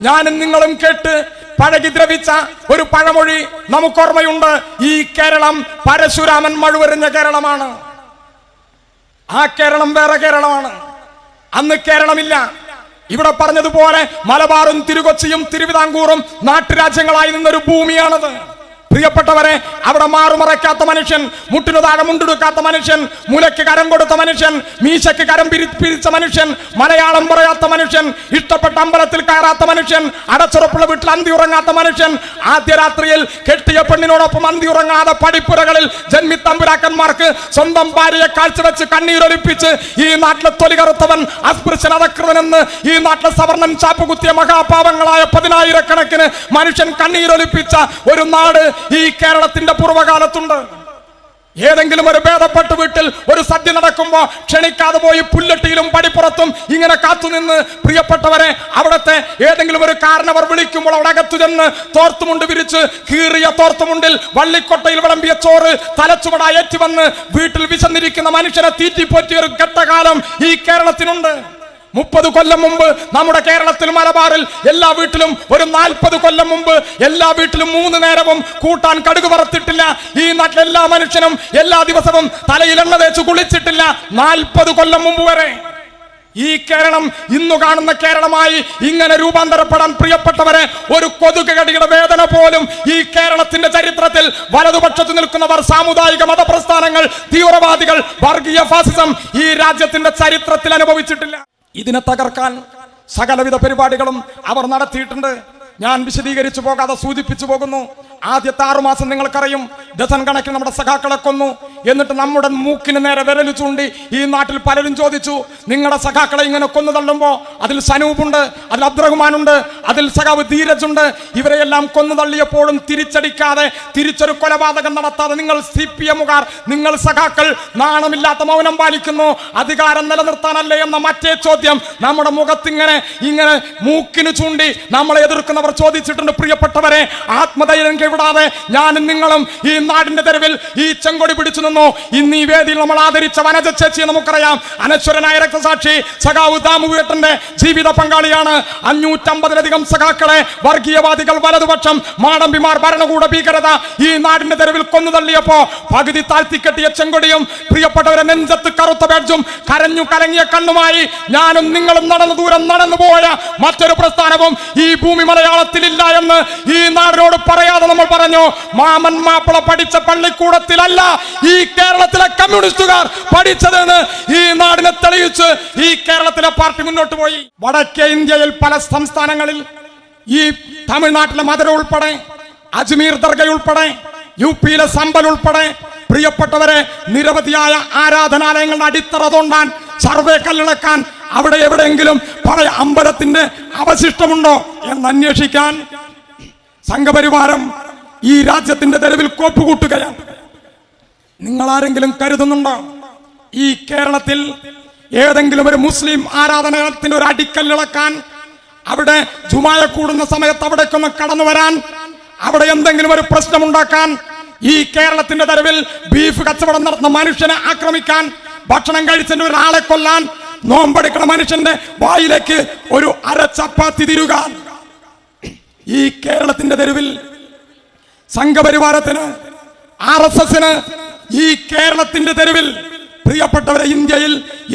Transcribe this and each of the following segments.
ഞാനും നിങ്ങളും കേട്ട് പഴകി ദ്രവിച്ച ഒരു പഴമൊഴി നമുക്കോർമ്മയുണ്ട്. ഈ കേരളം പരശുരാമൻ മഴുവെറിഞ്ഞ കേരളമാണ്. ആ കേരളം വേറെ കേരളമാണ്. അന്ന് കേരളമില്ല. ഇവിടെ പറഞ്ഞതുപോലെ മലബാറും തിരുകൊച്ചിയും തിരുവിതാംകൂറും നാട്ടുരാജ്യങ്ങളായി നിന്നൊരു ഭൂമിയാണത്. പ്രിയപ്പെട്ടവരെ, അവിടെ മാറുമറയ്ക്കാത്ത മനുഷ്യൻ, മുട്ടിനു താഴെ മുണ്ടെടുക്കാത്ത മനുഷ്യൻ, മുലയ്ക്ക് കരം കൊടുത്ത മനുഷ്യൻ, മീശയ്ക്ക് കരം പിരിച്ച മനുഷ്യൻ, മലയാളം പറയാത്ത മനുഷ്യൻ, ഇഷ്ടപ്പെട്ട അമ്പലത്തിൽ കയറാത്ത മനുഷ്യൻ, അടച്ചുറപ്പുള്ള വീട്ടിൽ അന്തി ഉറങ്ങാത്ത മനുഷ്യൻ, ആദ്യ രാത്രിയിൽ കെട്ടിയ പെണ്ണിനോടൊപ്പം അന്തി ഉറങ്ങാതെ പടിപ്പുരകളിൽ ജന്മിത്തമ്പുരാക്കന്മാർക്ക് സ്വന്തം ഭാര്യയെ കാഴ്ചവെച്ച് കണ്ണീരൊലിപ്പിച്ച് ഈ നാട്ടിലെ തൊലി കറുത്തവൻ, അസ്പൃശ്യൻ, അധകൃതനെന്ന് ഈ നാട്ടിലെ സവർണൻ ചാപ്പുകുത്തിയ മഹാപാവങ്ങളായ 10,000-കണക്കിന് മനുഷ്യൻ കണ്ണീരൊലിപ്പിച്ച ഒരു നാട് ഈ കേരളത്തിന്റെ പൂർവ്വകാലത്തുണ്ട്. ഏതെങ്കിലും ഒരു ഭേദപ്പെട്ട വീട്ടിൽ ഒരു സദ്യ നടക്കുമ്പോ ക്ഷണിക്കാതെ പോയി പുല്ലട്ടിയിലും പടിപ്പുറത്തും ഇങ്ങനെ കാത്തുനിന്ന്, പ്രിയപ്പെട്ടവരെ, അവിടത്തെ ഏതെങ്കിലും ഒരു കാരണവർ വിളിക്കുമ്പോൾ അവിടെ അകത്തു ചെന്ന് തോർത്തുമുണ്ട് വിരിച്ച് കീറിയ തോർത്തുമുണ്ടിൽ വള്ളിക്കൊട്ടയിൽ വിളമ്പിയ ചോറ് തലച്ചുവടായി ഏറ്റുവന്ന് വീട്ടിൽ വിശന്നിരിക്കുന്ന മനുഷ്യനെ തീറ്റിപ്പോറ്റിയ ഒരു ഘട്ടകാലം ഈ കേരളത്തിനുണ്ട്. 30 കൊല്ലം മുമ്പ് നമ്മുടെ കേരളത്തിൽ മലബാറിൽ എല്ലാ വീട്ടിലും, ഒരു 40 കൊല്ലം മുമ്പ് എല്ലാ വീട്ടിലും 3 നേരവും കൂട്ടാൻ കടുക് വറുത്തിട്ടില്ല. ഈ നാട്ടിലെ എല്ലാ മനുഷ്യനും എല്ലാ ദിവസവും തലയിൽ എണ്ണ തേച്ച് കുളിച്ചിട്ടില്ല. 40 കൊല്ലം മുമ്പ് വരെ ഈ കേരളം ഇന്നു കാണുന്ന കേരളമായി ഇങ്ങനെ രൂപാന്തരപ്പെടാൻ, പ്രിയപ്പെട്ടവരെ, ഒരു കൊതുക് കടിയുടെ വേദന പോലും ഈ കേരളത്തിന്റെ ചരിത്രത്തിൽ വലതുപക്ഷത്ത് നിൽക്കുന്നവർ, സാമുദായിക മതപ്രസ്ഥാനങ്ങൾ, തീവ്രവാദികൾ, വർഗീയ ഫാസിസം ഈ രാജ്യത്തിന്റെ ചരിത്രത്തിൽ അനുഭവിച്ചിട്ടില്ല. ഇതിനെ തകർക്കാൻ സകലവിധ പരിപാടികളും അവർ നടത്തിയിട്ടുണ്ട്. ഞാൻ വിശദീകരിച്ചു പോകാതെ സൂചിപ്പിച്ചു പോകുന്നു. ആദ്യത്തെ 6 മാസം നിങ്ങൾക്കറിയും, ഡസൻ കണക്കിന് നമ്മുടെ സഖാക്കളെ കൊന്നു. എന്നിട്ട് നമ്മുടെ മൂക്കിന് നേരെ വിരല് ചൂണ്ടി ഈ നാട്ടിൽ പലരും ചോദിച്ചു, നിങ്ങളുടെ സഖാക്കളെ ഇങ്ങനെ കൊന്നു തള്ളുമ്പോൾ അതിൽ സനൂപുണ്ട്, അതിൽ അബ്ദുറഹ്മാനുണ്ട്, അതിൽ സഖാവ് ധീരജ് ഉണ്ട്, ഇവരെയെല്ലാം കൊന്നു തള്ളിയപ്പോഴും തിരിച്ചടിക്കാതെ, തിരിച്ചൊരു കൊലപാതകം നടത്താതെ നിങ്ങൾ CPM-കാർ, നിങ്ങൾ സഖാക്കൾ നാണമില്ലാത്ത മൗനം പാലിക്കുന്നു. അധികാരം നിലനിർത്താനല്ലേ എന്ന മറ്റേ ചോദ്യം നമ്മുടെ മുഖത്തിങ്ങനെ ഇങ്ങനെ മൂക്കിന് ചൂണ്ടി നമ്മളെ എതിർക്കുന്നവർ ചോദിച്ചിട്ടുണ്ട്. പ്രിയപ്പെട്ടവരെ, ആത്മധൈര്യം വിടാതെ ഞാനും നിങ്ങളും ഈ നാടിന്റെ തെരുവിൽ ഈ ചെങ്കൊടി പിടിച്ചു നിന്നു. ഇന്ന് ഈ വേദിയിൽ നമ്മൾ ആദരിച്ച വനജ ചേച്ചിയെ നമുക്കറിയാം. അനശ്വരനായ രക്തസാക്ഷി സഖാവ് ദാമുവേട്ടന്റെ ജീവിത പങ്കാളിയാണ്. 550-ലധികം സഖാക്കളെ വർഗീയവാദികൾ, വലതുപക്ഷം, മാടമ്പിമാർ, ഭരണകൂട ഭീകരത ഈ നാടിന്റെ തെരുവിൽ കൊന്നു തള്ളിയപ്പോ പകുതി താഴ്ത്തിക്കെട്ടിയ ചെങ്കൊടിയും, പ്രിയപ്പെട്ടവരെ, നെഞ്ചത്ത് കറുത്ത ബാഡ്ജും, കരഞ്ഞു കലങ്ങിയ കണ്ണുമായി ഞാനും നിങ്ങളും നടന്നു ദൂരം നടന്നുപോയ മറ്റൊരു പ്രസ്ഥാനവും ഈ ഭൂമി മലയാളത്തിലില്ല എന്ന് ഈ നാടിനോട് പറയാതെ നമ്മൾ പറഞ്ഞു. മാമൻ മാപ്പിള പഠിച്ച പള്ളിക്കൂടത്തിലല്ല ഈ കേരളത്തിലെ കമ്മ്യൂണിസ്റ്റുകാർ പഠിച്ചതെന്ന് ഈ നാടിനെ തെളിയിച്ച് ഈ കേരളത്തിലെ പാർട്ടി മുന്നോട്ട് പോയി. വടക്കേ ഇന്ത്യയിൽ പല സംസ്ഥാനങ്ങളിൽ, ഈ തമിഴ്നാട്ടിലെ മധുര ഉൾപ്പെടെ, അജ്മീർ ദർഗ ഉൾപ്പെടെ, UP-യിലെ സമ്പൽ ഉൾപ്പെടെ, പ്രിയപ്പെട്ടവരെ, നിരവധിയായ ആരാധനാലയങ്ങളുടെ അടിത്തറ തോണ്ടാൻ, സർവേ കല്ലിളക്കാൻ, അവിടെ എവിടെയെങ്കിലും പഴയ അമ്പലത്തിന്റെ അവശിഷ്ടമുണ്ടോ എന്ന് അന്വേഷിക്കാൻ സംഘപരിവാരം ഈ രാജ്യത്തിന്റെ തെരുവിൽ കോപ്പുകൂട്ടുകയാണ്. നിങ്ങൾ ആരെങ്കിലും കരുതുന്നുണ്ടോ ഈ കേരളത്തിൽ ഏതെങ്കിലും ഒരു മുസ്ലിം ആരാധനാലയത്തിന്റെ ഒരു അടിക്കല്ലിളക്കാൻ, അവിടെ ജുമായ കൂടുന്ന സമയത്ത് അവിടേക്കൊന്ന് കടന്നു വരാൻ, അവിടെ എന്തെങ്കിലും ഒരു പ്രശ്നമുണ്ടാക്കാൻ, ഈ കേരളത്തിന്റെ തെരുവിൽ ബീഫ് കച്ചവടം നടത്തുന്ന മനുഷ്യനെ ആക്രമിക്കാൻ, ഭക്ഷണം കഴിച്ചതിന്റെ ഒരാളെ കൊല്ലാൻ, നോമ്പെടുക്കുന്ന മനുഷ്യന്റെ വായിലേക്ക് ഒരു അരച്ചപ്പാത്തി തിരുകാൻ ഈ കേരളത്തിന്റെ തെരുവിൽ സംഘപരിവാരത്തിന്, RSS-ന് ഈ കേരളത്തിന്റെ തെരുവിൽ, പ്രിയപ്പെട്ടവരെ, ഇന്ത്യയിൽ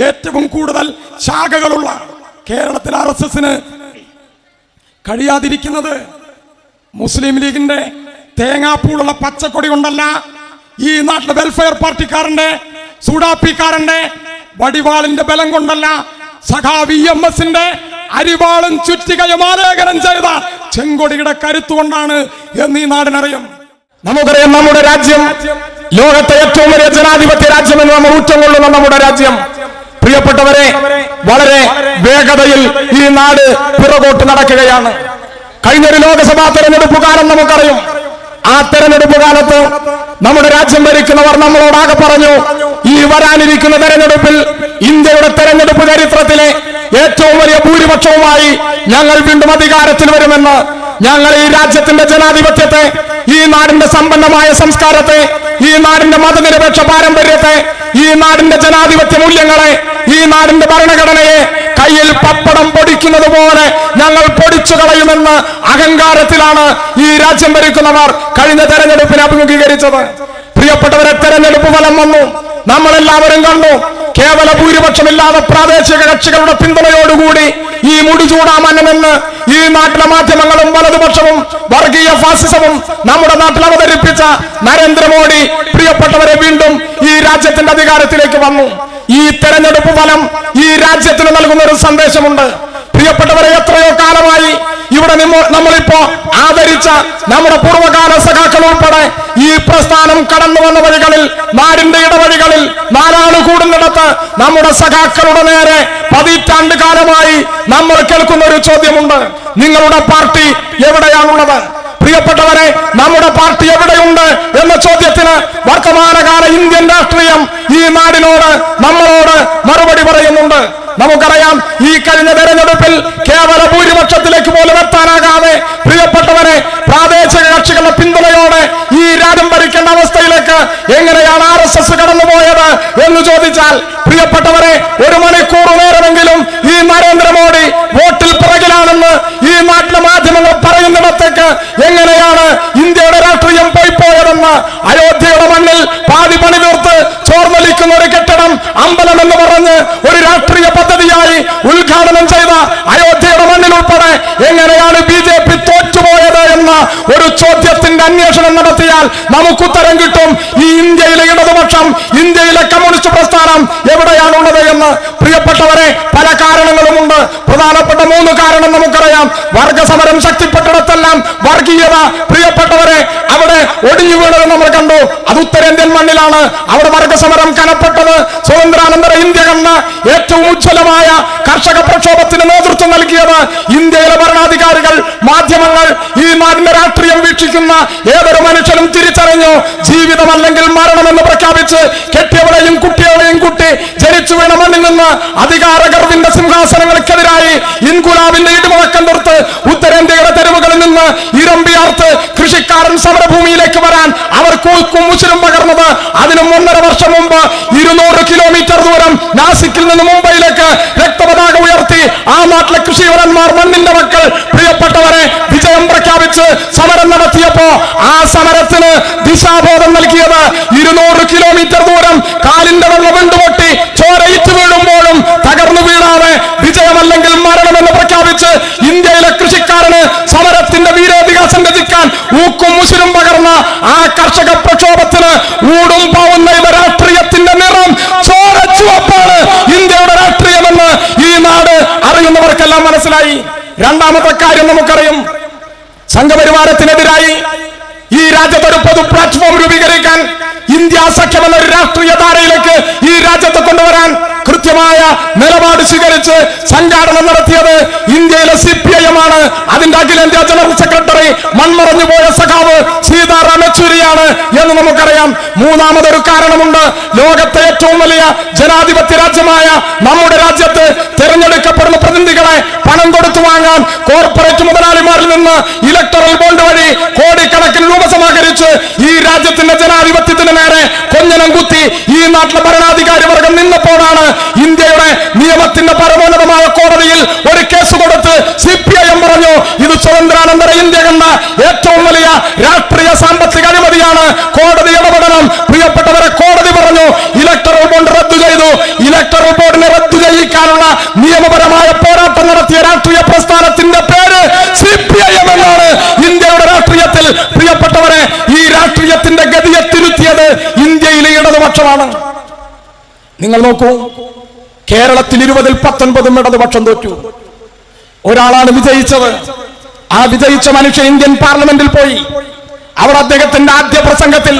ഏറ്റവും കൂടുതൽ ശാഖകളുള്ള കേരളത്തിൽ RSS-ന് കഴിയാതിരിക്കുന്നത് മുസ്ലിം ലീഗിന്റെ തേങ്ങാപ്പൂളുള്ള പച്ചക്കൊടി കൊണ്ടല്ല, ഈ നാട്ടിലെ വെൽഫെയർ പാർട്ടിക്കാരന്റെ, സുഡാപ്പിക്കാരന്റെ വടിവാളിന്റെ ബലം കൊണ്ടല്ല, സഖാവ് EMS-ന്റെ അരിവാളും ചുറ്റികയും ആലേഖനം ചെയ്ത ചെങ്കൊടിയുടെ കരുത്തുകൊണ്ടാണ് എന്ന് ഈ നാടിനറിയും. നമുക്കറിയാം, നമ്മുടെ രാജ്യം ലോകത്തെ ഏറ്റവും വലിയ ജനാധിപത്യ രാജ്യമെന്ന് നമ്മൾ ഊറ്റംകൊള്ളുന്ന നമ്മുടെ രാജ്യം, പ്രിയപ്പെട്ടവരെ, വളരെ വേഗതയിൽ ഈ നാട് പിറകോട്ട് നടക്കുകയാണ്. കഴിഞ്ഞൊരു ലോക്സഭാ തെരഞ്ഞെടുപ്പ് കാലം നമുക്കറിയും. ആ തെരഞ്ഞെടുപ്പ് കാലത്ത് നമ്മുടെ രാജ്യം ഭരിക്കുന്നവർ നമ്മളോടാകെ പറഞ്ഞു, ഈ വരാനിരിക്കുന്ന തെരഞ്ഞെടുപ്പിൽ ഇന്ത്യയുടെ തെരഞ്ഞെടുപ്പ് ചരിത്രത്തിലെ ഏറ്റവും വലിയ ഭൂരിപക്ഷവുമായി ഞങ്ങൾ വീണ്ടും അധികാരത്തിൽ വരുമെന്ന്. ഞങ്ങൾ ഈ രാജ്യത്തിന്റെ ജനാധിപത്യത്തെ, ഈ നാടിന്റെ സമ്പന്നമായ സംസ്കാരത്തെ, ഈ നാടിന്റെ മതനിരപേക്ഷ പാരമ്പര്യത്തെ, ഈ നാടിന്റെ ജനാധിപത്യ മൂല്യങ്ങളെ, ഈ നാടിന്റെ ഭരണഘടനയെ കയ്യിൽ പപ്പടം പൊടിക്കുന്നത് പോലെ ഞങ്ങൾ പൊടിച്ചു കളയുമെന്ന് അഹങ്കാരത്തിലാണ് ഈ രാജ്യം ഭരിക്കുന്നവർ കഴിഞ്ഞ തെരഞ്ഞെടുപ്പിനെ അഭിമുഖീകരിച്ചത്. പ്രിയപ്പെട്ടവരെ, തെരഞ്ഞെടുപ്പ് ഫലം വന്നു, നമ്മളെല്ലാവരും കണ്ടു. കേവല ഭൂരിപക്ഷമില്ലാതെ പ്രാദേശിക കക്ഷികളുടെ പിന്തുണയോടുകൂടി ഈ മുടിചൂടാമന്നെന്ന് ഈ നാട്ടിലെ മാധ്യമങ്ങളും വലതുപക്ഷവും വർഗീയ ഫാസിസവും നമ്മുടെ നാട്ടിൽ അവതരിപ്പിച്ച നരേന്ദ്രമോദി പ്രിയപ്പെട്ടവരെ വീണ്ടും ഈ രാജ്യത്തിന്റെ അധികാരത്തിലേക്ക് വന്നു. ഈ തെരഞ്ഞെടുപ്പ് ഫലം ഈ രാജ്യത്തിന് നൽകുന്ന ഒരു സന്ദേശമുണ്ട്. പ്രിയപ്പെട്ടവരെ, എത്രയോ കാലമായി ഇവിടെ നമ്മളിപ്പോ ആദരിച്ച നമ്മുടെ പൂർവ്വകാല സഖാക്കൾ ഉൾപ്പെടെ ഈ പ്രസ്ഥാനം കടന്നു വന്ന വഴികളിൽ, നാടിന്റെ ഇടവഴികളിൽ, നാലാള് കൂടുന്നിടത്ത് നമ്മുടെ സഖാക്കളുടെ നേരെ പതിറ്റാണ്ട് കാലമായി നമ്മൾ കേൾക്കുന്ന ഒരു ചോദ്യമുണ്ട്: നിങ്ങളുടെ പാർട്ടി എവിടെയാണുള്ളത്? പ്രിയപ്പെട്ടവരെ, നമ്മുടെ പാർട്ടി എവിടെയുണ്ട് എന്ന ചോദ്യത്തിന് വർത്തമാനകാല ഇന്ത്യൻ രാഷ്ട്രീയം ഈ നാടിനോട്, നമ്മളോട് മറുപടി പറയുന്നുണ്ട്. നമുക്കറിയാം, ഈ കഴിഞ്ഞ തെരഞ്ഞെടുപ്പിൽ കേവല ഭൂരിപക്ഷത്തിലേക്ക് പോലും എത്താനാകാതെ പ്രിയപ്പെട്ടവരെ പ്രാദേശിക കക്ഷികളുടെ പിന്തുണയോടെ ഈ രാജ്യം ഭരിക്കേണ്ട അവസ്ഥയിലേക്ക് എങ്ങനെയാണ് RSS കടന്നുപോയത് എന്ന് ചോദിച്ചാൽ, പ്രിയപ്പെട്ടവരെ, 1 മണിക്കൂർ നേരമെങ്കിലും ഈ നരേന്ദ്രമോദി വോട്ടിൽ പിറകിലാണെന്ന് ഈ നാട്ടിലെ മാധ്യമങ്ങൾ പറയുന്നിടത്തേക്ക് എങ്ങനെയാണ് ഇന്ത്യയുടെ രാഷ്ട്രീയം പോയതെന്ന് അയോധ്യയുടെ മണ്ണിൽ പാതി പണി തീർത്ത് ചോർന്നൊലിക്കുന്ന ഒരു കെട്ടിടം അമ്പലം എന്ന് പറഞ്ഞ് ഒരു രാഷ്ട്രീയ പദ്ധതിയായി ഉദ്ഘാടനം ചെയ്ത അയോധ്യയുടെ മണ്ണിൽ ഉൾപ്പെടെ എങ്ങനെയാണ് BJP തോറ്റുപോയത് എന്ന ഒരു ചോദ്യത്തിന്റെ അന്വേഷണം നടത്തിയാൽ നമുക്കുത്തരം കിട്ടും. ഈ ഇന്ത്യയിലെ ഇടതുപക്ഷം, ഇന്ത്യയിലെ കമ്മ്യൂണിസ്റ്റ് പ്രസ്ഥാനം എവിടെയാണുള്ളത് എന്ന്. പ്രിയപ്പെട്ടവരെ, പല കാരണങ്ങളുമുണ്ട്. പ്രധാനപ്പെട്ട 3 കാരണം നമുക്കറിയാം. വർഗസമരം ശക്തിപ്പെട്ടിടത്തെല്ലാം വർഗീയത പ്രിയപ്പെട്ടവരെ അവിടെ ഒടിഞ്ഞു വീണത് നമ്മൾ കണ്ടു. അത് ഉത്തരേന്ത്യൻ മണ്ണിലാണ്. അവിടെ വർഗസമരം കനപ്പെട്ടത്. സ്വതന്ത്രാനന്തര ഇന്ത്യ കണ്ട ഏറ്റവും ഉജ്ജ്വലമായ കർഷക പ്രക്ഷോഭത്തിന് നേതൃത്വം നൽകിയത് ഇന്ത്യയിലെ ഭരണാധികാരികൾ, മാധ്യമങ്ങൾ, ഈ നാടിന്റെ രാഷ്ട്രീയം വീക്ഷിക്കുന്ന ഏതൊരു മനുഷ്യനും തിരിച്ചറിഞ്ഞു. ജീവിതമല്ലെങ്കിൽ മരണമെന്ന് പ്രഖ്യാപിച്ച് കെട്ടിയവളെയും കുട്ടികളെയും കുട്ടി ജനിച്ചു വീണ മണ്ണിൽ നിന്ന് അധികാരഗർവിന്റെ സിംഹാസനങ്ങൾക്കെതിരായി ഇൻകുലാബിന്റെ ഇടിമുഴക്കം തീർത്ത് ഉത്തരേന്ത്യയുടെ തെരുവുകളിൽ നിന്ന് ഇരമ്പിയാർത്ത് കൃഷിക്കാരൻ സമരഭൂമിയിലേക്ക് വരാൻ അവർ കൂക്കും മുശിരും പകർന്നത് അതിനും 1.5 വർഷം മുമ്പ് 200 കിലോമീറ്റർ ദൂരം നാസിക്കിൽ നിന്ന് മുംബൈയിലേക്ക് രക്തപതാക ഉയർത്തി ആ നാട്ടിലെ കൃഷിവരന്മാർ, മണ്ണിന്റെ മക്കൾ പ്രിയപ്പെട്ടവരെ വിജയം പ്രഖ്യാപിച്ച് സമരം നടത്തിയപ്പോ ആ സമരത്തിന് ദിശാബോധം നൽകിയത് 200 കിലോമീറ്റർ ദൂരം കാലിന്റെ വെള്ളം വീണ്ടുപൊട്ടി ചോരയിച്ചു വീഴുമ്പോഴും തകർന്നു വീഴാതെ വിജയമല്ലെങ്കിൽ മരണമെന്ന് പ്രഖ്യാപിച്ച് ഇന്ത്യയിലെ കൃഷിക്കാരന് സമരത്തിന്റെ വീരോതിഹാസം രചിക്കാൻ ഊക്കും മുശിരും പകർന്ന ആ കർഷക പ്രക്ഷോഭത്തിന് ഊടും പാവുന്ന ഇവ രാഷ്ട്രീയത്തിന്റെ നിറം ചോരച്ചുവപ്പാണ് ഇന്ത്യയുടെ രാഷ്ട്രീയമെന്ന് ഈ നാട് അറിയുന്നവർക്കെല്ലാം മനസ്സിലായി. രണ്ടാമത്തെ കാര്യം നമുക്കറിയും, സംഘപരിവാരത്തിനെതിരായി ഈ രാജ്യത്തൊരു പൊതു പ്ലാറ്റ്ഫോം രൂപീകരിക്കാൻ, ഇന്ത്യ സഖ്യം എന്നൊരു രാഷ്ട്രീയ ധാരയിലേക്ക് ഈ രാജ്യത്തെ കൊണ്ടുവരാൻ കൃത്യമായ നിലപാട് സ്വീകരിച്ച് സംഘാടനം നടത്തിയത് ഇന്ത്യയിലെ CPIM ആണ്. അതിന്റെ അഖിലേന്ത്യാ ജനറൽ സെക്രട്ടറി മൺമറഞ്ഞുപോയ സഖാവ് സീതാറാം യെച്ചൂരിയാണ് എന്ന് നമുക്കറിയാം. മൂന്നാമതൊരു കാരണമുണ്ട്. ലോകത്തെ ഏറ്റവും വലിയ ജനാധിപത്യ രാജ്യമായ നമ്മുടെ രാജ്യത്ത് തിരഞ്ഞെടുക്കപ്പെടുന്ന പ്രതിനിധികളെ പണം കൊടുത്തു വാങ്ങാൻ കോർപ്പറേറ്റ് മുതലാളിമാരിൽ നിന്ന് ഇലക്ടറൽ ബോണ്ട് വഴി കോടിക്കണക്കിന് രൂപ സമാഹരിച്ച് ഈ രാജ്യത്തിന്റെ ജനാധിപത്യത്തിന് നേരെ കൊഞ്ഞനം കുത്തി ഈ നാട്ടിലെ ഭരണാധികാരി വർഗം നിന്നപ്പോഴാണ് ഇന്ത്യയുടെ നിയമത്തിന്റെ പരമോന്നതമായ കോടതിയിൽ ഒരു കേസ് കൊടുത്ത് CPIM പറഞ്ഞു, ഇത് സ്വതന്ത്രാനന്തര ഇന്ത്യ കണ്ട ഏറ്റവും വലിയ രാഷ്ട്രീയ സാമ്പത്തിക അഴിമതിയാണ്, കോടതി ഇടപെടണം. പ്രിയപ്പെട്ടവരെ, കോടതി പറഞ്ഞു ഇലക്ടറൽ ബോണ്ട് റദ്ദു ചെയ്തു. ഇലക്ടറൽ ബോർഡിനെ റദ്ദു ചെയ്യിക്കാനുള്ള നിയമപരമായ പോരാട്ടം നടത്തിയ രാഷ്ട്രീയ പ്രസ്ഥാനത്തിന്റെ പേര് CPIM എന്നാണ്. ഇന്ത്യയുടെ രാഷ്ട്രീയത്തിൽ പ്രിയപ്പെട്ടവരെ ഈ രാഷ്ട്രീയത്തിന്റെ ഗതിയെ തിരുത്തിയത് ഇന്ത്യയിലെ ഇടതുപക്ഷമാണ്. നിങ്ങൾ നോക്കൂ, കേരളത്തിൽ 20-ൽ 19 ഇടതുപക്ഷം തോറ്റു. ഒരാളാണ് വിജയിച്ചത്. ആ വിജയിച്ച മനുഷ്യൻ ഇന്ത്യൻ പാർലമെന്റിൽ പോയി. അവിടെ അദ്ദേഹത്തിന്റെ ആദ്യ പ്രസംഗത്തിൽ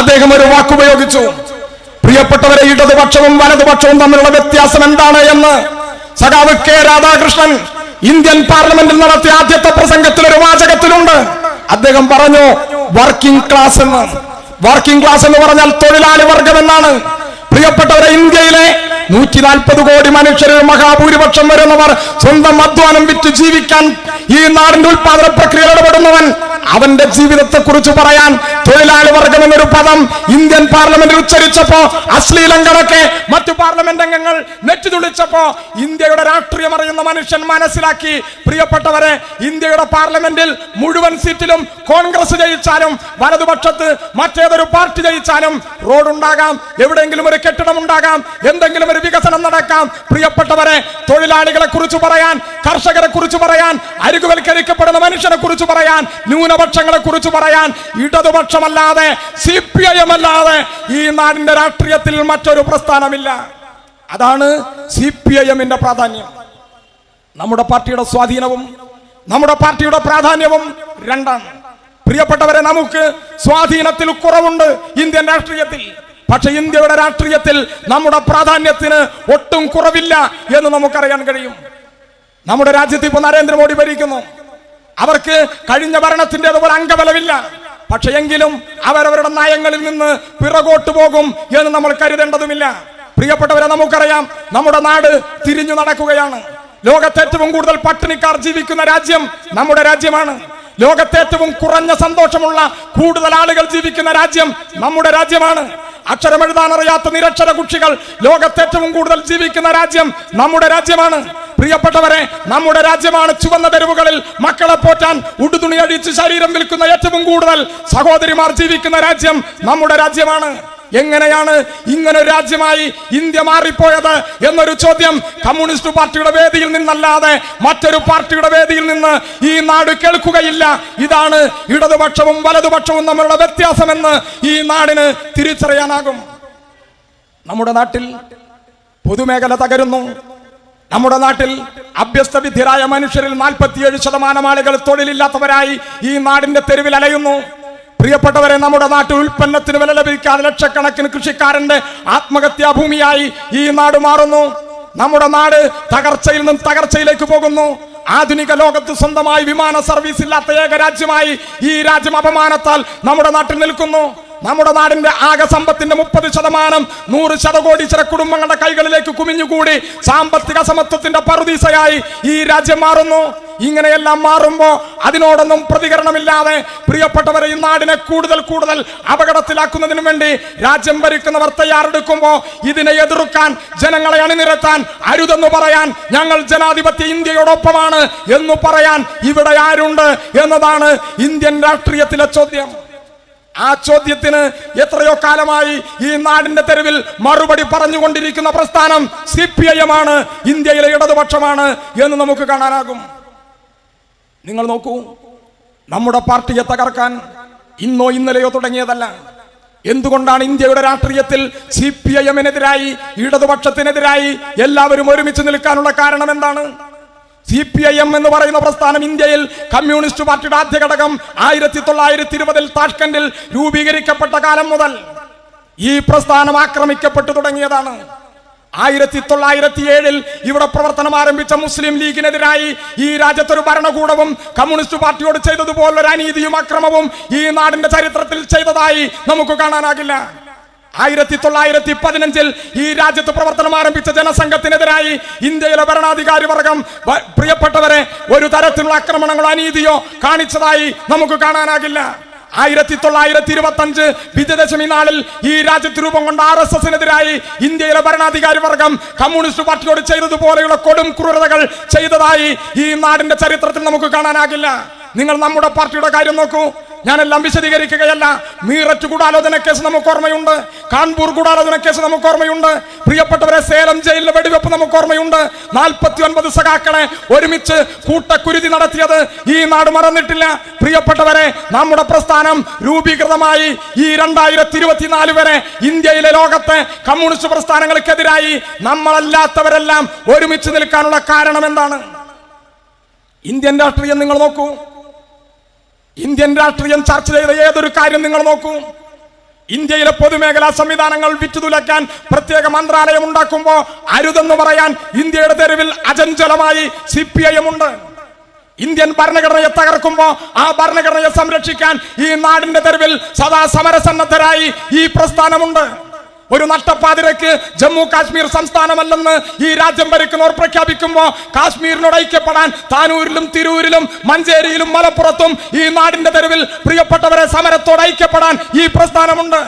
അദ്ദേഹം ഒരു വാക്കുപയോഗിച്ചു. പ്രിയപ്പെട്ടവരെ, ഇടതുപക്ഷവും വലതുപക്ഷവും തമ്മിലുള്ള വ്യത്യാസം എന്താണ് എന്ന് സഖാവ് K. രാധാകൃഷ്ണൻ ഇന്ത്യൻ പാർലമെന്റിൽ നടത്തിയ ആദ്യത്തെ പ്രസംഗത്തിൽ ഒരു വാചകത്തിലുണ്ട്. അദ്ദേഹം പറഞ്ഞു വർക്കിംഗ് ക്ലാസ് എന്ന്. വർക്കിംഗ് ക്ലാസ് എന്ന് പറഞ്ഞാൽ തൊഴിലാളി വർഗം എന്നാണ്. പ്രിയപ്പെട്ടവരെ, ഇന്ത്യയിലെ 140 കോടി മനുഷ്യരിൽ മഹാഭൂരിപക്ഷം വരുന്നവർ സ്വന്തം അധ്വാനം വിറ്റ് ജീവിക്കാൻ ഈ നാടിന്റെ ഉത്പാദന പ്രക്രിയയിൽ ഇടപെടുന്നവൻ, അവന്റെ ജീവിതത്തെ കുറിച്ച് പറയാൻ തൊഴിലാളി വർഗം എന്നൊരു പദം ഇന്ത്യൻ പാർലമെന്റിൽ ഉച്ചരിച്ചപ്പോ അശ്ലീലം കണക്കെ മറ്റു പാർലമെന്റ് അംഗങ്ങൾ നെറ്റിതുളിച്ചപ്പോ ഇന്ത്യയുടെ രാഷ്ട്രീയം അറിയുന്ന മനുഷ്യൻ മനസ്സിലാക്കി, പ്രിയപ്പെട്ടവരെ, ഇന്ത്യയുടെ പാർലമെന്റിൽ മുഴുവൻ സീറ്റിലും കോൺഗ്രസ് ജയിച്ചാലും വലതുപക്ഷത്ത് മറ്റേതൊരു പാർട്ടി ജയിച്ചാലും റോഡുണ്ടാകാം, എവിടെയെങ്കിലും ഒരു കെട്ടിടം ഉണ്ടാകാം, എന്തെങ്കിലും ഒരു വികസനം നടക്കാം. പ്രിയപ്പെട്ടവരെ, തൊഴിലാളികളെ കുറിച്ച് പറയാൻ, കർഷകരെ കുറിച്ച് പറയാൻ, അരികുവൽക്കരിക്കപ്പെടുന്ന മനുഷ്യനെ കുറിച്ച് പറയാൻ, ന്യൂനപക്ഷങ്ങളെ കുറിച്ച് പറയാൻ ഇടതുപക്ഷമല്ലാതെ CPIM അല്ലാതെ ഈ നാടിന്റെ രാഷ്ട്രീയത്തിൽ മറ്റൊരു പ്രസ്ഥാനമില്ല. അതാണ് CPIM-ന്റെ പ്രാധാന്യം. നമ്മുടെ പാർട്ടിയുടെ സ്വാധീനവും നമ്മുടെ പാർട്ടിയുടെ പ്രാധാന്യവും രണ്ടാണ്. പ്രിയപ്പെട്ടവരെ, നമുക്ക് സ്വാധീനത്തിൽ കുറവുണ്ട് ഇന്ത്യൻ രാഷ്ട്രീയത്തിൽ. പക്ഷെ ഇന്ത്യയുടെ രാഷ്ട്രീയത്തിൽ നമ്മുടെ പ്രാധാന്യത്തിന് ഒട്ടും കുറവില്ല എന്ന് നമുക്കറിയാൻ കഴിയും. നമ്മുടെ രാജ്യത്ത് ഇപ്പോൾ നരേന്ദ്രമോദി ഭരിക്കുന്നു. അവർക്ക് കഴിഞ്ഞ ഭരണത്തിൻ്റെതുപോലെ അംഗബലമില്ല. പക്ഷെ എങ്കിലും അവരവരുടെ നയങ്ങളിൽ നിന്ന് പിറകോട്ട് പോകും എന്ന് നമ്മൾ കരുതേണ്ടതുമില്ല. പ്രിയപ്പെട്ടവരെ, നമുക്കറിയാം, നമ്മുടെ നാട് തിരിഞ്ഞു നടക്കുകയാണ്. ലോകത്തെ ഏറ്റവും കൂടുതൽ പട്ടിണിക്കാർ ജീവിക്കുന്ന രാജ്യം നമ്മുടെ രാജ്യമാണ്. ലോകത്തെ ഏറ്റവും കുറഞ്ഞ സന്തോഷമുള്ള കൂടുതൽ ആളുകൾ ജീവിക്കുന്ന രാജ്യം നമ്മുടെ രാജ്യമാണ്. അക്ഷരമെഴുതാനറിയാത്ത നിരക്ഷര കുട്ടികൾ ലോകത്തെ ഏറ്റവും കൂടുതൽ ജീവിക്കുന്ന രാജ്യം നമ്മുടെ രാജ്യമാണ്. പ്രിയപ്പെട്ടവരെ, നമ്മുടെ രാജ്യമാണ് ചുവന്ന തെരുവുകളിൽ മക്കളെ പോറ്റാൻ ഉടുതുണി അഴിച്ച് ശരീരം വിൽക്കുന്ന ഏറ്റവും കൂടുതൽ സഹോദരിമാർ ജീവിക്കുന്ന രാജ്യം നമ്മുടെ രാജ്യമാണ്. എങ്ങനെയാണ് ഇങ്ങനെ ഒരു രാജ്യമായി ഇന്ത്യ മാറിപ്പോയത് എന്നൊരു ചോദ്യം കമ്മ്യൂണിസ്റ്റ് പാർട്ടിയുടെ വേദിയിൽ നിന്നല്ലാതെ മറ്റൊരു പാർട്ടിയുടെ വേദിയിൽ നിന്ന് ഈ നാട് കേൾക്കുകയില്ല. ഇതാണ് ഇടതുപക്ഷവും വലതുപക്ഷവും തമ്മിലുള്ള വ്യത്യാസമെന്ന് ഈ നാടിന് തിരിച്ചറിയാനാകും. നമ്മുടെ നാട്ടിൽ പൊതുമേഖല തകരുന്നു. നമ്മുടെ നാട്ടിൽ അഭ്യസ്തവിദ്യരായ മനുഷ്യരിൽ 47% ആളുകൾ തൊഴിലില്ലാത്തവരായി ഈ നാടിന്റെ തെരുവിൽ അലയുന്നു. പ്രിയപ്പെട്ടവരെ, നമ്മുടെ നാട്ടിൽ ഉൽപ്പന്നത്തിന് വില ലഭിക്കാതെ ലക്ഷക്കണക്കിന് കൃഷിക്കാരന്റെ ആത്മഹത്യാ ഭൂമിയായി ഈ നാട് മാറുന്നു. നമ്മുടെ നാട് തകർച്ചയിൽ നിന്നും തകർച്ചയിലേക്ക് പോകുന്നു. ആധുനിക ലോകത്ത് സ്വന്തമായി വിമാന സർവീസ് ഇല്ലാത്ത ഏക രാജ്യമായി ഈ രാജ്യം അപമാനത്താൽ നമ്മുടെ നാട്ടിൽ നിൽക്കുന്നു. നമ്മുടെ നാടിന്റെ ആകെ സമ്പത്തിന്റെ 30% 100 കോടീശ്വര കുടുംബങ്ങളുടെ കൈകളിലേക്ക് കുമിഞ്ഞുകൂടി സാമ്പത്തിക സമത്വത്തിന്റെ പറുദീസയായി ഈ രാജ്യം മാറുന്നു. ഇങ്ങനെയെല്ലാം മാറുമ്പോ അതിനോടൊന്നും പ്രതികരണമില്ലാതെ പ്രിയപ്പെട്ടവരെ, ഈ നാടിനെ കൂടുതൽ കൂടുതൽ അപകടത്തിലാക്കുന്നതിനു വേണ്ടി രാജ്യം ഭരിക്കുന്നവർ തയ്യാറെടുക്കുമ്പോ ഇതിനെ എതിർക്കാൻ, ജനങ്ങളെ അണിനിരത്താൻ, അരുതെന്ന് പറയാൻ, ഞങ്ങൾ ജനാധിപത്യ ഇന്ത്യയോടൊപ്പമാണ് എന്ന് പറയാൻ ഇവിടെ ആരുണ്ട് എന്നതാണ് ഇന്ത്യൻ രാഷ്ട്രീയത്തിലെ ചോദ്യം. ആ ചോദ്യത്തിന് എത്രയോ കാലമായി ഈ നാടിന്റെ തെരുവിൽ മറുപടി പറഞ്ഞുകൊണ്ടിരിക്കുന്ന പ്രസ്ഥാനം CPIM ആണ്, ഇന്ത്യയിലെ ഇടതുപക്ഷമാണ് എന്ന് നമുക്ക് കാണാനാകും. നിങ്ങൾ നോക്കൂ, നമ്മുടെ പാർട്ടിയെ തകർക്കാൻ ഇന്നോ ഇന്നലെയോ തുടങ്ങിയതല്ല. എന്തുകൊണ്ടാണ് ഇന്ത്യയുടെ രാഷ്ട്രീയത്തിൽ CPIM-നെതിരായി, ഇടതുപക്ഷത്തിനെതിരായി എല്ലാവരും ഒരുമിച്ച് നിൽക്കാനുള്ള കാരണം എന്താണ്? CPIM എന്ന് പറയുന്ന പ്രസ്ഥാനം ഇന്ത്യയിൽ കമ്മ്യൂണിസ്റ്റ് പാർട്ടിയുടെ ആദ്യ ഘടകം 1920 താഷ്കണ്ടിൽ രൂപീകരിക്കപ്പെട്ട കാലം മുതൽ ഈ പ്രസ്ഥാനം ആക്രമിക്കപ്പെട്ടു തുടങ്ങിയതാണ്. 1907 ഇവിടെ പ്രവർത്തനം ആരംഭിച്ച മുസ്ലിം ലീഗിനെതിരായി ഈ രാജ്യത്തൊരു ഭരണകൂടവും കമ്മ്യൂണിസ്റ്റ് പാർട്ടിയോട് ചെയ്തതുപോലൊരു അനീതിയും അക്രമവും ഈ നാടിന്റെ ചരിത്രത്തിൽ ചെയ്തതായി നമുക്ക് കാണാനാകില്ല. 1915 ഈ രാജ്യത്ത് പ്രവർത്തനം ആരംഭിച്ച ജനസംഘത്തിനെതിരായി ഇന്ത്യയിലെ ഭരണാധികാരി വർഗം, പ്രിയപ്പെട്ടവരെ, ഒരു തരത്തിലുള്ള ആക്രമണങ്ങളോ അനീതിയോ കാണിച്ചതായി നമുക്ക് കാണാനാകില്ല. 1925 വിജയദശമി നാളിൽ ഈ രാജ്യത്ത് രൂപം കൊണ്ട RSS-നെതിരായി ഇന്ത്യയിലെ ഭരണാധികാരി വർഗം കമ്മ്യൂണിസ്റ്റ് പാർട്ടിയോട് ചെയ്തതുപോലെയുള്ള കൊടും ക്രൂരതകൾ ചെയ്തതായി ഈ നാടിന്റെ ചരിത്രത്തിൽ നമുക്ക് കാണാനാകില്ല. നിങ്ങൾ നമ്മുടെ പാർട്ടിയുടെ കാര്യം നോക്കൂ. ഞാനെല്ലാം വിശദീകരിക്കുകയല്ല. മീററ്റ് ഗൂഢാലോചന കേസ് നമുക്ക് ഓർമ്മയുണ്ട്. കാൺപൂർ ഗൂഢാലോചന കേസ് നമുക്ക് ഓർമ്മയുണ്ട്. പ്രിയപ്പെട്ടവരെ, സേലം ജയിലിലെ വെടിവെപ്പ് നമുക്ക് ഓർമ്മയുണ്ട്. 49 സഖാക്കളെ ഒരുമിച്ച് കൂട്ടക്കുരുതി നടത്തിയത് ഈ നാട് മറന്നിട്ടില്ല. പ്രിയപ്പെട്ടവരെ, നമ്മുടെ പ്രസ്ഥാനം രൂപീകൃതമായി ഈ 2024 വരെ ഇന്ത്യയിലെ ലോകത്തെ കമ്മ്യൂണിസ്റ്റ് പ്രസ്ഥാനങ്ങൾക്കെതിരായി നമ്മളല്ലാത്തവരെല്ലാം ഒരുമിച്ച് നിൽക്കാനുള്ള കാരണം എന്താണ്? ഇന്ത്യൻ രാഷ്ട്രീയം നിങ്ങൾ നോക്കൂ. ഇന്ത്യൻ രാഷ്ട്രീയം ചർച്ച ചെയ്ത ഏതൊരു കാര്യം നിങ്ങൾ നോക്കൂ. ഇന്ത്യയിലെ പൊതുമേഖലാ സംവിധാനങ്ങൾ വിറ്റുതുലയ്ക്കാൻ പ്രത്യേക മന്ത്രാലയം ഉണ്ടാക്കുമ്പോൾ അരുതെന്ന് പറയാൻ ഇന്ത്യയുടെ തെരുവിൽ അചഞ്ചലമായി CPIM ഉണ്ട്. ഇന്ത്യൻ ഭരണഘടനയെ തകർക്കുമ്പോൾ ആ ഭരണഘടനയെ സംരക്ഷിക്കാൻ ഈ നാടിന്റെ തെരുവിൽ സദാ സമരസന്നദ്ധരായി ഈ പ്രസ്ഥാനമുണ്ട്. ഒരു നട്ടപ്പാതിരക്ക് ജമ്മു കാശ്മീർ സംസ്ഥാനമല്ലെന്ന് ഈ രാജ്യം ഭരിക്കുന്നവർ പ്രഖ്യാപിക്കുമ്പോ കാശ്മീരിനോട് ഐക്യപ്പെടാൻ താനൂരിലും തിരൂരിലും മഞ്ചേരിയിലും മലപ്പുറത്തും ഈ നാടിന്റെ തെരുവിൽ പ്രിയപ്പെട്ടവരെ സമരത്തോട് ഐക്യപ്പെടാൻ ഈ പ്രസ്ഥാനമുണ്ട്.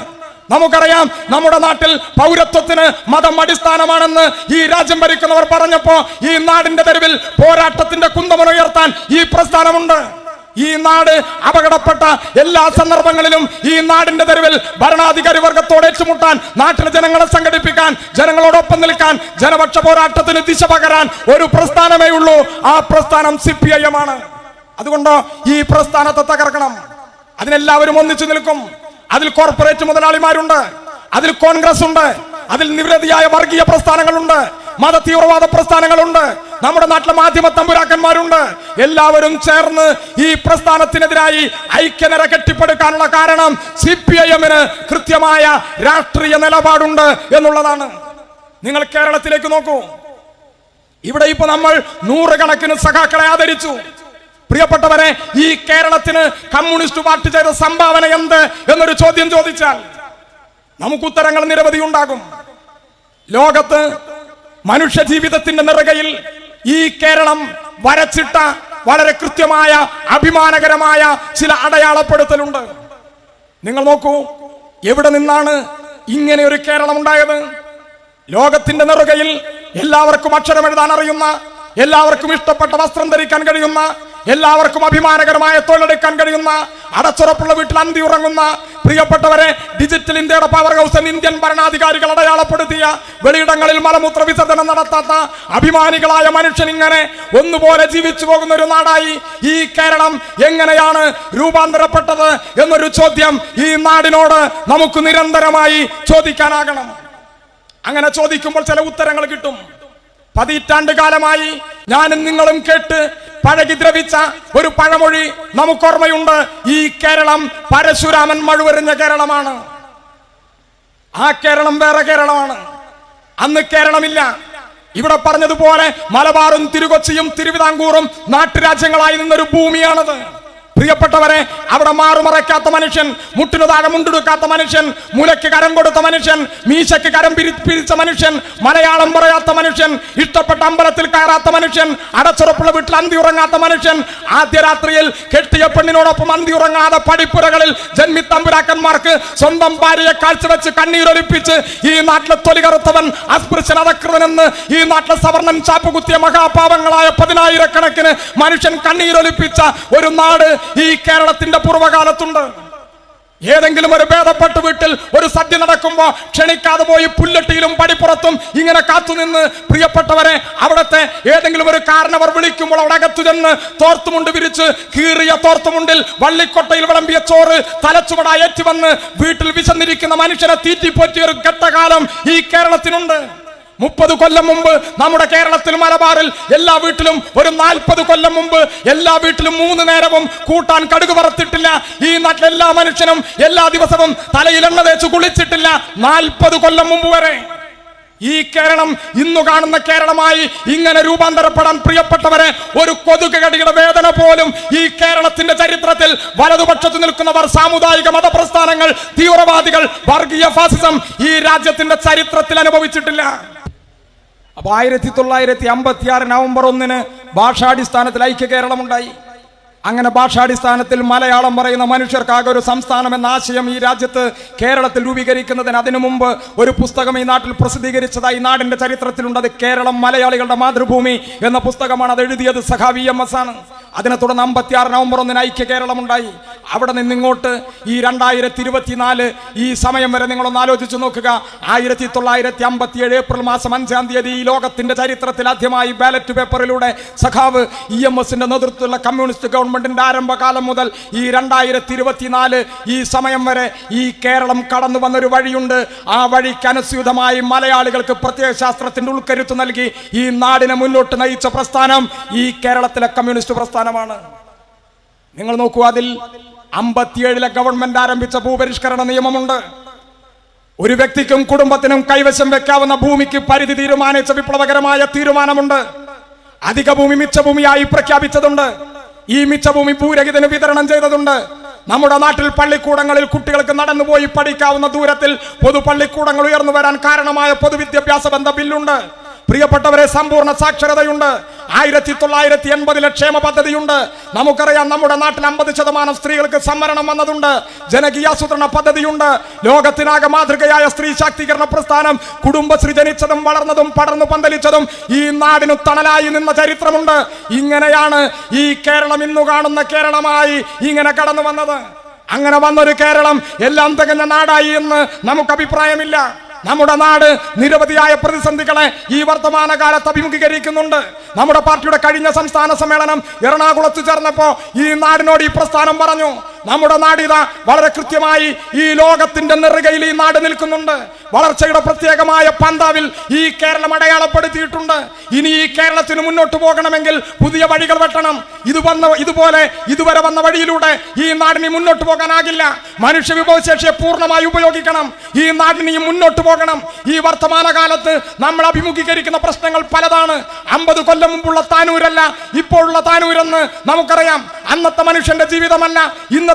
നമുക്കറിയാം, നമ്മുടെ നാട്ടിൽ പൗരത്വത്തിന് മതം അടിസ്ഥാനമാണെന്ന് ഈ രാജ്യം ഭരിക്കുന്നവർ പറഞ്ഞപ്പോ ഈ നാടിന്റെ തെരുവിൽ പോരാട്ടത്തിന്റെ കുന്തമുയർത്താൻ ഈ പ്രസ്ഥാനമുണ്ട്. ഈ നാട് അപകടപ്പെട്ട എല്ലാ സന്ദർഭങ്ങളിലും ഈ നാടിന്റെ തെരുവിൽ ഭരണാധികാരി വർഗത്തോട് ഏറ്റുമുട്ടാൻ, നാട്ടിലെ ജനങ്ങളെ സംഘടിപ്പിക്കാൻ, ജനങ്ങളോടൊപ്പം നിൽക്കാൻ, ജനപക്ഷ പോരാട്ടത്തിന് ദിശ പകരാൻ ഒരു പ്രസ്ഥാനമേ ഉള്ളൂ. ആ പ്രസ്ഥാനം CPIM ആണ്. അതുകൊണ്ട് ഈ പ്രസ്ഥാനത്തെ തകർക്കണം. അതിനെല്ലാവരും ഒന്നിച്ചു നിൽക്കും. അതിൽ കോർപ്പറേറ്റ് മുതലാളിമാരുണ്ട്, അതിൽ കോൺഗ്രസ് ഉണ്ട്, അതിൽ നിരവധിയായ വർഗീയ പ്രസ്ഥാനങ്ങളുണ്ട്, മത തീവ്രവാദ പ്രസ്ഥാനങ്ങളുണ്ട്, നമ്മുടെ നാട്ടിലെ മാധ്യമ തമ്പുരാക്കന്മാരുണ്ട്. എല്ലാവരും ചേർന്ന് ഈ പ്രസ്ഥാനത്തിനെതിരായി ഐക്യനിര കെട്ടിപ്പടുക്കാനുള്ള കാരണം CPIM-ന് കൃത്യമായ രാഷ്ട്രീയ നിലപാടുണ്ട് എന്നുള്ളതാണ്. നിങ്ങൾ കേരളത്തിലേക്ക് നോക്കൂ. ഇവിടെ ഇപ്പൊ നമ്മൾ നൂറുകണക്കിന് സഖാക്കളെ ആദരിച്ചു. പ്രിയപ്പെട്ടവരെ, ഈ കേരളത്തിന് കമ്മ്യൂണിസ്റ്റ് പാർട്ടി ചെയ്ത സംഭാവന എന്ത് എന്നൊരു ചോദ്യം ചോദിച്ചാൽ നമുക്ക് ഉത്തരങ്ങൾ നിരവധി ഉണ്ടാകും. ലോകത്ത് മനുഷ്യ ജീവിതത്തിന്റെ നെറുകയിൽ ഈ കേരളം വരച്ചിട്ട വളരെ കൃത്യമായ അഭിമാനകരമായ ചില അടയാളപ്പെടുത്തലുണ്ട്. നിങ്ങൾ നോക്കൂ, എവിടെ നിന്നാണ് ഇങ്ങനെ ഒരു കേരളം ഉണ്ടായത്? ലോകത്തിന്റെ നെറുകയിൽ എല്ലാവർക്കും അക്ഷരം എഴുതാൻ അറിയുന്ന, എല്ലാവർക്കും ഇഷ്ടപ്പെട്ട വസ്ത്രം ധരിക്കാൻ കഴിയുന്ന, എല്ലാവർക്കും അഭിമാനകരമായ തൊഴിലെടുക്കാൻ കഴിയുന്ന, അടച്ചുറപ്പുള്ള വീട്ടിൽ അന്തി ഉറങ്ങുന്ന, പ്രിയപ്പെട്ടവരെ, ഡിജിറ്റൽ ഇന്ത്യയുടെ പവർ ഹൗസ് ഇന്ത്യൻ ഭരണാധികാരികൾ അടയാളപ്പെടുത്തിയ, വെളിയിടങ്ങളിൽ മലമൂത്ര വിസർജനം നടത്താത്ത അഭിമാനികളായ മനുഷ്യൻ ഇങ്ങനെ ഒന്നുപോലെ ജീവിച്ചു പോകുന്ന ഒരു നാടായി ഈ കേരളം എങ്ങനെയാണ് രൂപാന്തരപ്പെട്ടത് എന്നൊരു ചോദ്യം ഈ നാടിനോട് നമുക്ക് നിരന്തരമായി ചോദിക്കാനാകണം. അങ്ങനെ ചോദിക്കുമ്പോൾ ചില ഉത്തരങ്ങൾ കിട്ടും. പതിറ്റാണ്ട് കാലമായി ഞാനും നിങ്ങളും കേട്ട് പഴകി ദ്രവിച്ച ഒരു പഴമൊഴി നമുക്കോർമ്മയുണ്ട്. ഈ കേരളം പരശുരാമൻ മഴുവെറിഞ്ഞ കേരളമാണ്. ആ കേരളം വേറെ കേരളമാണ്. അന്ന് കേരളമില്ല. ഇവിടെ പറഞ്ഞതുപോലെ മലബാറും തിരുകൊച്ചിയും തിരുവിതാംകൂറും നാട്ടുരാജ്യങ്ങളായി നിന്നൊരു ഭൂമിയാണത്. പ്രിയപ്പെട്ടവരെ, അവിടെ മാറുമറയ്ക്കാത്ത മനുഷ്യൻ, മുട്ടിനു താഴെ മുണ്ടെടുക്കാത്ത മനുഷ്യൻ, മുലയ്ക്ക് കരം കൊടുത്ത മനുഷ്യൻ, മീശയ്ക്ക് കരം പിരിച്ച മനുഷ്യൻ, മലയാളം പറയാത്ത മനുഷ്യൻ, ഇഷ്ടപ്പെട്ട അമ്പലത്തിൽ കയറാത്ത മനുഷ്യൻ, അടച്ചുറപ്പുള്ള വീട്ടിൽ അന്തി ഉറങ്ങാത്ത മനുഷ്യൻ, ആദ്യ രാത്രിയിൽ കെട്ടിയ പെണ്ണിനോടൊപ്പം അന്തി ഉറങ്ങാതെ പടിപ്പുരകളിൽ ജന്മിത്തമ്പുരാക്കന്മാർക്ക് സ്വന്തം ഭാര്യയെ കാഴ്ചവെച്ച് കണ്ണീരൊലിപ്പിച്ച് ഈ നാട്ടിലെ തൊലി കറുത്തവൻ, അസ്പൃശ്യൻ, അധകൃതനെന്ന് ഈ നാട്ടിലെ സവർണൻ ചാപ്പുകുത്തിയ മഹാപാവങ്ങളായ 10,000-കണക്കിന് മനുഷ്യൻ കണ്ണീരൊലിപ്പിച്ച ഒരു നാട് ഈ കേരളത്തിന്റെ പൂർവ്വകാലത്തുണ്ട്. ഏതെങ്കിലും ഒരു ഭേദപ്പെട്ട വീട്ടിൽ ഒരു സദ്യ നടക്കുമ്പോ ക്ഷണിക്കാതെ പോയി പുല്ലട്ടിയിലും പടിപ്പുറത്തും ഇങ്ങനെ കാത്തുനിന്ന്, പ്രിയപ്പെട്ടവരെ, അവിടത്തെ ഏതെങ്കിലും ഒരു കാരണവർ വിളിക്കുമ്പോൾ അവിടെ അകത്തു ചെന്ന് തോർത്തുമുണ്ട് വിരിച്ച് കീറിയ തോർത്തുമുണ്ടിൽ വള്ളിക്കൊട്ടയിൽ വിളമ്പിയ ചോറ് തലച്ചുവടായി ഏറ്റുവന്ന് വീട്ടിൽ വിശന്നിരിക്കുന്ന മനുഷ്യനെ തീറ്റിപ്പോറ്റിയ ഒരു ഘട്ടകാലം ഈ കേരളത്തിനുണ്ട്. 30 കൊല്ലം മുമ്പ് നമ്മുടെ കേരളത്തിൽ മലബാറിൽ എല്ലാ വീട്ടിലും, ഒരു 40 കൊല്ലം മുമ്പ് എല്ലാ വീട്ടിലും 3 നേരവും കൂട്ടാൻ കടുക് വറുത്തിട്ടില്ല. ഈ നാട്ടിലെ എല്ലാ മനുഷ്യനും എല്ലാ ദിവസവും തലയിൽ എണ്ണ തേച്ച് കുളിച്ചിട്ടില്ല. 40 കൊല്ലം മുമ്പ് വരെ ഈ കേരളം ഇന്നു കാണുന്ന കേരളമായി ഇങ്ങനെ രൂപാന്തരപ്പെടാൻ, പ്രിയപ്പെട്ടവരെ, ഒരു കൊതുക് കടിയുടെ വേദന പോലും ഈ കേരളത്തിന്റെ ചരിത്രത്തിൽ വലതുപക്ഷത്ത് നിൽക്കുന്നവർ, സാമുദായിക മതപ്രസ്ഥാനങ്ങൾ, തീവ്രവാദികൾ, വർഗീയ ഫാസിസം ഈ രാജ്യത്തിന്റെ ചരിത്രത്തിൽ അനുഭവിച്ചിട്ടില്ല. അപ്പൊ 1956 നവംബർ 1 ഭാഷാടിസ്ഥാനത്തിൽ ഐക്യ കേരളമുണ്ടായി. അങ്ങനെ ഭാഷാടിസ്ഥാനത്തിൽ മലയാളം പറയുന്ന മനുഷ്യർക്കാകെ ഒരു സംസ്ഥാനം എന്ന ആശയം ഈ രാജ്യത്ത് കേരളത്തിൽ രൂപീകരിക്കുന്നതിന് അതിനു മുമ്പ് ഒരു പുസ്തകം ഈ നാട്ടിൽ പ്രസിദ്ധീകരിച്ചതായി നാടിന്റെ ചരിത്രത്തിലുണ്ട്. അത് കേരളം മലയാളികളുടെ മാതൃഭൂമി എന്ന പുസ്തകമാണ്. അത് എഴുതിയത് സഖാവ് EMS ആണ്. അതിനെ തുടർന്ന് 56 നവംബർ 1 ഐക്യ കേരളമുണ്ടായി. അവിടെ നിന്നിങ്ങോട്ട് ഈ 2024 ഈ സമയം വരെ നിങ്ങളൊന്ന് ആലോചിച്ച് നോക്കുക. 1957 ഏപ്രിൽ മാസം 5-ാം തീയതി ഈ ലോകത്തിന്റെ ചരിത്രത്തിൽ ആദ്യമായി ബാലറ്റ് പേപ്പറിലൂടെ സഖാവ് EMS-ന്റെ നേതൃത്വത്തിലുള്ള കമ്മ്യൂണിസ്റ്റ് ഗവൺമെന്റിന്റെ ആരംഭകാലം മുതൽ ഈ 2024 ഈ സമയം വരെ ഈ കേരളം കടന്നു വന്നൊരു വഴിയുണ്ട്. ആ വഴിക്ക് അനുസ്യൂതമായി മലയാളികൾക്ക് പ്രത്യയശാസ്ത്രത്തിന്റെ ഉൾക്കരുത്ത് നൽകി ഈ നാടിനെ മുന്നോട്ട് നയിച്ച പ്രസ്ഥാനം ഈ കേരളത്തിലെ കമ്മ്യൂണിസ്റ്റ് പ്രസ്ഥാനമാണ്. നിങ്ങൾ നോക്കൂ, അതിൽ 57 ഗവൺമെന്റ് ആരംഭിച്ച ഭൂപരിഷ്കരണ നിയമമുണ്ട്. ഒരു വ്യക്തിക്കും കുടുംബത്തിനും കൈവശം വെക്കാവുന്ന ഭൂമിക്ക് പരിധി തീരുമാനിച്ച വിപ്ലവകരമായ തീരുമാനമുണ്ട്. അധിക ഭൂമി മിച്ചഭൂമിയായി പ്രഖ്യാപിച്ചതുണ്ട്. ഈ മിച്ചഭൂമി ഭൂരഹിതന് വിതരണം ചെയ്തതുണ്ട്. നമ്മുടെ നാട്ടിൽ പള്ളിക്കൂടങ്ങളിൽ കുട്ടികൾക്ക് നടന്നുപോയി പഠിക്കാവുന്ന ദൂരത്തിൽ പൊതുപള്ളിക്കൂടങ്ങൾ ഉയർന്നു വരാൻ കാരണമായ പൊതുവിദ്യാഭ്യാസ ബന്ധ ബില്ലുണ്ട്. പ്രിയപ്പെട്ടവരെ, സമ്പൂർണ്ണ സാക്ഷരതയുണ്ട്. 1980 ക്ഷേമ പദ്ധതിയുണ്ട്. നമുക്കറിയാം നമ്മുടെ നാട്ടിൽ 50% സ്ത്രീകൾക്ക് സംവരണം വന്നതുണ്ട്. ജനകീയാസൂത്രണ പദ്ധതിയുണ്ട്. ലോകത്തിനാകെ മാതൃകയായ സ്ത്രീ ശാക്തീകരണ പ്രസ്ഥാനം കുടുംബശ്രീ ജനിച്ചതും വളർന്നതും പടർന്നു പന്തലിച്ചതും ഈ നാടിനു തണലായി നിന്ന ചരിത്രമുണ്ട്. ഇങ്ങനെയാണ് ഈ കേരളം ഇന്നു കാണുന്ന കേരളമായി ഇങ്ങനെ കടന്നു വന്നത്. അങ്ങനെ വന്നൊരു കേരളം എല്ലാം തികഞ്ഞ നാടായി എന്ന് നമുക്ക് അഭിപ്രായമില്ല. നമ്മുടെ നാട് നിരവധിയായ പ്രതിസന്ധികളെ ഈ വർത്തമാനകാലത്ത് അഭിമുഖീകരിക്കുന്നുണ്ട്. നമ്മുടെ പാർട്ടിയുടെ കഴിഞ്ഞ സംസ്ഥാന സമ്മേളനം എറണാകുളത്ത് ചേർന്നപ്പോ ഈ നാടിനോട് ഈ പ്രസ്ഥാനം പറഞ്ഞു, നമ്മുടെ നാടിത വളരെ കൃത്യമായി ഈ ലോകത്തിന്റെ നെറുകയിൽ ഈ നാട് നിൽക്കുന്നുണ്ട്. വളർച്ചയുടെ പ്രത്യേകമായ പന്താവിൽ ഈ കേരളം അടയാളപ്പെടുത്തിയിട്ടുണ്ട്. ഇനി ഈ കേരളത്തിന് മുന്നോട്ട് പോകണമെങ്കിൽ പുതിയ വഴികൾ വെട്ടണം. ഇതുപോലെ ഇതുവരെ വന്ന വഴിയിലൂടെ ഈ നാടിന് മുന്നോട്ട് പോകാനാകില്ല. മനുഷ്യ വിഭവശേഷിയെ പൂർണ്ണമായി ഉപയോഗിക്കണം. ഈ നാടിന് മുന്നോട്ട് പോകണം. ഈ വർത്തമാനകാലത്ത് നമ്മൾ അഭിമുഖീകരിക്കുന്ന പ്രശ്നങ്ങൾ പലതാണ്. 50 കൊല്ലം മുമ്പുള്ള താനൂരല്ല ഇപ്പോഴുള്ള താനൂരെന്ന് നമുക്കറിയാം. അന്നത്തെ മനുഷ്യന്റെ ജീവിതമല്ല ഇന്നത്തെ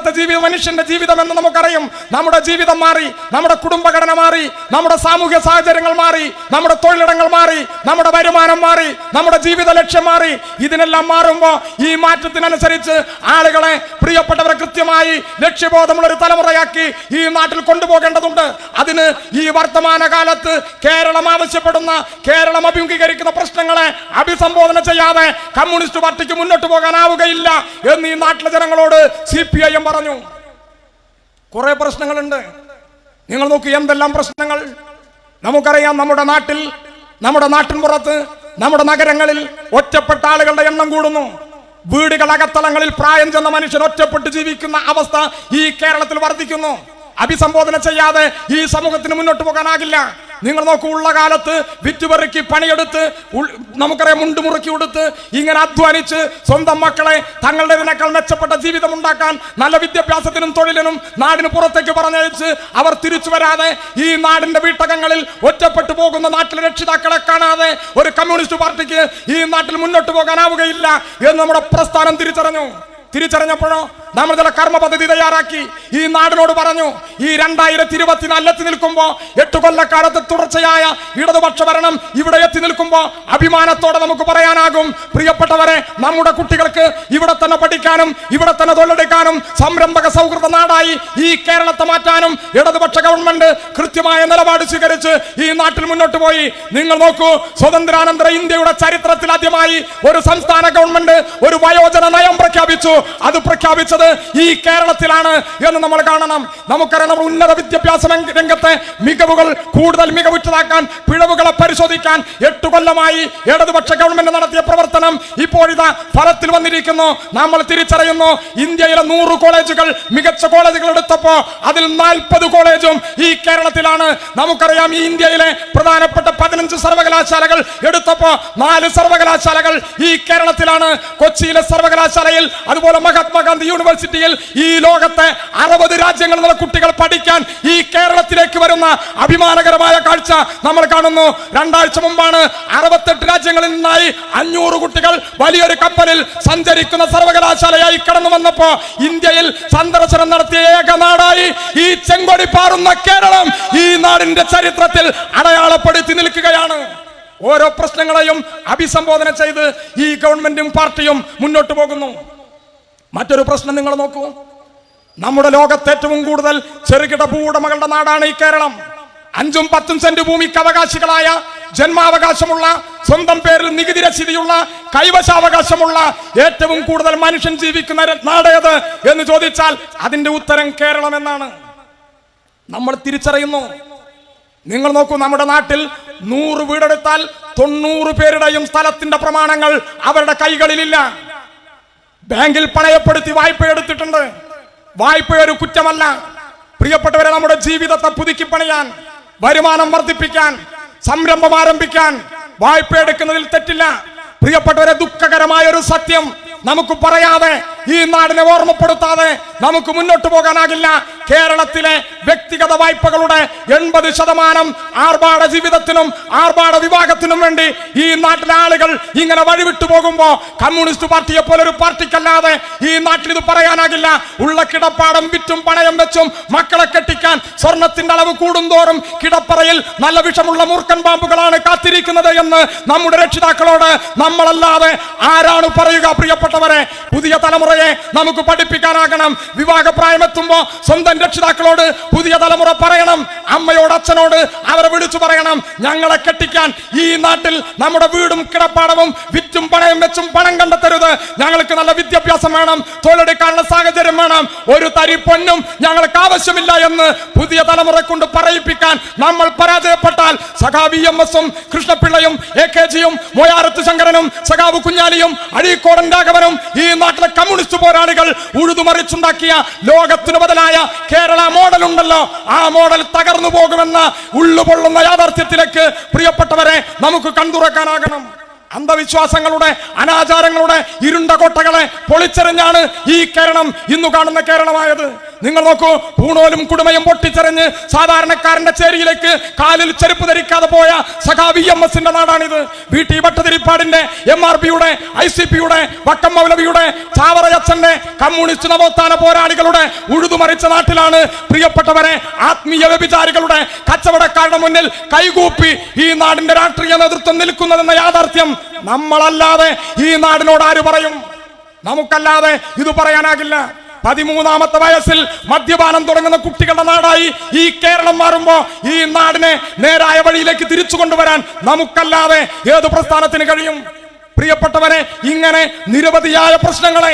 മനുഷ്യന്റെ ജീവിതം എന്ന് നമുക്കറിയാം. നമ്മുടെ ജീവിതം മാറി, നമ്മുടെ കുടുംബഘടന മാറി, നമ്മുടെ സാമൂഹ്യ സാഹചര്യങ്ങൾ മാറി, നമ്മുടെ തൊഴിലിടങ്ങൾ മാറി, നമ്മുടെ വരുമാനം മാറി, നമ്മുടെ ജീവിത ലക്ഷ്യം മാറി. ഇതിനെല്ലാം മാറുമ്പോ ഈ മാറ്റത്തിനനുസരിച്ച് ആളുകളെ, പ്രിയപ്പെട്ടവരെ, കൃത്യമായി ലക്ഷ്യബോധമുള്ള ഒരു തലമുറയാക്കി ഈ നാട്ടിൽ കൊണ്ടുപോകേണ്ടതുണ്ട്. അതിന് ഈ വർത്തമാനകാലത്ത് കേരളം ആവശ്യപ്പെടുന്ന, കേരളം അഭിമുഖീകരിക്കുന്ന പ്രശ്നങ്ങളെ അഭിസംബോധന ചെയ്യാതെ കമ്മ്യൂണിസ്റ്റ് പാർട്ടിക്ക് മുന്നോട്ട് പോകാനാവുകയില്ല എന്ന് ഈ നാട്ടിലെ ജനങ്ങളോട് CPIM പറഞ്ഞു. കുറെ പ്രശ്നങ്ങളുണ്ട്. നിങ്ങൾ നോക്കൂ, എന്തെല്ലാം പ്രശ്നങ്ങൾ നമുക്കറിയാം. നമ്മുടെ നാട്ടിൻപുറത്ത്, നമ്മുടെ നഗരങ്ങളിൽ ഒറ്റപ്പെട്ട ആളുകളുടെ എണ്ണം കൂടുന്നു. വീടുകൾ അകത്തളങ്ങളിൽ പ്രായം ചെന്ന മനുഷ്യൻ ഒറ്റപ്പെട്ട് ജീവിക്കുന്ന അവസ്ഥ ഈ കേരളത്തിൽ വർദ്ധിക്കുന്നു. അഭിസംബോധന ചെയ്യാതെ ഈ സമൂഹത്തിന് മുന്നോട്ട് പോകാനാകില്ല. നിങ്ങൾ നോക്കൂ, ഉള്ള കാലത്ത് വിറ്റുപെറുക്കി പണിയെടുത്ത്, നമുക്കറിയാം, മുണ്ടുമുറുക്കി കൊടുത്ത് ഇങ്ങനെ അധ്വാനിച്ച് സ്വന്തം മക്കളെ തങ്ങളുടേതിനേക്കാൾ മെച്ചപ്പെട്ട ജീവിതം ഉണ്ടാക്കാൻ, നല്ല വിദ്യാഭ്യാസത്തിനും തൊഴിലിനും നാടിന് പുറത്തേക്ക് പറഞ്ഞയച്ച് അവർ തിരിച്ചു വരാതെ ഈ നാടിന്റെ വീട്ടകങ്ങളിൽ ഒറ്റപ്പെട്ടു പോകുന്ന നാട്ടിലെ രക്ഷിതാക്കളെ കാണാതെ ഒരു കമ്മ്യൂണിസ്റ്റ് പാർട്ടിക്ക് ഈ നാട്ടിൽ മുന്നോട്ട് പോകാനാവുകയില്ല എന്ന് നമ്മുടെ പ്രസ്ഥാനം തിരിച്ചറിഞ്ഞപ്പോഴോ നമ്മൾ ചില കർമ്മ പദ്ധതി തയ്യാറാക്കി ഈ നാടിനോട് പറഞ്ഞു. ഈ 2024 എത്തി നിൽക്കുമ്പോ, 8 കൊല്ലക്കാലത്ത് തുടർച്ചയായ ഇടതുപക്ഷ ഭരണം ഇവിടെ എത്തി നിൽക്കുമ്പോ അഭിമാനത്തോടെ നമുക്ക് പറയാനാകും, പ്രിയപ്പെട്ടവരെ, നമ്മുടെ കുട്ടികൾക്ക് ഇവിടെ തന്നെ പഠിക്കാനും ഇവിടെ തന്നെ തൊഴിലെടുക്കാനും സംരംഭക സൗഹൃദ നാടായി ഈ കേരളത്തെ മാറ്റാനും ഇടതുപക്ഷ ഗവൺമെന്റ് കൃത്യമായ നിലപാട് സ്വീകരിച്ച് ഈ നാട്ടിൽ മുന്നോട്ട് പോയി. നിങ്ങൾ നോക്കൂ, സ്വതന്ത്രാനന്തര ഇന്ത്യയുടെ ചരിത്രത്തിൽ ആദ്യമായി ഒരു സംസ്ഥാന ഗവൺമെന്റ് ഒരു വയോജന നയം പ്രഖ്യാപിച്ചു. അത് പ്രഖ്യാപിച്ചത് ഈ കേരളത്തിലാണ് എന്ന് നമ്മൾ കാണണം. നമുക്കറിയാം, നമ്മൾ ഉന്നത വിദ്യാഭ്യാസ രംഗത്തെ മികവുകൾ കൂടുതൽ മികവുറ്റതാക്കാൻ, പിഴവുകളെ പരിശോധിക്കാൻ 8 കൊല്ലമായി ഇടതുപക്ഷ ഗവൺമെന്റ് നടത്തിയ പ്രവർത്തനം ഇപ്പോഴിതാ ഫലത്തിൽ വന്നിരിക്കുന്നു. നമ്മൾ തിരിച്ചറിയുന്നു, ഇന്ത്യയിലെ 100 കോളേജുകൾ, മികച്ച കോളേജുകൾ എടുത്തപ്പോ അതിൽ 40 കോളേജും ഈ കേരളത്തിലാണ്. നമുക്കറിയാം, ഈ ഇന്ത്യയിലെ പ്രധാനപ്പെട്ട 15 സർവകലാശാലകൾ എടുത്തപ്പോ 4 സർവകലാശാലകൾ ഈ കേരളത്തിലാണ്. കൊച്ചിയിലെ സർവകലാശാലയിൽ, അതുപോലെ മഹാത്മാഗാന്ധി യൂണിവേഴ്സിറ്റിയിൽ ഈ ലോകത്തെ 60 രാജ്യങ്ങളിലുള്ള കുട്ടികൾ പഠിക്കാൻ ഈ കേരളത്തിലേക്ക് വരുന്ന അഭിമാനകരമായ കാഴ്ച നമ്മൾ കാണുന്നു. 2 ആഴ്ച മുമ്പാണ് 68 രാജ്യങ്ങളിൽ നിന്നായി 500 കുട്ടികൾ വലിയൊരു കപ്പലിൽ സഞ്ചരിക്കുന്ന സർവകലാശാലയായി കടന്നു വന്നപ്പോ ഇന്ത്യയിൽ സന്ദർശനം നടത്തിയ ഏക നാടായി ഈ ചെങ്കൊടി പാറുന്ന കേരളം ഈ നാടിന്റെ ചരിത്രത്തിൽ അടയാളപ്പെടുത്തി നിൽക്കുകയാണ്. ഓരോ പ്രശ്നങ്ങളെയും അഭിസംബോധന ചെയ്ത് ഈ ഗവൺമെന്റും പാർട്ടിയും മുന്നോട്ട് പോകുന്നു. മറ്റൊരു പ്രശ്നം നിങ്ങൾ നോക്കൂ, നമ്മുടെ ലോകത്ത് ഏറ്റവും കൂടുതൽ ചെറുകിട ഭൂവുടമകളുടെ നാടാണ് ഈ കേരളം. 5ഉം 10ഉം സെന്റ് ഭൂമിക്ക് അവകാശികളായ, ജന്മാവകാശമുള്ള, സ്വന്തം പേരിൽ നികുതി രസീതിയുള്ള, കൈവശാവകാശമുള്ള ഏറ്റവും കൂടുതൽ മനുഷ്യൻ ജീവിക്കുന്ന നാടേത് എന്ന് ചോദിച്ചാൽ അതിന്റെ ഉത്തരം കേരളം എന്നാണ്. നമ്മൾ തിരിച്ചറിയുന്നു. നിങ്ങൾ നോക്കൂ, നമ്മുടെ നാട്ടിൽ 100 വീടെടുത്താൽ 90 പേരുടെയും സ്ഥലത്തിന്റെ പ്രമാണങ്ങൾ അവരുടെ കൈകളിലില്ല. ബാങ്കിൽ പണയപ്പെടുത്തി വായ്പ എടുത്തിട്ടുണ്ട്. വായ്പ ഒരു കുറ്റമല്ല. പ്രിയപ്പെട്ടവരെ, നമ്മുടെ ജീവിതത്തെ പുതുക്കി പണിയാൻ, വരുമാനം വർദ്ധിപ്പിക്കാൻ, സംരംഭം ആരംഭിക്കാൻ വായ്പ എടുക്കുന്നതിൽ തെറ്റില്ല. പ്രിയപ്പെട്ടവരെ, ദുഃഖകരമായ ഒരു സത്യം നമുക്ക് പറയാതെ ഈ നാടിനെ ഓർമ്മപ്പെടുത്താതെ നമുക്ക് മുന്നോട്ട് പോകാനാകില്ല. കേരളത്തിലെ വ്യക്തിഗത വായ്പകളുടെ 80% ആർഭാട ജീവിതത്തിനും ആർഭാട വിഭാഗത്തിനും വേണ്ടി ഈ നാട്ടിലെ ആളുകൾ ഇങ്ങനെ വഴിവിട്ടു പോകുമ്പോ കമ്മ്യൂണിസ്റ്റ് പാർട്ടിയെ പോലെ ഒരു പാർട്ടിക്കല്ലാതെ ഈ നാട്ടിൽ ഇത് പറയാനാകില്ല. ഉള്ള കിടപ്പാടം വിറ്റും പണയം വെച്ചും മക്കളെ കെട്ടിക്കാൻ സ്വർണത്തിന്റെ അളവ് കൂടുന്തോറും കിടപ്പറയിൽ നല്ല വിഷമുള്ള മൂർഖൻ പാമ്പുകളാണ് കാത്തിരിക്കുന്നത് എന്ന് നമ്മുടെ രക്ഷിതാക്കളോട് നമ്മളല്ലാതെ ആരാണ് പറയുക? പ്രിയപ്പെട്ടവരെ, പുതിയ തലമുറയെ നമുക്ക് പഠിപ്പിക്കാനാകണം. വിവാഹപ്രായമെത്തുമ്പോ സ്വന്തം രക്ഷിതാക്കളോട് പുതിയ തലമുറ പറയണം, അമ്മയോട് അച്ഛനോട് അവരെ വിളിച്ചു പറയണം, ഞങ്ങളെ കെട്ടിക്കാൻ ഈ നാട്ടിൽ നമ്മുടെ വീടും കിടപ്പാടവും വിറ്റും പണയം വെച്ചും പണം കണ്ടെത്തരുത്. ഞങ്ങൾക്ക് നല്ല വിദ്യാഭ്യാസം വേണം, തൊഴിലെടുക്കാനുള്ള സാഹചര്യം വേണം, ഒരു തരി പൊന്നും ഞങ്ങൾക്ക് ആവശ്യമില്ല എന്ന് പുതിയ തലമുറ കൊണ്ട് പറയിപ്പിക്കാൻ നമ്മൾ പരാജയപ്പെട്ടാൽ സഖാവ് EMS-ഉം കൃഷ്ണപിള്ളയും AKGയും മോയാരത്ത് ശങ്കരനും സഖാവ് കുഞ്ഞാലിയും അഴീക്കോടൻ രാഘവനും ഈ നാട്ടിലെ കമ്മ്യൂണിസ്റ്റ് പോരാളികൾ ഉഴുതുമറിച്ചുണ്ടാക്കിയ ലോകത്തിനു ബദലായ കേരള മോഡൽ ഉണ്ടല്ലോ, ആ മോഡൽ തകർന്നു പോകുമെന്ന ഉള്ളുപൊള്ളുന്ന യാഥാർത്ഥ്യത്തിലേക്ക് പ്രിയപ്പെട്ടവരെ നമുക്ക് കണ്ടുറക്കാനാകണം. അന്ധവിശ്വാസങ്ങളുടെ അനാചാരങ്ങളുടെ ഇരുണ്ട കോട്ടകളെ പൊളിച്ചെറിഞ്ഞാണ് ഈ കേരളം ഇന്നു കാണുന്ന കേരളമായത്. നിങ്ങൾ നോക്കൂ, പൂണോലും കുടുമയും പൊട്ടിച്ചെറിഞ്ഞ് സാധാരണക്കാരന്റെ ചേരിയിലേക്ക് കാലിൽ ചെരുപ്പ് ധരിക്കാതെ പോയ സഖാവ് EMS-ന്റെ നാടാണിത്. VT ഭട്ടതിരിപ്പാടിന്റെ, MRPയുടെ, ICPയുടെ, വക്കം മൗലവിയുടെ, ചാവറയച്ചന്റെ, കമ്മ്യൂണിസ്റ്റ് നവോത്ഥാന പോരാളികളുടെ ഉഴുതുമറിച്ച നാട്ടിലാണ് പ്രിയപ്പെട്ടവരെ ആത്മീയ വ്യഭിചാരികളുടെ കച്ചവടക്കാരുടെ മുന്നിൽ കൈകൂപ്പി ഈ നാടിന്റെ രാഷ്ട്രീയ നേതൃത്വം നിൽക്കുന്നതെന്ന യാഥാർത്ഥ്യം നമ്മളല്ലാതെ ഈ നാടിനോട് ആര് പറയും? നമുക്കല്ലാതെ ഇത് പറയാനാകില്ല. 13-ാമത്തെ വയസ്സിൽ മദ്യപാനം തുടങ്ങുന്ന കുട്ടികളുടെ നാടായി ഈ കേരളം മാറുമ്പോ ഈ നാടിനെ നേരായ വഴിയിലേക്ക് തിരിച്ചു കൊണ്ടുവരാൻ നമുക്കല്ലാതെ ഏത് പ്രസ്ഥാനത്തിന് കഴിയും? പ്രിയപ്പെട്ടവരെ, ഇങ്ങനെ നിരവധിയായ പ്രശ്നങ്ങളെ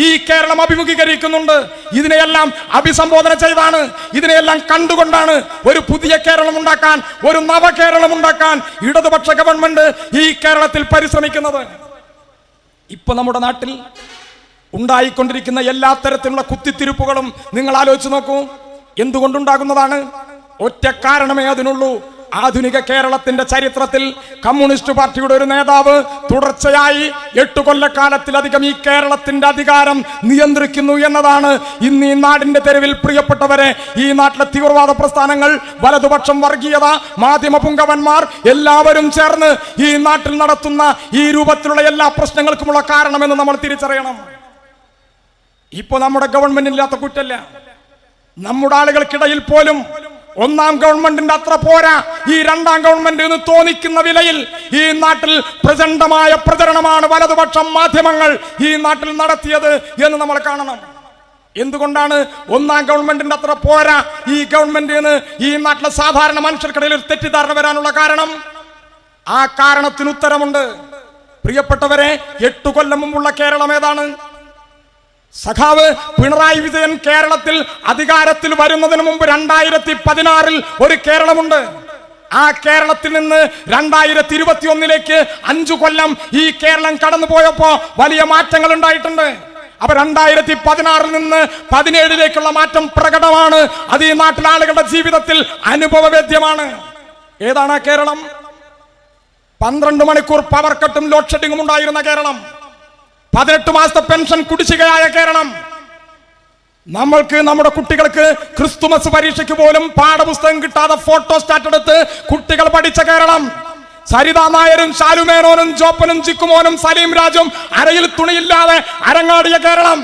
ഈ കേരളം അഭിമുഖീകരിക്കുന്നുണ്ട്. ഇതിനെയെല്ലാം അഭിസംബോധന ചെയ്താണ്, ഇതിനെയെല്ലാം കണ്ടുകൊണ്ടാണ് ഒരു പുതിയ കേരളം ഉണ്ടാക്കാൻ, ഒരു നവകേരളം ഉണ്ടാക്കാൻ ഇടതുപക്ഷ ഗവൺമെന്റ് ഈ കേരളത്തിൽ പരിശ്രമിക്കുന്നത്. ഇപ്പൊ നമ്മുടെ നാട്ടിൽ ഉണ്ടായിക്കൊണ്ടിരിക്കുന്ന എല്ലാ തരത്തിലുള്ള കുത്തിത്തിരിപ്പുകളും നിങ്ങൾ ആലോചിച്ച് നോക്കൂ. എന്തുകൊണ്ടുണ്ടാകുന്നതാണ്? ഒറ്റ കാരണമേ അതിനുള്ളൂ. ആധുനിക കേരളത്തിന്റെ ചരിത്രത്തിൽ കമ്മ്യൂണിസ്റ്റ് പാർട്ടിയുടെ ഒരു നേതാവ് തുടർച്ചയായി 8 കൊല്ലക്കാലത്തിലധികം ഈ കേരളത്തിന്റെ അധികാരം നിയന്ത്രിക്കുന്നു എന്നതാണ് ഇന്ന് ഈ നാടിന്റെ തെരുവിൽ പ്രിയപ്പെട്ടവരെ ഈ നാട്ടിലെ തീവ്രവാദ പ്രസ്ഥാനങ്ങൾ, വലതുപക്ഷം, വർഗീയത, മാധ്യമ പുങ്കവന്മാർ എല്ലാവരും ചേർന്ന് ഈ നാട്ടിൽ നടത്തുന്ന ഈ രൂപത്തിലുള്ള എല്ലാ പ്രശ്നങ്ങൾക്കുമുള്ള കാരണമെന്ന് നമ്മൾ തിരിച്ചറിയണം. ഇപ്പൊ നമ്മുടെ ഗവൺമെന്റിനില്ലാത്ത കുറ്റല്ല, നമ്മുടെ ആളുകൾക്കിടയിൽ പോലും ഒന്നാം ഗവൺമെന്റിന്റെ അത്ര പോരാ ഈ രണ്ടാം ഗവൺമെന്റ് എന്ന് തോന്നിക്കുന്ന വിലയിൽ ഈ നാട്ടിൽ പ്രചണ്ഡമായ പ്രചരണമാണ് വലതുപക്ഷം മാധ്യമങ്ങൾ ഈ നാട്ടിൽ നടത്തിയത് എന്ന് നമ്മൾ കാണണം. എന്തുകൊണ്ടാണ് ഒന്നാം ഗവൺമെന്റിന്റെ അത്ര പോരാ ഈ ഗവൺമെന്റ് എന്ന് ഈ നാട്ടിലെ സാധാരണ മനുഷ്യർക്കിടയിൽ ഒരു തെറ്റിദ്ധാരണ വരാനുള്ള കാരണം? ആ കാരണത്തിന് ഉത്തരമുണ്ട്. പ്രിയപ്പെട്ടവരെ, 8 കൊല്ലം മുമ്പുള്ള കേരളം ഏതാണ്? സഖാവ് പിണറായി വിജയൻ കേരളത്തിൽ അധികാരത്തിൽ വരുന്നതിന് മുമ്പ് 2016 ഒരു കേരളമുണ്ട്. ആ കേരളത്തിൽ നിന്ന് 2021 5 കൊല്ലം ഈ കേരളം കടന്നുപോയപ്പോ വലിയ മാറ്റങ്ങൾ ഉണ്ടായിട്ടുണ്ട്. അപ്പൊ 2016 നിന്ന് 17 മാറ്റം പ്രകടമാണ്. അത് ഈ നാട്ടിലെ ആളുകളുടെ ജീവിതത്തിൽ അനുഭവവേദ്യമാണ്. ഏതാണ് ആ കേരളം? 12 മണിക്കൂർ പവർ കട്ടും ലോഡ് ഷെഡിങ്ങും ഉണ്ടായിരുന്ന കേരളം, 18 മാസത്തെ പെൻഷൻ കുടിശ്ശികയായ കേരളം, നമ്മൾക്ക് നമ്മുടെ കുട്ടികൾക്ക് ക്രിസ്തുമസ് പരീക്ഷയ്ക്ക് പോലും പാഠപുസ്തകം കിട്ടാതെ ഫോട്ടോസ്റ്റാറ്റ് എടുത്ത് കുട്ടികൾ പഠിച്ച കേരളം, സരിതാ നായരും ശാലുമേനോനും ജോപ്പനും ചിക്കുമോനും സലീം രാജും അരയിൽ തുണിയില്ലാതെ അരങ്ങാടിയ കേരളം.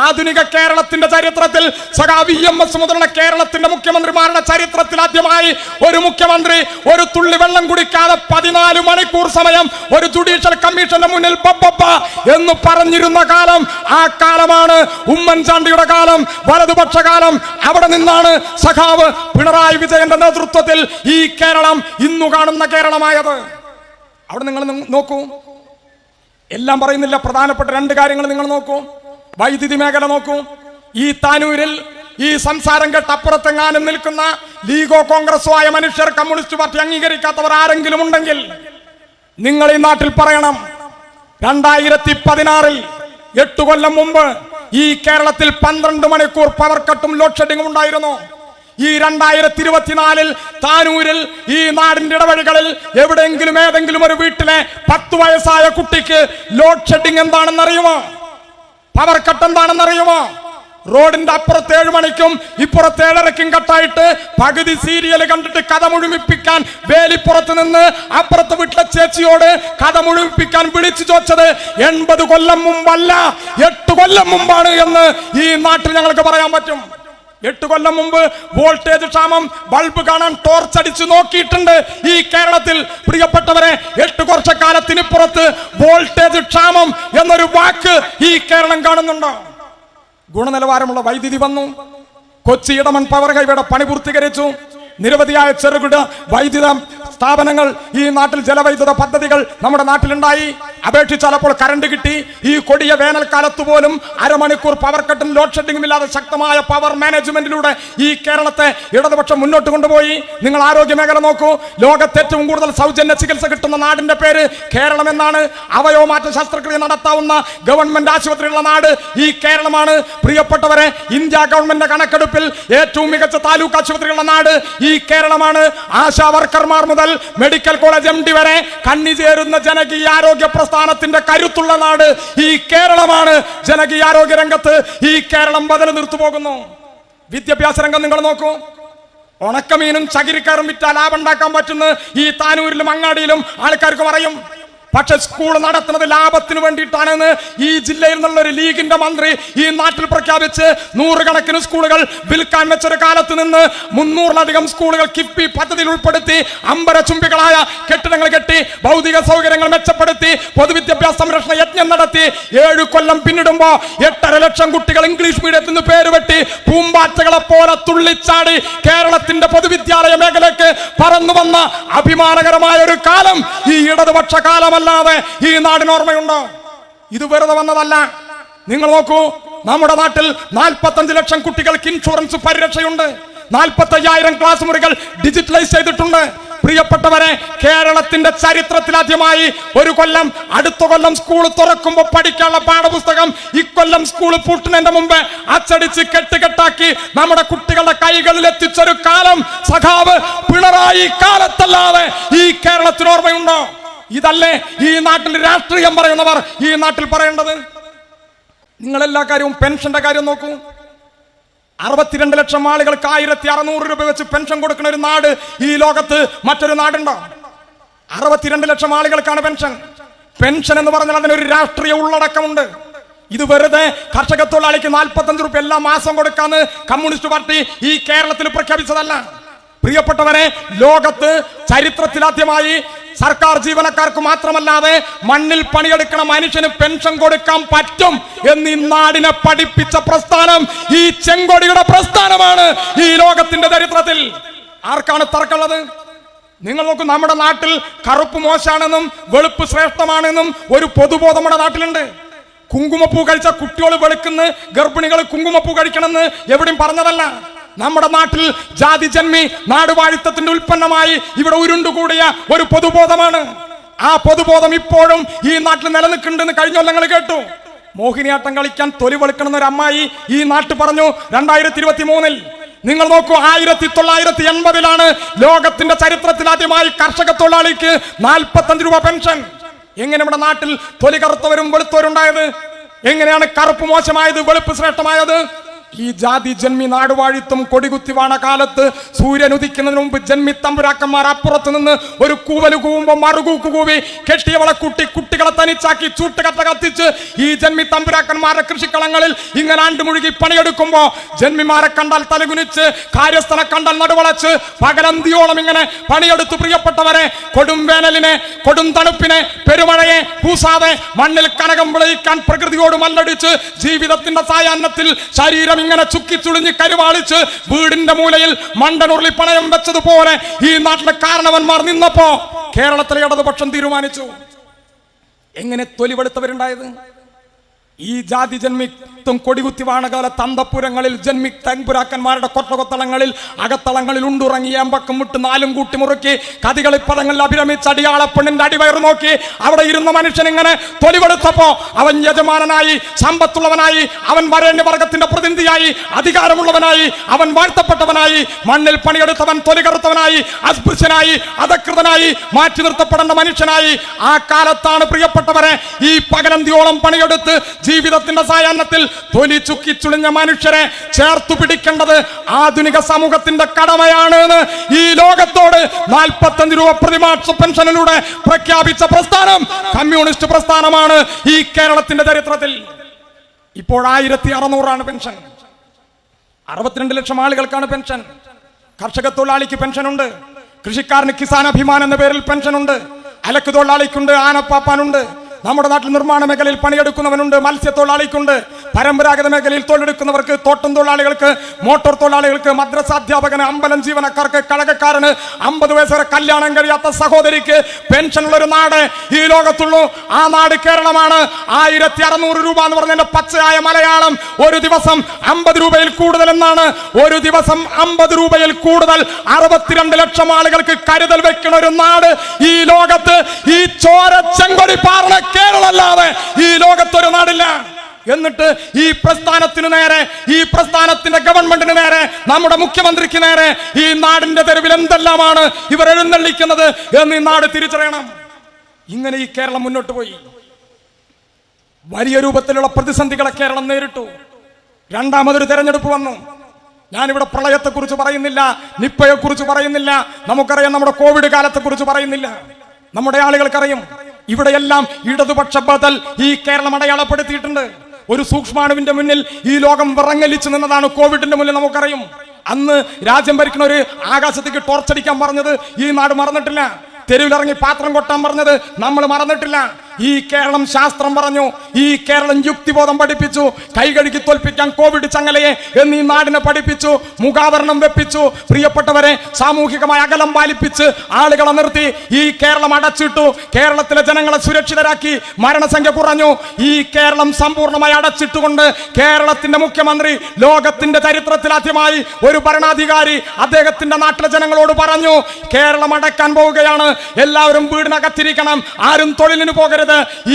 ആധുനിക കേരളത്തിന്റെ ചരിത്രത്തിൽ സഖാവ് EMS മുതലുള്ള കേരളത്തിന്റെ മുഖ്യമന്ത്രിമാരുടെ ചരിത്രത്തിൽ ആദ്യമായി ഒരു മുഖ്യമന്ത്രി ഒരു തുള്ളി വെള്ളം കുടിക്കാതെ 14 മണിക്കൂർ സമയം ഒരു ജുഡീഷ്യൽ കമ്മീഷന്റെ മുന്നിൽ ബബ്ബ എന്ന് പറഞ്ഞിരുന്ന കാലം. ആ കാലമാണ് ഉമ്മൻചാണ്ടിയുടെ കാലം, വലതുപക്ഷ കാലം. അവിടെ നിന്നാണ് സഖാവ് പിണറായി വിജയന്റെ നേതൃത്വത്തിൽ ഈ കേരളം ഇന്നു കാണുന്ന കേരളമായത്. അവിടെ നിങ്ങൾ നോക്കൂ, എല്ലാം പറയുന്നില്ല, പ്രധാനപ്പെട്ട 2 കാര്യങ്ങൾ നിങ്ങൾ നോക്കൂ. വൈദ്യുതി മേഖല നോക്കൂ. ഈ താനൂരിൽ ഈ സംസാരം കേട്ട് അപ്പുറത്തെങ്ങാനും നിൽക്കുന്ന ലീഗോ കോൺഗ്രസോ ആയ മനുഷ്യർ, കമ്മ്യൂണിസ്റ്റ് പാർട്ടി അംഗീകരിക്കാത്തവർ ആരെങ്കിലും ഉണ്ടെങ്കിൽ നിങ്ങൾ ഈ നാട്ടിൽ പറയണം. 2016 8 കൊല്ലം മുമ്പ് ഈ കേരളത്തിൽ 12 മണിക്കൂർ പവർ കട്ടും ലോഡ് ഷെഡിങ്ങും ഉണ്ടായിരുന്നു. ഈ 2024 താനൂരിൽ ഈ നാടിന്റെ ഇടവഴികളിൽ എവിടെയെങ്കിലും ഏതെങ്കിലും ഒരു വീട്ടിലെ 10 വയസ്സായ കുട്ടിക്ക് ലോഡ് ഷെഡിങ് എന്താണെന്ന് അറിയുമോ? പവർ കട്ട് എന്താണെന്നറിയുമോ? റോഡിന്റെ അപ്പുറത്ത് 7 മണിക്കും ഇപ്പുറത്ത് 7:30ക്കും കട്ടായിട്ട് പകുതി സീരിയൽ കണ്ടിട്ട് കഥ മുഴുമിപ്പിക്കാൻ വേലിപ്പുറത്ത് നിന്ന് അപ്പുറത്ത് വീട്ടിലെ ചേച്ചിയോട് കഥ മുഴുമിപ്പിക്കാൻ വിളിച്ചു ചോദിച്ചത് 80 കൊല്ലം മുമ്പല്ല, 8 കൊല്ലം മുമ്പാണ് എന്ന് ഈ നാട്ടിൽ ഞങ്ങൾക്ക് പറയാൻ പറ്റും. 8 കൊല്ലം മുമ്പ് വോൾട്ടേജ് ക്ഷാമം, ബൾബ് കാണാൻ ടോർച്ചടിച്ച് നോക്കിയിട്ടുണ്ട് ഈ കേരളത്തിൽ. പ്രിയപ്പെട്ടവരെ, 8 വർഷക്കാലത്തിന് പുറത്ത് വോൾട്ടേജ് ക്ഷാമം എന്നൊരു വാക്ക് ഈ കേരളം കാണുന്നുണ്ടോ? ഗുണനിലവാരമുള്ള വൈദ്യുതി വന്നു. കൊച്ചി ഇടമൺ പവർ ഹൈവേയുടെ പണി പൂർത്തീകരിച്ചു. നിരവധിയായ ചെറുകിട വൈദ്യുത സ്ഥാപനങ്ങൾ ഈ നാട്ടിൽ, ജലവൈദ്യുത പദ്ധതികൾ നമ്മുടെ നാട്ടിലുണ്ടായി. അപേക്ഷിച്ചാൽ അപ്പോൾ കറണ്ട് കിട്ടി. ഈ കൊടിയ വേനൽക്കാലത്ത് പോലും അരമണിക്കൂർ പവർ കട്ടും ലോഡ് ഷെഡിംഗും ഇല്ലാതെ ശക്തമായ പവർ മാനേജ്മെന്റിലൂടെ ഈ കേരളത്തെ ഇടതുപക്ഷം മുന്നോട്ട് കൊണ്ടുപോയി. നിങ്ങൾ ആരോഗ്യ മേഖല നോക്കൂ. ലോകത്ത് ഏറ്റവും കൂടുതൽ സൗജന്യ ചികിത്സ കിട്ടുന്ന നാടിന്റെ പേര് കേരളം എന്നാണ്. അവയവമാറ്റ ശസ്ത്രക്രിയ നടത്താവുന്ന ഗവൺമെന്റ് ആശുപത്രിയുള്ള നാട് ഈ കേരളമാണ്. പ്രിയപ്പെട്ടവരെ, ഇന്ത്യ ഗവൺമെന്റ് കണക്കെടുപ്പിൽ ഏറ്റവും മികച്ച താലൂക്ക് ആശുപത്രിയുള്ള നാട് ഈ കേരളമാണ്. ആശാ വർക്കർമാർ മുതൽ മെഡിക്കൽ കോളേജ് MD വരെ കണ്ണിചേരുന്ന ജനകീയ ആരോഗ്യ പ്രസ്ഥാനത്തിന്റെ കരുത്തുള്ള നാട് ഈ കേരളമാണ്. ജനകീയ ആരോഗ്യ രംഗത്ത് ഈ കേരളം ബദൽ നിർത്തുപോകുന്നു. വിദ്യാഭ്യാസ രംഗം നിങ്ങൾ നോക്കൂ. ഉണക്കമീനും ചകിരിക്കാറും വിറ്റാൽ ലാഭം ഉണ്ടാക്കാൻ പറ്റുന്ന ഈ താനൂരിലും അങ്ങാടിയിലും ആൾക്കാർക്ക് അറിയും. പക്ഷെ സ്കൂൾ നടത്തുന്നത് ലാഭത്തിന് വേണ്ടിയിട്ടാണെന്ന് ഈ ജില്ലയിൽ നിന്നുള്ള ഒരു ലീഗിന്റെ മന്ത്രി ഈ നാട്ടിൽ പ്രഖ്യാപിച്ച് 100 കണക്കിന് സ്കൂളുകൾ വിൽക്കാൻ വെച്ചൊരു കാലത്ത് നിന്ന് 300-ലധികം സ്കൂളുകൾ കിഫ്ബി പദ്ധതിയിൽ ഉൾപ്പെടുത്തി അമ്പരചുംബികളായ കെട്ടിടങ്ങൾ കെട്ടി ഭൗതിക സൗകര്യങ്ങൾ മെച്ചപ്പെടുത്തി പൊതുവിദ്യാഭ്യാസ സംരക്ഷണ യജ്ഞം നടത്തി 7 കൊല്ലം പിന്നിടുമ്പോ 8.5 ലക്ഷം കുട്ടികൾ ഇംഗ്ലീഷ് മീഡിയത്തിൽ നിന്ന് പേരുപെട്ടി പൂമ്പാറ്റകളെ പോലെ തുള്ളിച്ചാടി കേരളത്തിന്റെ പൊതുവിദ്യാലയ മേഖലയ്ക്ക് പറന്നു വന്ന അഭിമാനകരമായ ഒരു കാലം ഈ ഇടതുപക്ഷ കാലം അല്ലാതെ ഈ നാടിന് ഓർമ്മയുണ്ടോ? ഇത് വെറുതെ വന്നതല്ല. നിങ്ങൾ നോക്കൂ, നമ്മുടെ നാട്ടിൽ 45 ലക്ഷം കുട്ടികൾക്ക് ഇൻഷുറൻസ് പരിരക്ഷയുണ്ട്. 45,000 ക്ലാസ് മുറികൾ ഡിജിറ്റലൈസ് ചെയ്തിട്ടുണ്ട്. പ്രിയപ്പെട്ടവരെ, കേരളത്തിന്റെ ചരിത്രത്തിലാദ്യമായി ഒരു കൊല്ലം, അടുത്ത കൊല്ലം സ്കൂൾ തുറക്കുമ്പോൾ പഠിക്കാനുള്ള പാഠപുസ്തകം ഇക്കൊല്ലം സ്കൂൾ പൂട്ടുന്നതിന്റെ മുമ്പ് അച്ചടിച്ച് കെട്ടുകെട്ടാക്കി നമ്മുടെ കുട്ടികളുടെ കൈകളിൽ എത്തിച്ചൊരു കാലം സഖാവ് പിണറായി കാലത്തല്ലാതെ ഈ കേരളത്തിന് ഓർമ്മയുണ്ടോ? ഇതല്ലേ ഈ നാട്ടിൽ രാഷ്ട്രീയം പറയുന്നവർ ഈ നാട്ടിൽ പറയേണ്ടത്? നിങ്ങൾ എല്ലാ കാര്യവും, പെൻഷന്റെ കാര്യം നോക്കൂ. 62 ലക്ഷം ആളുകൾക്ക് 1,600 രൂപ വെച്ച് പെൻഷൻ കൊടുക്കുന്ന ഒരു നാട് ഈ ലോകത്ത് മറ്റൊരു നാടുണ്ടോ? 62 ലക്ഷം ആളുകൾക്കാണ് പെൻഷൻ. പെൻഷൻ എന്ന് പറഞ്ഞാൽ അതിനൊരു രാഷ്ട്രീയ ഉള്ളടക്കമുണ്ട്. ഇത് വെറുതെ കർഷക തൊഴിലാളിക്ക് 45 രൂപ എല്ലാ മാസം കൊടുക്കാന്ന് കമ്മ്യൂണിസ്റ്റ് പാർട്ടി ഈ കേരളത്തിൽ പ്രഖ്യാപിച്ചതല്ല. പ്രിയപ്പെട്ടവരെ, ലോകത്ത് ചരിത്രത്തിലാദ്യമായി സർക്കാർ ജീവനക്കാർക്ക് മാത്രമല്ലാതെ മണ്ണിൽ പണിയെടുക്കണ മനുഷ്യന് പെൻഷൻ കൊടുക്കാൻ പറ്റും എന്ന് ഈ നാടിനെ പഠിപ്പിച്ച പ്രസ്ഥാനം ഈ ചെങ്കൊടിയുടെ പ്രസ്ഥാനമാണ് ഈ ലോകത്തിന്റെ ചരിത്രത്തിൽ. ആർക്കാണ് തർക്കമുള്ളത്? നിങ്ങൾ നോക്കൂ, നമ്മുടെ നാട്ടിൽ കറുപ്പ് മോശമാണെന്നും വെളുപ്പ് ശ്രേഷ്ഠമാണെന്നും ഒരു പൊതുബോധം നമ്മുടെ നാട്ടിലുണ്ട്. കുങ്കുമപ്പൂ കഴിച്ച കുട്ടികൾ വെളുക്കുന്ന, ഗർഭിണികൾ കുങ്കുമപ്പൂ കഴിക്കണമെന്ന് എവിടെയും പറഞ്ഞതല്ല. നമ്മുടെ നാട്ടിൽ ജാതി ജന്മി നാടുവാഴിത്തത്തിന്റെ ഉൽപ്പന്നമായി ഇവിടെ ഉരുണ്ടുകൂടിയ ഒരു പൊതുബോധമാണ്. ആ പൊതുബോധം ഇപ്പോഴും ഈ നാട്ടിൽ നിലനിൽക്കുന്നുണ്ടെന്ന് കഴിഞ്ഞ കൊല്ലങ്ങൾ കേട്ടു. മോഹിനിയാട്ടം കളിക്കാൻ തൊലി വെളുക്കണം എന്നൊരു അമ്മായി ഈ നാട്ടിൽ പറഞ്ഞു 2023-ൽ. നിങ്ങൾ നോക്കൂ, 1980-ലാണ് ലോകത്തിന്റെ ചരിത്രത്തിൽ ആദ്യമായി കർഷക തൊഴിലാളിക്ക് 45 രൂപ പെൻഷൻ. എങ്ങനെ നമ്മുടെ നാട്ടിൽ തൊലി കറുത്തവരും വെളുത്തവരുണ്ടായത്? എങ്ങനെയാണ് കറുപ്പ് മോശമായത്, വെളുപ്പ് ശ്രേഷ്ഠമായത്? ഈ ജാതി ജന്മി നാടുവാഴിത്വം കൊടികുത്തി വാണ കാലത്ത് സൂര്യൻ ഉദിക്കുന്നതിന് മുമ്പ് ജന്മി തമ്പുരാക്കന്മാർ അപ്പുറത്ത് നിന്ന് ഒരു കൂവല് കൂവുമ്പോ മറുകൂക്ക് കൂവി കെട്ടിയവളെ കുട്ടികളെ തനിച്ചാക്കി ചൂട്ടുകട്ട കത്തിച്ച് ഈ ജന്മി തമ്പുരാക്കന്മാരുടെ കൃഷിക്കളങ്ങളിൽ ഇങ്ങനെ ആണ്ടുമുഴുകി പണിയെടുക്കുമ്പോ ജന്മിമാരെ കണ്ടാൽ തലകുനിച്ച്, കാര്യസ്ഥനെ കണ്ടാൽ നടുവളച്ച് പകലന്തിയോളം ഇങ്ങനെ പണിയെടുത്തു. പ്രിയപ്പെട്ടവരെ, കൊടും വേനലിനെ, കൊടും തണുപ്പിനെ, പെരുമഴയെ പൂസാതെ മണ്ണിൽ കനകം വിളയിക്കാൻ പ്രകൃതിയോട് മല്ലടിച്ച് ജീവിതത്തിന്റെ സായാഹ്നത്തിൽ ശരീരം ഇങ്ങനെ ചുക്കിച്ചുളിഞ്ഞ് കരുവാളിച്ച് വീടിന്റെ മൂലയിൽ മണ്ടനുരുളി പണയം വെച്ചതുപോലെ ഈ നാട്ടിലെ കാരണവന്മാർ നിന്നപ്പോ കേരളത്തിലെ ഇടതുപക്ഷം തീരുമാനിച്ചു. എങ്ങനെ തൊലിവെടുത്തവരുണ്ടായത്? ഈ ജാതി ജന്മിത്വം കൊടികുത്തി വാണകാല തന്തപ്പുരങ്ങളിൽ ജന്മി തമ്പുരാക്കന്മാരുടെ കൊട്ടകൊത്തളങ്ങളിൽ അകത്തളങ്ങളിൽ ഉണ്ടുറങ്ങി അമ്പക്കം വിട്ട് 4 കൂട്ടി മുറുക്കി കഥകളിപ്പദങ്ങളിൽ അഭിരമിച്ച് അടിയാളപ്പെണ്ണിന്റെ അടിവയറ് നോക്കി അവിടെ ഇരുന്ന മനുഷ്യൻ ഇങ്ങനെ തൊലിവെടുത്തപ്പോ അവൻ യജമാനനായി, സമ്പത്തുള്ളവനായി, അവൻ വരേണ്യവർഗത്തിന്റെ പ്രതിനിധിയായി, അധികാരമുള്ളവനായി, അവൻ വാഴ്ത്തപ്പെട്ടവനായി, മണ്ണിൽ പണിയെടുത്തവൻ തൊലികറുത്തവനായി, അസ്പൃശ്യനായി, അധകൃതനായി, മാറ്റി നിർത്തപ്പെടേണ്ട മനുഷ്യനായി. ആ കാലത്താണ് പ്രിയപ്പെട്ടവരെ ഈ പകലന്തിയോളം പണിയെടുത്ത് ജീവിതത്തിന്റെ സായാഹ്നത്തിൽ തൊലി ചുക്കി ചുളിഞ്ഞ മനുഷ്യരെ ചേർത്തു പിടിക്കേണ്ടത് ആധുനിക സമൂഹത്തിന്റെ കടമയാണ് എന്ന് ഈ ലോകത്തോട് 45 രൂപ പ്രതിമാസ പെൻഷനിലൂടെ പ്രഖ്യാപിച്ച പ്രസ്ഥാനം കമ്മ്യൂണിസ്റ്റ് പ്രസ്ഥാനമാണ് ഈ കേരളത്തിന്റെ ചരിത്രത്തിൽ. ഇപ്പോൾ 1600 പെൻഷൻ. 62 ലക്ഷം ആളുകൾക്കാണ് പെൻഷൻ. കർഷക തൊഴിലാളിക്ക് പെൻഷനുണ്ട്, കൃഷിക്കാരന് കിസാൻ അഭിമാൻ എന്ന പേരിൽ പെൻഷനുണ്ട്, അലക്ക് തൊഴിലാളിക്കുണ്ട്, ആനപ്പാപ്പാനുണ്ട്, നമ്മുടെ നാട്ടിൽ നിർമ്മാണ മേഖലയിൽ പണിയെടുക്കുന്നവനുണ്ട്, മത്സ്യത്തൊഴിലാളിക്കുണ്ട്, പരമ്പരാഗത മേഖലയിൽ തൊഴിലെടുക്കുന്നവർക്ക്, തോട്ടം തൊഴിലാളികൾക്ക്, മോട്ടോർ തൊഴിലാളികൾക്ക്, മദ്രസാധ്യാപകന്, അമ്പലം ജീവനക്കാർക്ക്, കഴകക്കാരന്, 50 വയസ്സ് വരെ കല്യാണം കഴിയാത്ത സഹോദരിക്ക് പെൻഷനുള്ള ഒരു നാട് ഈ ലോകത്തുള്ളൂ. ആ നാട് കേരളമാണ്. 1600 രൂപ എന്ന് പറഞ്ഞതിന്റെ പച്ചയായ മലയാളം ഒരു ദിവസം 50 രൂപയിൽ കൂടുതൽ എന്നാണ്. ഒരു ദിവസം 50 രൂപയിൽ കൂടുതൽ 62 ലക്ഷം ആളുകൾക്ക് കരുതൽ വെക്കുന്ന ഒരു നാട് ഈ ലോകത്ത് ഈ ചോര ചെങ്കൊടി പാർന്ന കേരളമല്ലാതെ ഈ ലോകത്തൊരു നാടില്ല. എന്നിട്ട് ഈ പ്രസ്ഥാനത്തിന് നേരെ, ഈ പ്രസ്ഥാനത്തിന്റെ ഗവൺമെന്റിന് നേരെ, നമ്മുടെ മുഖ്യമന്ത്രിക്ക് നേരെ ഈ നാടിന്റെ തെരുവിൽ എന്തെല്ലാമാണ് ഇവർ എഴുന്നള്ളിക്കുന്നത് എന്ന് ഈ നാട് തിരിച്ചറിയണം. ഇങ്ങനെ ഈ കേരളം മുന്നോട്ട് പോയി. വലിയ രൂപത്തിലുള്ള പ്രതിസന്ധികളെ കേരളം നേരിട്ടു. രണ്ടാമതൊരു തെരഞ്ഞെടുപ്പ് വന്നു. ഞാനിവിടെ പ്രളയത്തെക്കുറിച്ച് പറയുന്നില്ല, നിപ്പയെക്കുറിച്ച് പറയുന്നില്ല, നമുക്കറിയാം നമ്മുടെ കോവിഡ് കാലത്തെക്കുറിച്ച് പറയുന്നില്ല. നമ്മുടെ ആളുകൾക്കറിയും ഇവിടെയെല്ലാം ഇടതുപക്ഷ ബദൽ ഈ കേരളം അടയാളപ്പെടുത്തിയിട്ടുണ്ട്. ഒരു സൂക്ഷ്മാണുവിന്റെ മുന്നിൽ ഈ ലോകം വിറങ്ങലിച്ചു നിന്നതാണ് കോവിഡിന്റെ മുന്നിൽ. നമുക്കറിയും അന്ന് രാജ്യം ഭരിക്കുന്ന ഒരു ആകാശത്തേക്ക് ടോർച്ചടിക്കാൻ പറഞ്ഞത് ഈ നാട് മറന്നിട്ടില്ല. തെരുവിലിറങ്ങി പാത്രം കൊട്ടാൻ പറഞ്ഞത് നമ്മൾ മറന്നിട്ടില്ല. ഈ കേരളം ശാസ്ത്രം പറഞ്ഞു, ഈ കേരളം യുക്തിബോധം പഠിപ്പിച്ചു, കൈകഴുകി തോൽപ്പിക്കാൻ കോവിഡ് ചങ്ങലയെ എന്ന് ഈ നാടിനെ പഠിപ്പിച്ചു, മുഖാവരണം വെപ്പിച്ചു, പ്രിയപ്പെട്ടവരെ സാമൂഹികമായ അകലം പാലിപ്പിച്ച് ആളുകളെ നിർത്തി ഈ കേരളം അടച്ചിട്ടു. കേരളത്തിലെ ജനങ്ങളെ സുരക്ഷിതരാക്കി, മരണസംഖ്യ കുറഞ്ഞു. ഈ കേരളം സമ്പൂർണ്ണമായി അടച്ചിട്ടുകൊണ്ട് കേരളത്തിന്റെ മുഖ്യമന്ത്രി ലോകത്തിന്റെ ചരിത്രത്തിൽ ആദ്യമായി ഒരു ഭരണാധികാരി അദ്ദേഹത്തിന്റെ നാട്ടിലെ ജനങ്ങളോട് പറഞ്ഞു, കേരളം അടക്കാൻ പോവുകയാണ്, എല്ലാവരും വീടിനകത്തിരിക്കണം, ആരും തൊഴിലിന് പോകരുത്,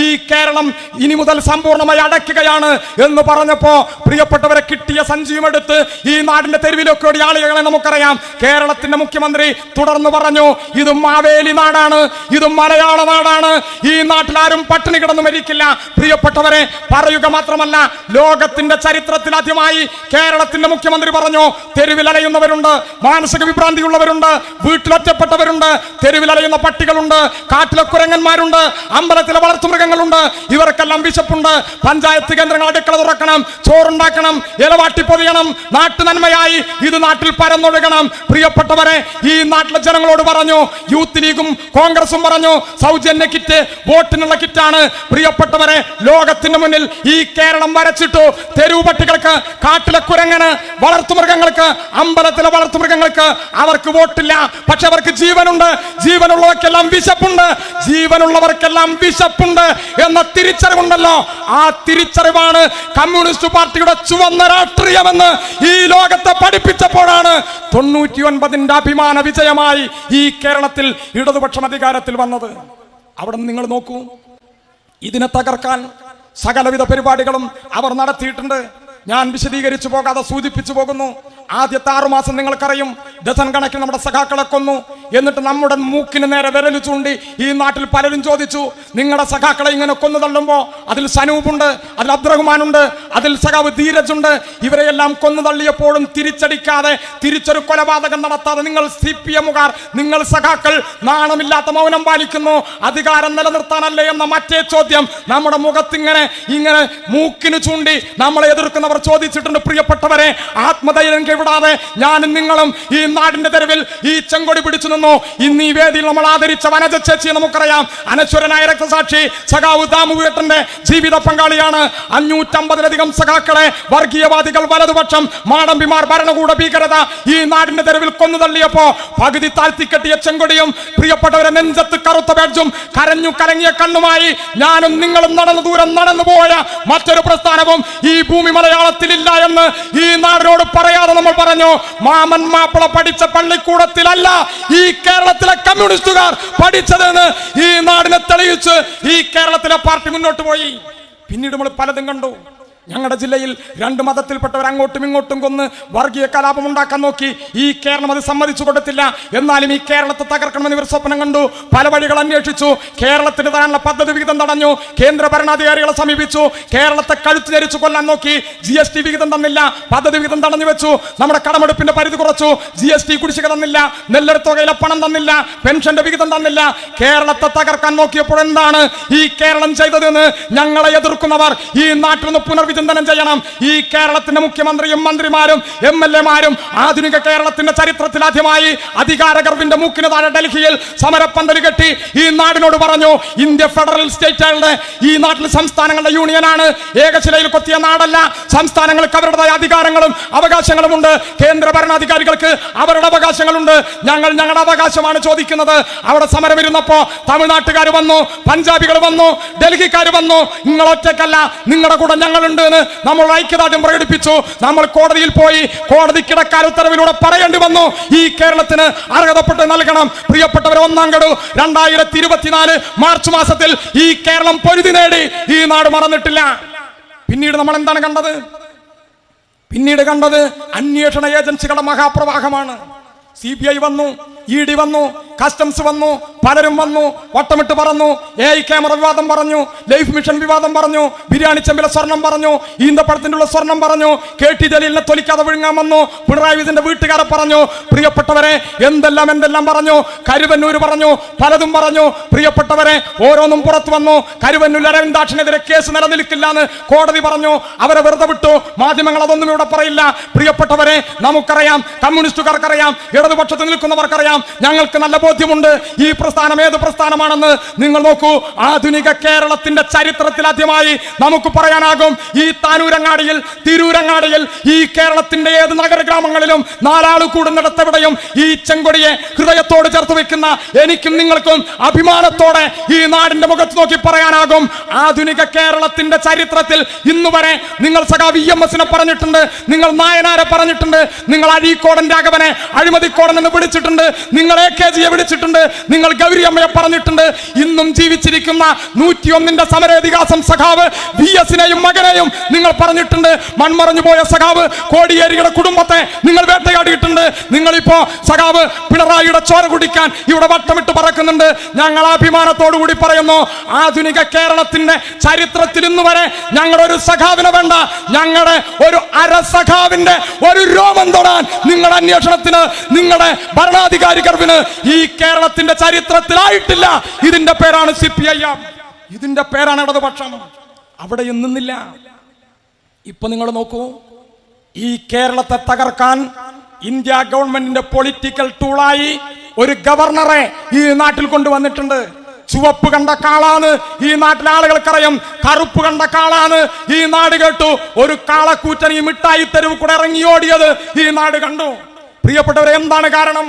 ഈ കേരളം ഇനി മുതൽ സമ്പൂർണ്ണമായി അടയ്ക്കുകയാണ് എന്ന് പറഞ്ഞപ്പോ പ്രിയപ്പെട്ടവരെ കിട്ടിയ സഞ്ചിയുമെടുത്ത് ഈ നാടിന്റെ തെരുവിലൊക്കെ ഓടിയ ആളുകളെ നമുക്കറിയാം. കേരളത്തിന്റെ മുഖ്യമന്ത്രി തുടർന്ന് പറഞ്ഞു, ഇത് മാവേലി നാടാണ്, ഇത് മലയാള നാടാണ്, ഈ നാട്ടിൽ ആരും പട്ടിണി കിടന്നു മരിക്കില്ല. പ്രിയപ്പെട്ടവരെ, പറയുക മാത്രമല്ല, ലോകത്തിന്റെ ചരിത്രത്തിൽ ആദ്യമായി കേരളത്തിന്റെ മുഖ്യമന്ത്രി പറഞ്ഞു, തെരുവിലലയുന്നവരുണ്ട്, മാനസിക വിഭ്രാന്തിയുള്ളവരുണ്ട്, വീട്ടിലൊറ്റപ്പെട്ടവരുണ്ട്, തെരുവിലലയുന്ന പട്ടികളുണ്ട്, കാട്ടിലെ കുരങ്ങന്മാരുണ്ട്, അമ്പലത്തിലെ വളർത്തുമൃഗങ്ങളുണ്ട്, ഇവർക്കെല്ലാം വിശപ്പുണ്ട്. പഞ്ചായത്ത് കേന്ദ്രങ്ങൾ അടുക്കള തുറക്കണം, ചോറുണ്ടാക്കണം, ഇലവാട്ടി പൊതിയണം, നാട്ടു നന്മയായി ഇത് നാട്ടിൽ പരന്നൊഴുകണം. പ്രിയപ്പെട്ടവരെ, ഈ നാട്ടിലെ ജനങ്ങളോട് പറഞ്ഞു, യൂത്ത് ലീഗും കോൺഗ്രസും പറഞ്ഞു, സൗജന്യ കിറ്റ് വോട്ടിനുള്ള കിറ്റാണ്. പ്രിയപ്പെട്ടവരെ, ലോകത്തിന് മുന്നിൽ ഈ കേരളം വരച്ചിട്ടു. തെരുവ് പട്ടികൾക്ക്, കാട്ടിലെ കുരങ്ങന്, വളർത്തുമൃഗങ്ങൾക്ക്, അമ്പലത്തിലെ വളർത്തുമൃഗങ്ങൾക്ക് അവർക്ക് വോട്ടില്ല, പക്ഷെ അവർക്ക് ജീവനുണ്ട്. ജീവനുള്ളവർക്കെല്ലാം വിശപ്പുണ്ട്, ജീവനുള്ളവർക്കെല്ലാം വിശപ്പുണ്ട് എന്ന തിരിച്ചറിവുണ്ടല്ലോ. ആ തിരിച്ചറിവാണ് കമ്മ്യൂണിസ്റ്റ് പാർട്ടിയുടെ ചുവന്ന രാഷ്ട്രീയമെന്ന് ഈ ലോകത്തെ പഠിപ്പിച്ചപ്പോഴാണ് 99ന്റെ അഭിമാന വിജയമായി ഈ കേരളത്തിൽ ഇടതുപക്ഷം അധികാരത്തിൽ വന്നത്. അവിടെ നിങ്ങൾ നോക്കൂ, ഇതിനെ തകർക്കാൻ സകലവിധ പരിപാടികളും അവർ നടത്തിയിട്ടുണ്ട്. ഞാൻ വിശദീകരിച്ചു പോകാതെ സൂചിപ്പിച്ചു പോകുന്നു. ആദ്യത്തെ 6 മാസം നിങ്ങൾക്കറിയും, ഡസൻ കണക്കിന് നമ്മുടെ സഖാക്കളെ കൊന്നു. എന്നിട്ട് നമ്മുടെ മൂക്കിന് നേരെ വിരൽ ചൂണ്ടി ഈ നാട്ടിൽ പലരും ചോദിച്ചു, നിങ്ങളുടെ സഖാക്കളെ ഇങ്ങനെ കൊന്നു തള്ളുമ്പോ അതിൽ സനൂപുണ്ട്, അതിൽ അബ്ദുറഹ്മാനുണ്ട്, അതിൽ സഖാവ് ധീരജുണ്ട്, ഇവരെയെല്ലാം കൊന്നു തള്ളിയപ്പോഴും തിരിച്ചടിക്കാതെ, തിരിച്ചൊരു കൊലപാതകം നടത്താതെ നിങ്ങൾ CPM-കാർ, നിങ്ങൾ സഖാക്കൾ നാണമില്ലാത്ത മൗനം പാലിക്കുന്നു. അധികാരം നിലനിർത്താനല്ലേ എന്ന മറ്റേ ചോദ്യം നമ്മുടെ മുഖത്തിങ്ങനെ ഇങ്ങനെ മൂക്കിന് ചൂണ്ടി നമ്മളെ എതിർക്കുന്നവർ ചോദിച്ചിട്ടുണ്ട്. പ്രിയപ്പെട്ടവരെ, ആത്മധൈര്യം കൈവിടാതെ ഞാനും നിങ്ങളും ഈ നാടിന്റെ തെരുവിൽ ഈ ചെങ്കൊടി പിടിച്ചു നിന്നു. ഇന്ന് ഈ വേദിയിൽ നമ്മൾ ആദരിച്ച വനജ ചേച്ചിയെ നമുക്കറിയാം. അനശ്വരനായ രക്തസാക്ഷി സഖാവ് ദാമുവേട്ടന്റെ ജീവിത പങ്കാളിയാണ്. 550-ലധികം സഖാക്കളെ വർഗീയവാദികൾ, വലതുപക്ഷം, മാടമ്പിമാർ, ഭരണകൂട ഭീകരത ഈ നാടിന്റെ തെരുവിൽ കൊന്നു തള്ളിയപ്പോ പകുതി താഴ്ത്തിക്കെട്ടിയ ചെങ്കൊടിയും പ്രിയപ്പെട്ടവരെ നെഞ്ചത്ത് കറുത്ത ബാഡ്ജും കരഞ്ഞു കലങ്ങിയ കണ്ണുമായി ഞാനും നിങ്ങളും നടന്നു ദൂരം നടന്നുപോയ മറ്റൊരു പ്രസ്ഥാനവും ഈ ഭൂമി മലയാളത്തിലില്ല എന്ന് ഈ നാടിനോട് പറയാതെ നമ്മൾ പറഞ്ഞു. മാമൻ മാപ്പിള പഠിച്ച പള്ളിക്കൂടത്തിലല്ല ഈ കേരളത്തിലെ കമ്മ്യൂണിസ്റ്റുകാർ പഠിച്ചതെന്ന് ഈ നാടിനെ തെളിയിച്ച് ഈ കേരളത്തിലെ പാർട്ടി മുന്നോട്ട് പോയി. പിന്നീട് നമ്മൾ പലതും കണ്ടു. ഞങ്ങളുടെ ജില്ലയിൽ 2 മതത്തിൽപ്പെട്ടവർ അങ്ങോട്ടും ഇങ്ങോട്ടും കൊന്ന് വർഗീയ കലാപം ഉണ്ടാക്കാൻ നോക്കി. ഈ കേരളം അത് സമ്മതിച്ചു കൊടുത്തില്ല. എന്നാലും ഈ കേരളത്തെ തകർക്കണമെന്ന് ഇവർ സ്വപ്നം കണ്ടു. പല വഴികൾ അന്വേഷിച്ചു. കേരളത്തിന് തരാനുള്ള പദ്ധതി വിഹിതം തടഞ്ഞു. കേന്ദ്ര ഭരണാധികാരികളെ സമീപിച്ചു. കേരളത്തെ കഴുത്ത് ധരിച്ചു കൊല്ലാൻ നോക്കി. GST വിഹിതം തന്നില്ല, പദ്ധതി വിഹിതം തടഞ്ഞു വെച്ചു. നമ്മുടെ കടമെടുപ്പിന്റെ പരിധി കുറച്ചു. GST കുടിശ്ശിക തന്നില്ല, നെല്ലെടുത്തുകയിലെ പണം തന്നില്ല, പെൻഷന്റെ വിഹിതം തന്നില്ല. കേരളത്തെ തകർക്കാൻ നോക്കിയപ്പോൾ എന്താണ് ഈ കേരളം ചെയ്തതെന്ന് ഞങ്ങളെ എതിർക്കുന്നവർ ഈ നാട്ടിൽ നിന്ന് പുനർവിചിന്തനം ചെയ്യണം. ഈ കേരളത്തിന്റെ മുഖ്യമന്ത്രിയും മന്ത്രിമാരും MLA-മാരും ആധുനിക കേരളത്തിന്റെ ചരിത്രത്തിൽ ആദ്യമായി അധികാരഗർവിന്റെ മൂക്കിന് താഴെ ഡൽഹിയിൽ സമരപ്പന്തൽ കെട്ടി ഈ നാടിനോട് പറഞ്ഞു, ഇന്ത്യ ഫെഡറൽ സ്റ്റേറ്റുകളുടെ ഈ നാട്ടിൽ സംസ്ഥാനങ്ങളുടെ യൂണിയനാണ്. ഏകശിലയിൽ കൊത്തിയ നാടല്ല. സംസ്ഥാനങ്ങൾക്ക് അവരുടേതായ അധികാരങ്ങളും അവകാശങ്ങളും ഉണ്ട്. കേന്ദ്ര ഭരണാധികാരികൾക്ക് അവരുടെ അവകാശങ്ങളുണ്ട്. ഞങ്ങൾ ഞങ്ങളുടെ അവകാശമാണ് ചോദിക്കുന്നത്. അവിടെ സമരം ഇരുന്നപ്പോ തമിഴ്നാട്ടുകാർ വന്നു, പഞ്ചാബികൾ വന്നു, ഡൽഹിക്കാർ വന്നു. നിങ്ങൾ ഒറ്റക്കല്ല, നിങ്ങളുടെ കൂടെ ഞങ്ങളുണ്ട് എന്ന് നമ്മൾ ഐക്യദാർഢ്യം പ്രകടിപ്പിച്ചു. നമ്മൾ കോടതിയിൽ പോയി കോടതി കിടക്കാൽ ഉത്തരവിലൂടെ പറയേണ്ടി വന്നു, ഈ കേരളത്തിന് അർഹതപ്പെട്ട് നൽകണം. പ്രിയപ്പെട്ടവരെ, 1-ാം ഗഡു 2024 മാർച്ച് മാസത്തിൽ ഈ കേരളം പൊരുതി നേടി. ഈ നാട് മറന്നിട്ടില്ല. പിന്നീട് നമ്മൾ എന്താണ് കണ്ടത്? പിന്നീട് കണ്ടത് അന്വേഷണ ഏജൻസികളുടെ മഹാപ്രവാഹമാണ്. CBI വന്നു, ED വന്നു, കസ്റ്റംസ് വന്നു, പലരും വന്നു, വട്ടമിട്ട് പറഞ്ഞു. AI ക്യാമറ വിവാദം പറഞ്ഞു, ലൈഫ് മിഷൻ വിവാദം പറഞ്ഞു, ബിരിയാണി ചെമ്പിലെ സ്വർണം പറഞ്ഞു, ഈന്തപ്പഴത്തിന്റെ ഉള്ള സ്വർണം പറഞ്ഞു, KT ജലീലിനെ തൊലിക്കാതെ വിഴുങ്ങാൻ വന്നു, പിണറായി വിജയന്റെ വീട്ടുകാരെ പറഞ്ഞു. പ്രിയപ്പെട്ടവരെ, എന്തെല്ലാം പറഞ്ഞു. കരുവന്നൂർ പറഞ്ഞു, പലതും പറഞ്ഞു. പ്രിയപ്പെട്ടവരെ, ഓരോന്നും പുറത്തു വന്നു. കരുവന്നൂർ അരവിന്ദാക്ഷനെതിരെ കേസ് നിലനിൽക്കില്ല എന്ന് കോടതി പറഞ്ഞു. അവരെ വെറുതെ വിട്ടു. മാധ്യമങ്ങൾ അതൊന്നും ഇവിടെ പറയില്ല. പ്രിയപ്പെട്ടവരെ, നമുക്കറിയാം, കമ്മ്യൂണിസ്റ്റുകാർക്കറിയാം, ഇടതുപക്ഷത്ത് നിൽക്കുന്നവർക്കറിയാം, ഞങ്ങൾക്ക് നല്ല ബോധ്യമുണ്ട് ഈ പ്രസ്ഥാനം ഏത് പ്രസ്ഥാനമാണെന്ന്. നിങ്ങൾ നോക്കൂ, ആധുനിക കേരളത്തിന്റെ ചരിത്രത്തിൽ ആദ്യമായി നമുക്ക് പറയാനാകും, ഈ താനൂരങ്ങാടിയിൽ, തിരൂരങ്ങാടിയിൽ, ഈ കേരളത്തിന്റെ ഏത് നഗര ഗ്രാമങ്ങളിലും 4 ആൾ കൂടുന്നിടത്തെവിടെയും ഈ ചെങ്കൊടിയെ ഹൃദയത്തോട് ചേർത്ത് വെക്കുന്ന എനിക്കും നിങ്ങൾക്കും അഭിമാനത്തോടെ ഈ നാടിന്റെ മുഖത്ത് നോക്കി പറയാനാകും, ആധുനിക കേരളത്തിന്റെ ചരിത്രത്തിൽ ഇന്നുവരെ നിങ്ങൾ സഖാവ് EMS-നെ പറഞ്ഞിട്ടുണ്ട്, നിങ്ങൾ നായനാരെ പറഞ്ഞിട്ടുണ്ട്, നിങ്ങൾ അഴീക്കോടൻ രാഘവനെ അഴിമതിക്കോടൻ എന്ന് വിളിച്ചിട്ടുണ്ട്, നിങ്ങൾ AKGയെ വിളിച്ചിട്ടുണ്ട്, നിങ്ങൾ ഗൗരിയമ്മയെ പറഞ്ഞിട്ടുണ്ട്. ഇന്നും ജീവിച്ചിരിക്കുന്ന 101-ന്റെ സമരേതിഹാസം സഖാവ് VS-നെയും മകനെയും നിങ്ങൾ പറഞ്ഞിട്ടുണ്ട്. മൺമറഞ്ഞു പോയ സഖാവ് കോടിയേരിയുടെ കുടുംബത്തെ നിങ്ങൾ വേട്ടയാടിയിട്ടുണ്ട്. നിങ്ങളിപ്പോ സഖാവ് പിണറായിയുടെ ചോര കുടിക്കാൻ ഇവിടെ വട്ടമിട്ട് പറക്കുന്നുണ്ട്. ഞങ്ങൾ അഭിമാനത്തോടു കൂടി പറയുന്നു, ആധുനിക കേരളത്തിന്റെ ചരിത്രത്തിൽ ഇന്ന് വരെ ഞങ്ങളൊരു സഖാവിനെ വേണ്ട, ഞങ്ങളുടെ ഒരു അരസഖാവിന്റെ ഒരു രോമം തൊടാൻ നിങ്ങളുടെ അന്വേഷണത്തിന്, നിങ്ങളുടെ ഭരണാധികാരി ഗർവിന് ഈ കേരളത്തിന്റെ ചരിത്രത്തിലായിട്ടില്ല. ഇതിന്റെ പേരാണ് CPIM, ഇതിന്റെ പേരാണ് ഇടതുപക്ഷം. അവിടെയും നിന്നില്ല. ഇപ്പൊ നിങ്ങൾ നോക്കൂ, ഈ കേരളത്തെ തകർക്കാൻ ഇന്ത്യ ഗവൺമെന്റിന്റെ പൊളിറ്റിക്കൽ ടൂളായി ഒരു ഗവർണറെ ഈ നാട്ടിൽ കൊണ്ടുവന്നിട്ടുണ്ട്. ചുവപ്പ് കണ്ട കാളാണ് ഈ നാട്ടിലെ ആളുകൾക്കറിയാം, കറുപ്പ് കണ്ട കാളാണ് ഈ നാട് കേട്ടു. ഒരു കാളക്കൂറ്റൻ ഈ മിഠായി തെരുവ് കൂടെ ഇറങ്ങി ഓടിയത് ഈ നാട് കണ്ടു. പ്രിയപ്പെട്ടവരെ, എന്താണ് കാരണം?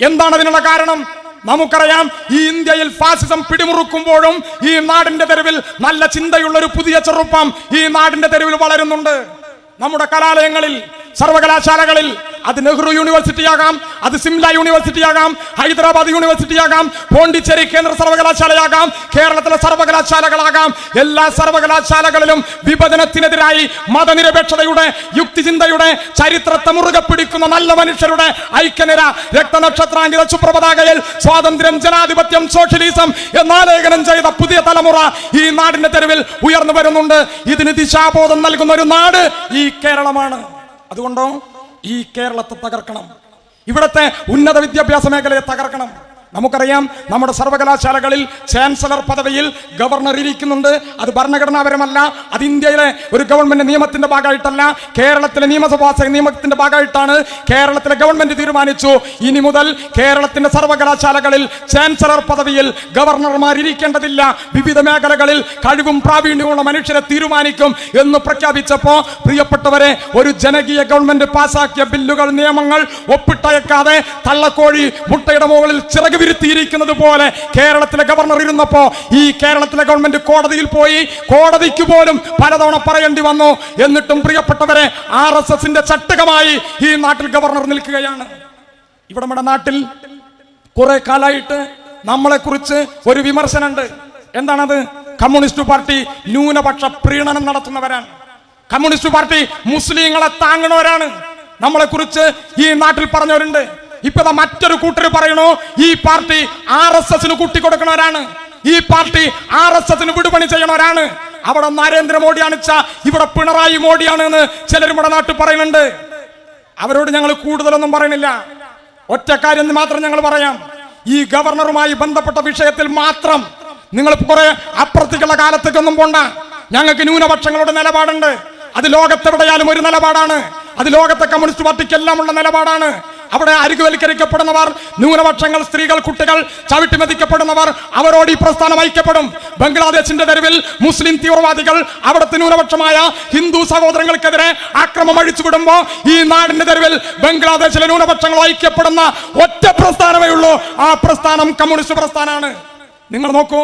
എന്താണ് അതിനുള്ള കാരണം? നമുക്കറിയാം, ഈ ഇന്ത്യയിൽ ഫാസിസം പിടിമുറുക്കുമ്പോഴും ഈ നാടിന്റെ തെരുവിൽ നല്ല ചിന്തയുള്ള ഒരു പുതിയ ചെറുപ്പം ഈ നാടിന്റെ തെരുവിൽ വളരുന്നുണ്ട്. നമ്മുടെ കലാലയങ്ങളിൽ, സർവകലാശാലകളിൽ, അത് നെഹ്റു യൂണിവേഴ്സിറ്റി ആകാം, അത് സിംല യൂണിവേഴ്സിറ്റി ആകാം, ഹൈദരാബാദ് യൂണിവേഴ്സിറ്റി ആകാം, പോണ്ടിച്ചേരി കേന്ദ്ര സർവകലാശാലയാകാം, കേരളത്തിലെ സർവകലാശാലകളാകാം, എല്ലാ സർവകലാശാലകളിലും വിഭജനത്തിനെതിരായി മതനിരപേക്ഷതയുടെ, യുക്തിചിന്തയുടെ, ചരിത്രത്തെ മുറുകെ പിടിക്കുന്ന നല്ല മനുഷ്യരുടെ ഐക്യനിര, രക്തനക്ഷത്രാങ്കിത ശുഭ്രപതാകയിൽ സ്വാതന്ത്ര്യം, ജനാധിപത്യം, സോഷ്യലിസം എന്നാലേഖനം ചെയ്ത പുതിയ തലമുറ ഈ നാടിന്റെ തെരുവിൽ ഉയർന്നു വരുന്നുണ്ട്. ഇതിന് ദിശാബോധം നൽകുന്ന ഒരു നാട് ഈ കേരളമാണ്. അതുകൊണ്ടോ ഈ കേരളത്തെ തകർക്കണം, ഇവിടുത്തെ ഉന്നത വിദ്യാഭ്യാസ മേഖലയെ തകർക്കണം. നമുക്കറിയാം, നമ്മുടെ സർവകലാശാലകളിൽ ചാൻസലർ പദവിയിൽ ഗവർണർ ഇരിക്കുന്നുണ്ട്. അത് ഭരണഘടനാപരമല്ല, അത് ഇന്ത്യയിലെ ഒരു ഗവൺമെന്റ് നിയമത്തിന്റെ ഭാഗമായിട്ടല്ല, കേരളത്തിലെ നിയമസഭാ നിയമത്തിന്റെ ഭാഗമായിട്ടാണ് കേരളത്തിലെ ഗവൺമെന്റ് തീരുമാനിച്ചു. ഇനി മുതൽ കേരളത്തിന്റെ സർവകലാശാലകളിൽ ചാൻസലർ പദവിയിൽ ഗവർണർമാർ ഇരിക്കേണ്ടതില്ല, വിവിധ മേഖലകളിൽ കഴിവും പ്രാവീണ്യമുള്ള മനുഷ്യരെ തീരുമാനിക്കും എന്ന് പ്രഖ്യാപിച്ചപ്പോ, പ്രിയപ്പെട്ടവരെ, ഒരു ജനകീയ ഗവൺമെന്റ് പാസാക്കിയ ബില്ലുകൾ, നിയമങ്ങൾ ഒപ്പിട്ടയക്കാതെ തള്ളക്കോഴി മുട്ടയുടെ മുകളിൽ ചിറക് വിരുത്തിയിരിക്കുന്നത് പോലെ കേരളത്തിലെ ഗവർണർ ഇരുന്നപ്പോ ഈ കേരളത്തിലെ ഗവൺമെന്റ് കോടതിയിൽ പോയി, കോടതിക്ക് പോലും പലതവണ പറയേണ്ടി വന്നു. എന്നിട്ടും പ്രിയപ്പെട്ടവരെ, RSSന്റെ ചട്ടകമായി ഈ നാട്ടിൽ ഗവർണർ നിൽക്കുകയാണ്. ഇവിടെ നമ്മുടെ നാട്ടിൽ കുറെ കാലമായിട്ട് നമ്മളെ കുറിച്ച് ഒരു വിമർശനമുണ്ട്. എന്താണത്? കമ്മ്യൂണിസ്റ്റ് പാർട്ടി ന്യൂനപക്ഷ പ്രീണനം നടത്തുന്നവരാണ്. കമ്മ്യൂണിസ്റ്റ് പാർട്ടി മുസ്ലിങ്ങളെ താങ്ങണവരാണ്. നമ്മളെ കുറിച്ച് ഈ നാട്ടിൽ പറഞ്ഞവരുണ്ട്. ഇപ്പൊ മറ്റൊരു കൂട്ടർ പറയണു ഈ പാർട്ടി RSSന് കൂട്ടിക്കൊടുക്കണവരാണ്, ഈ പാർട്ടി RSSന് വിടുപണി ചെയ്യണവരാണ്. അവിടെ നരേന്ദ്രമോദിയാണ് ഇവിടെ പിണറായി മോഡിയാണ് എന്ന് ചിലരും ഇവിടെ നാട്ടിൽ പറയുന്നുണ്ട്. അവരോട് ഞങ്ങൾ കൂടുതലൊന്നും പറയണില്ല. ഒറ്റ കാര്യം മാത്രം ഞങ്ങൾ പറയാം. ഈ ഗവർണറുമായി ബന്ധപ്പെട്ട വിഷയത്തിൽ മാത്രം നിങ്ങൾ കുറെ അപ്രത്യക്ഷ കാലത്തേക്കൊന്നും പോണ്ട. ഞങ്ങൾക്ക് ന്യൂനപക്ഷങ്ങളുടെ നിലപാടുണ്ട്. അത് ലോകത്തെവിടെയാലും ഒരു നിലപാടാണ്. അത് ലോകത്തെ കമ്മ്യൂണിസ്റ്റ് പാർട്ടിക്കെല്ലാം ഉള്ള നിലപാടാണ്. അവിടെ അരികുവൽക്കരിക്കപ്പെടുന്നവർ, ന്യൂനപക്ഷങ്ങൾ, സ്ത്രീകൾ, കുട്ടികൾ, ചവിട്ടിമെതിക്കപ്പെടുന്നവർ, അവരോട് ഈ പ്രസ്ഥാനം ഐക്യപ്പെടും. ബംഗ്ലാദേശിന്റെ തെരുവിൽ മുസ്ലിം തീവ്രവാദികൾ അവിടുത്തെ ന്യൂനപക്ഷമായ ഹിന്ദു സഹോദരങ്ങൾക്കെതിരെ ആക്രമം അഴിച്ചുവിടുമ്പോ ഈ നാടിന്റെ തെരുവിൽ ബംഗ്ലാദേശിലെ ന്യൂനപക്ഷങ്ങൾ ഐക്യപ്പെടുന്ന ഒറ്റ പ്രസ്ഥാനമേ ഉള്ളൂ. ആ പ്രസ്ഥാനം കമ്മ്യൂണിസ്റ്റ് പ്രസ്ഥാനമാണ്. നിങ്ങൾ നോക്കൂ,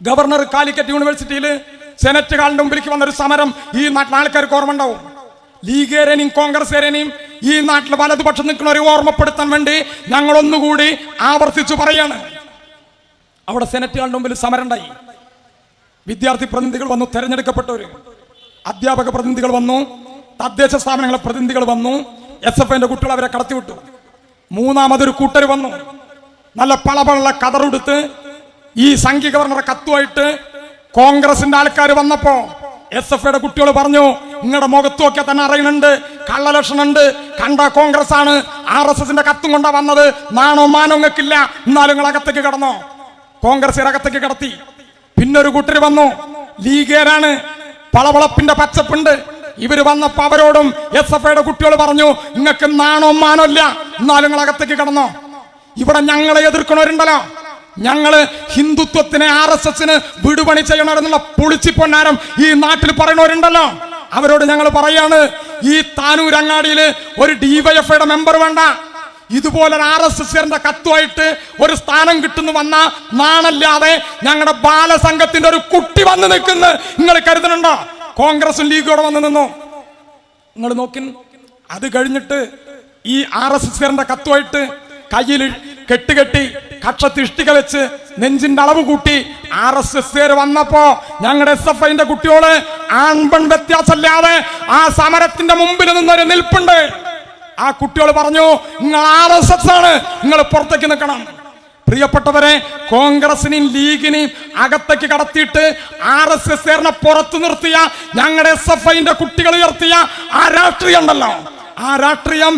ഗവർണർ കാലിക്കറ്റ് യൂണിവേഴ്സിറ്റിയിൽ സെനറ്റ് ഹാളിന്റെ മുമ്പിലേക്ക് വന്നൊരു സമരം ഈ നാട്ടിലെ ആൾക്കാർക്ക് ഓർമ്മ ഉണ്ടാവും. ലീഗേരനെയും കോൺഗ്രസ്സുകാരനെയും ഈ നാട്ടിൽ വലതുപക്ഷം നിൽക്കുന്നവരെ ഓർമ്മപ്പെടുത്താൻ വേണ്ടി ഞങ്ങൾ ഒന്നുകൂടി ആവർത്തിച്ചു പറയാണ്. അവിടെ സെനറ്റ് ഹാളിന്റെ മുമ്പിൽ സമരം ഉണ്ടായി. വിദ്യാർത്ഥി പ്രതിനിധികൾ വന്നു, തെരഞ്ഞെടുക്കപ്പെട്ടവര്, അധ്യാപക പ്രതിനിധികൾ വന്നു, തദ്ദേശ സ്ഥാപനങ്ങളെ പ്രതിനിധികൾ വന്നു, SFIന്റെ കുട്ടികൾ അവരെ കടത്തിവിട്ടു. മൂന്നാമതൊരു കൂട്ടർ വന്നു, നല്ല പളപള കതറുടുത്ത് ഈ സംഘി ഗവർണറെ കത്തുമായിട്ട് കോൺഗ്രസിന്റെ ആൾക്കാർ വന്നപ്പോ SFIയുടെ കുട്ടികൾ പറഞ്ഞു, നിങ്ങളുടെ മുഖത്ത് നോക്കിയാൽ തന്നെ അറിയുന്നുണ്ട് കള്ളലക്ഷണുണ്ട്, കണ്ട കോൺഗ്രസ് ആണ്, RSSന്റെ കത്തും കൊണ്ടാ വന്നത്, നാണോ മാനോ നിങ്ങൾക്കില്ല, എന്നാലും നിങ്ങൾ അകത്തേക്ക് കടന്നോ. കോൺഗ്രസ് അകത്തേക്ക് കടത്തി. പിന്നൊരു കൂട്ടർ വന്നു, ലീഗേരാണ്, പളവളപ്പിന്റെ പച്ചപ്പുണ്ട്. ഇവര് വന്നപ്പോ അവരോടും SFIയുടെ കുട്ടികൾ പറഞ്ഞു, നിങ്ങൾക്ക് നാണോ മാനോ ഇല്ല, എന്നാലും നിങ്ങൾ അകത്തേക്ക് കടന്നോ. ഇവിടെ ഞങ്ങളെ എതിർക്കണവരുണ്ടല്ലോ, ഞങ്ങള് ഹിന്ദുത്വത്തിനെ RSSന് വിടുപണി ചെയ്യണമെന്നുള്ള പൊളിച്ചിപ്പൊന്നാരം ഈ നാട്ടിൽ പറയുന്നവരുണ്ടല്ലോ, അവരോട് ഞങ്ങൾ പറയാണ്, ഈ താനൂരങ്ങാടിയില് ഒരു DYFIയുടെ മെമ്പർ വേണ്ട, ഇതുപോലെ RSSന്റെ കത്തുമായിട്ട് ഒരു സ്ഥാനം കിട്ടുന്നു വന്ന നാണല്ലാതെ ഞങ്ങളുടെ ബാലസംഘത്തിന്റെ ഒരു കുട്ടി വന്ന് നിൽക്കുന്നു നിങ്ങൾ കരുതുന്നുണ്ടോ? കോൺഗ്രസും ലീഗോടെ വന്ന് നിന്നു. നിങ്ങൾ നോക്കി, അത് കഴിഞ്ഞിട്ട് ഈ RSSന്റെ കത്തുമായിട്ട് കയ്യിൽ കെട്ടുകെട്ടി കക്ഷത്ത് ഇഷ്ടിക വെച്ച് നെഞ്ചിന്റെ അളവ് കൂട്ടി RSS വന്നപ്പോ ഞങ്ങളുടെ SFIന്റെ കുട്ടിയോട് ആൺപെൺ വ്യത്യാസമില്ലാതെ ആ സമരത്തിന്റെ മുമ്പിൽ നിന്നൊരു നിൽപ്പുണ്ട്. ആ കുട്ടികൾ പറഞ്ഞു, നിങ്ങൾ RSS ആണ്, നിങ്ങൾ പുറത്തേക്ക് നിൽക്കണം. പ്രിയപ്പെട്ടവരെ, കോൺഗ്രസിനെയും ലീഗിനെയും അകത്തേക്ക് കടത്തിയിട്ട് RSS പുറത്തു നിർത്തിയ ഞങ്ങളുടെ SFIന്റെ കുട്ടികൾ ഉയർത്തിയ ആ രാഷ്ട്രീയം ഉണ്ടല്ലോ, ആ രാഷ്ട്രീയം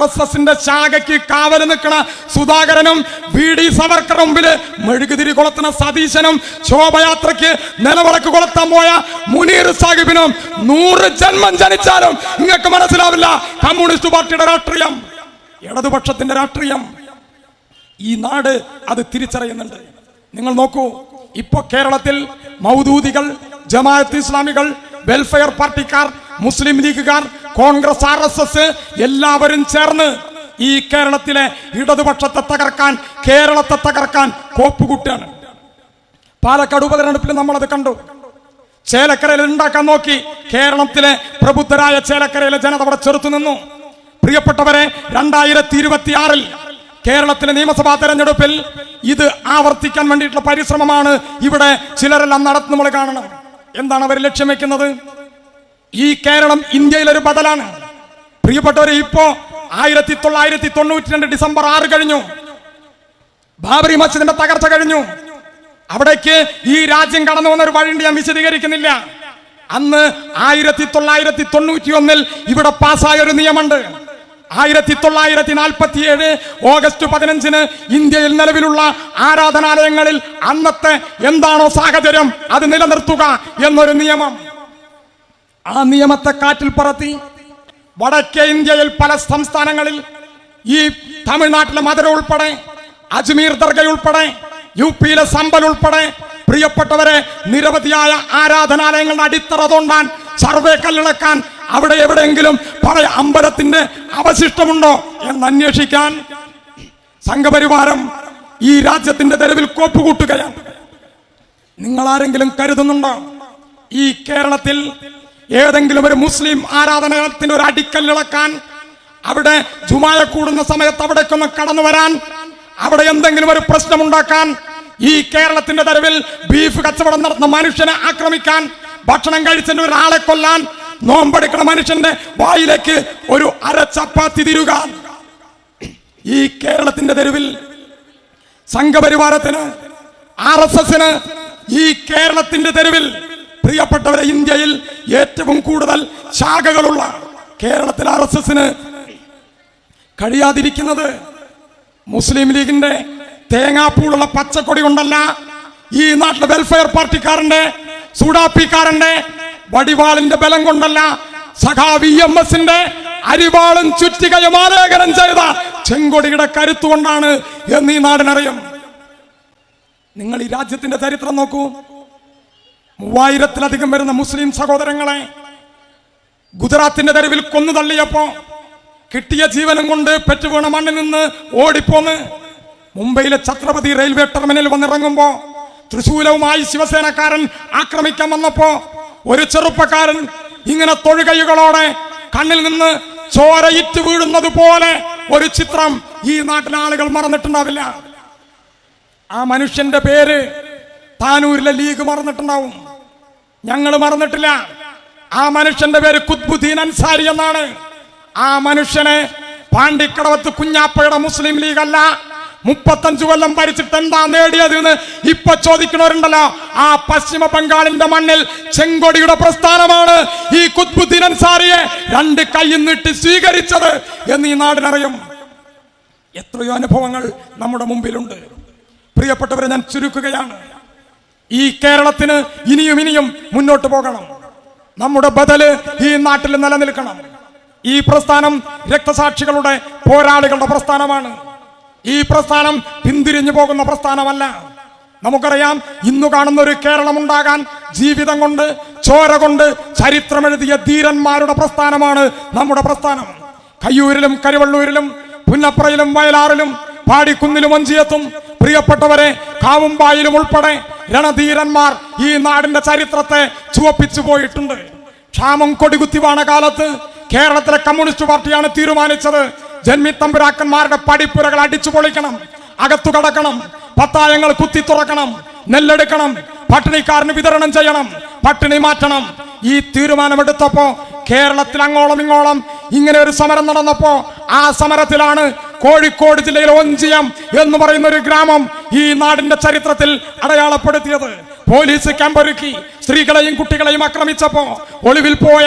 RSSന്റെ ശാഖയ്ക്ക് കാവൽ നിൽക്കുന്ന സുധാകരനും VD സവർക്കറും മുമ്പില് മെഴുകുതിരി കൊളുത്തുന്ന സതീശനും ശോഭയാത്രയ്ക്ക് നിലവിളക്ക് കൊളുത്താൻ പോയ മുനീർ സാഹിബിനും 100 ജന്മം ജനിച്ചാലും നിങ്ങൾക്ക് മനസ്സിലാവില്ല കമ്മ്യൂണിസ്റ്റ് പാർട്ടിയുടെ രാഷ്ട്രീയം, ഇടതുപക്ഷത്തിന്റെ രാഷ്ട്രീയം. ഈ നാട് അത് തിരിച്ചറിയുന്നുണ്ട്. നിങ്ങൾ നോക്കൂ, ഇപ്പൊ കേരളത്തിൽ മൗദൂദികൾ, ജമാഅത്ത് ഇസ്ലാമികൾ, വെൽഫെയർ പാർട്ടിക്കാർ, മുസ്ലിം ലീഗുകാർ, കോൺഗ്രസ്, RSS എല്ലാവരും ചേർന്ന് ഈ കേരളത്തിലെ ഇടതുപക്ഷത്തെ തകർക്കാൻ, കേരളത്തെ തകർക്കാൻ കോപ്പുകുട്ടാണ്. പാലക്കാട് ഉപതെരഞ്ഞെടുപ്പിൽ നമ്മളത് കണ്ടു. ചേലക്കരയിൽ ഉണ്ടാക്കാൻ നോക്കി. കേരളത്തിലെ പ്രബുദ്ധരായ ചേലക്കരയിലെ ജനത അവിടെ ചെറുത്തു നിന്നു. പ്രിയപ്പെട്ടവരെ, 2026 കേരളത്തിലെ നിയമസഭാ തെരഞ്ഞെടുപ്പിൽ ഇത് ആവർത്തിക്കാൻ വേണ്ടിയിട്ടുള്ള പരിശ്രമമാണ് ഇവിടെ ചിലരെല്ലാം നടത്തുന്ന നമ്മൾ കാണണം. എന്താണ് അവർ ലക്ഷ്യം വെക്കുന്നത്? ഈ കേരളം ഇന്ത്യയിലൊരു ബദലാണ്. പ്രിയപ്പെട്ടവരെ, ഇപ്പോ 1992 ഡിസംബർ 6 കഴിഞ്ഞു. ബാബറി മസ്ജിദിന്റെ തകർച്ച കഴിഞ്ഞു. അവിടേക്ക് ഈ രാജ്യം കടന്നു വന്ന ഒരു വഴിയുണ്ട്, ഞാൻ വിശദീകരിക്കുന്നില്ല. അന്ന് 1991 ഇവിടെ പാസ്സായ ഒരു നിയമമുണ്ട്. 1947 ഓഗസ്റ്റ് 15 ഇന്ത്യയിൽ നിലവിലുള്ള ആരാധനാലയങ്ങളിൽ അന്നത്തെ എന്താണോ സാഹചര്യം അത് നിലനിർത്തുക എന്നൊരു നിയമം. ആ നിയമത്തെ കാറ്റിൽ പറത്തി വടക്കേ ഇന്ത്യയിൽ പല സംസ്ഥാനങ്ങളിൽ, ഈ തമിഴ്നാട്ടിലെ മധുര ഉൾപ്പെടെ, അജ്മീർ ദർഗ ഉൾപ്പെടെ, UPയിലെ സമ്പൽ ഉൾപ്പെടെ, പ്രിയപ്പെട്ടവരെ, നിരവധിയായ ആരാധനാലയങ്ങളുടെ അടിത്തറ തോണ്ടാൻ, സർവേ കല്ലിളക്കാൻ, അവിടെ എവിടെയെങ്കിലും പഴയ അമ്പലത്തിന്റെ അവശിഷ്ടമുണ്ടോ എന്ന് അന്വേഷിക്കാൻ സംഘപരിവാരം ഈ രാജ്യത്തിന്റെ തെരുവിൽ കോപ്പുകൂട്ടുകയാണ്. നിങ്ങൾ ആരെങ്കിലും കരുതുന്നുണ്ടോ ഈ കേരളത്തിൽ ഏതെങ്കിലും ഒരു മുസ്ലിം ആരാധനാലയത്തിന്റെ ഒരു അടിക്കല്ലിളക്കാൻ, അവിടെ ജുമായ കൂടുന്ന സമയത്ത് അവിടേക്കൊന്ന് കടന്നു വരാൻ, അവിടെ എന്തെങ്കിലും ഒരു പ്രശ്നമുണ്ടാക്കാൻ, ഈ കേരളത്തിന്റെ തെരുവിൽ ബീഫ് കച്ചവടം നടത്തുന്ന മനുഷ്യനെ ആക്രമിക്കാൻ, ഭക്ഷണം കഴിച്ചിട്ട് ഒരാളെ കൊല്ലാൻ, നോമ്പെടുക്കുന്ന മനുഷ്യന്റെ വായിലേക്ക് ഒരു അര ചപ്പാത്തി തിരുകാൻ. ഈ കേരളത്തിന്റെ തെരുവിൽ സംഘപരിവാരത്തിന്, RSSന് ഈ കേരളത്തിന്റെ തെരുവിൽ, പ്രിയപ്പെട്ടവരെ, ഇന്ത്യയിൽ ഏറ്റവും കൂടുതൽ ശാഖകളുള്ള കേരളത്തിൽ RSSന് കഴിയാതിരിക്കുന്നത് മുസ്ലിം ലീഗിന്റെ തേങ്ങാപ്പൂളുള്ള പച്ചക്കൊടി കൊണ്ടല്ല, ഈ നാട്ടിലെ വെൽഫെയർ പാർട്ടിക്കാരന്റെ, സൂഡാപ്പിക്കാരന്റെ വടിവാളിന്റെ ബലം കൊണ്ടല്ല, സഖാവ് EMSന്റെ അരിവാളും ചുറ്റികയും ആലേഖനം ചെയ്ത ചെങ്കൊടിയുടെ കരുത്തുകൊണ്ടാണ് എന്ന് ഈ നാടിനറിയും. നിങ്ങൾ ഈ രാജ്യത്തിന്റെ ചരിത്രം നോക്കൂ. 3000-ലധികം വരുന്ന മുസ്ലിം സഹോദരങ്ങളെ ഗുജറാത്തിന്റെ തെരുവിൽ കൊന്നു തള്ളിയപ്പോ കിട്ടിയ ജീവനം കൊണ്ട് പെറ്റുവീണ മണ്ണിൽ നിന്ന് ഓടിപ്പോന്ന് മുംബൈയിലെ ഛത്രപതി റെയിൽവേ ടെർമിനൽ വന്നിറങ്ങുമ്പോ തൃശൂലവുമായി ശിവസേനക്കാരൻ ആക്രമിക്കാൻ വന്നപ്പോ ഒരു ചെറുപ്പക്കാരൻ ഇങ്ങനെ തൊഴുകൈകളോടെ കണ്ണിൽ നിന്ന് ചോരയിട്ട് വീഴുന്നത് പോലെ ഒരു ചിത്രം ഈ നാട്ടിലെ ആളുകൾ മറന്നിട്ടുണ്ടാവില്ല. ആ മനുഷ്യന്റെ പേര് താനൂരിലെ ലീഗ് മറന്നിട്ടുണ്ടാവും, ഞങ്ങൾ മറന്നിട്ടില്ല. ആ മനുഷ്യന്റെ പേര് ഖുത്ബുദ്ദീൻ അൻസാരി എന്നാണ്. ആ മനുഷ്യനെ പാണ്ടിക്കടവത്ത് കുഞ്ഞാപ്പയുടെ മുസ്ലിം ലീഗ് അല്ല 35 കൊല്ലം ഭരിച്ചിട്ട് എന്താ നേടിയതെന്ന് ഇപ്പൊ ചോദിക്കണവരുണ്ടല്ലോ. ആ പശ്ചിമ ബംഗാളിന്റെ മണ്ണിൽ ചെങ്കൊടിയുടെ പ്രസ്ഥാനമാണ് ഈ ഖുത്ബുദ്ദീൻ അൻസാരിയെ 2 കൈയും നീട്ടി സ്വീകരിച്ചത് എന്ന് ഈ നാടിനറിയും. എത്രയോ അനുഭവങ്ങൾ നമ്മുടെ മുമ്പിലുണ്ട്. പ്രിയപ്പെട്ടവരെ, ഞാൻ ചുരുക്കുകയാണ്. ഈ കേരളത്തിന് ഇനിയും ഇനിയും മുന്നോട്ട് പോകണം. നമ്മുടെ ബദല് ഈ നാട്ടിൽ നിലനിൽക്കണം. ഈ പ്രസ്ഥാനം രക്തസാക്ഷികളുടെ, പോരാളികളുടെ പ്രസ്ഥാനമാണ്. ഈ പ്രസ്ഥാനം പിന്തിരിഞ്ഞു പോകുന്ന പ്രസ്ഥാനമല്ല. നമുക്കറിയാം, ഇന്നു കാണുന്ന ഒരു കേരളം ഉണ്ടാകാൻ ജീവിതം കൊണ്ട്, ചോര കൊണ്ട് ചരിത്രമെഴുതിയ ധീരന്മാരുടെ പ്രസ്ഥാനമാണ് നമ്മുടെ പ്രസ്ഥാനം. കയ്യൂരിലും കരുവള്ളൂരിലും പുന്നപ്രയിലും വയലാറിലും പാടിക്കുന്നിലും വഞ്ചിയത്തും, പ്രിയപ്പെട്ടവരെ, കാവുമ്പായിലും ഉൾപ്പെടെ രണധീരന്മാർ ഈ നാടിന്റെ ചരിത്രത്തെ ചുവപ്പിച്ചു പോയിട്ടുണ്ട്. ക്ഷാമം കൊടികുത്തിവാണ കാലത്ത് കേരളത്തിലെ കമ്മ്യൂണിസ്റ്റ് പാർട്ടിയാണ് തീരുമാനിച്ചത്, ജന്മിത്തമ്പുരാക്കന്മാരുടെ പടിപ്പുരകൾ അടിച്ചു പൊളിക്കണം, അകത്തു കടക്കണം, പത്തായങ്ങൾ കുത്തി തുറക്കണം, നെല്ലെടുക്കണം, പട്ടിണിക്കാരന് വിതരണം ചെയ്യണം, പട്ടിണി മാറ്റണം. ഈ തീരുമാനമെടുത്തപ്പോ കേരളത്തിൽ അങ്ങോളം ഇങ്ങോളം ഇങ്ങനെ ഒരു സമരം നടന്നപ്പോ ആ സമരത്തിലാണ് കോഴിക്കോട് ജില്ലയിലെ ഒഞ്ചിയം എന്ന് പറയുന്ന ഒരു ഗ്രാമം ഈ നാടിന്റെ ചരിത്രത്തിൽ അടയാളപ്പെടുത്തിയത്. പോലീസ് ക്യാമ്പൊരുക്കി സ്ത്രീകളെയും കുട്ടികളെയും ആക്രമിച്ചപ്പോ ഒളിവിൽ പോയ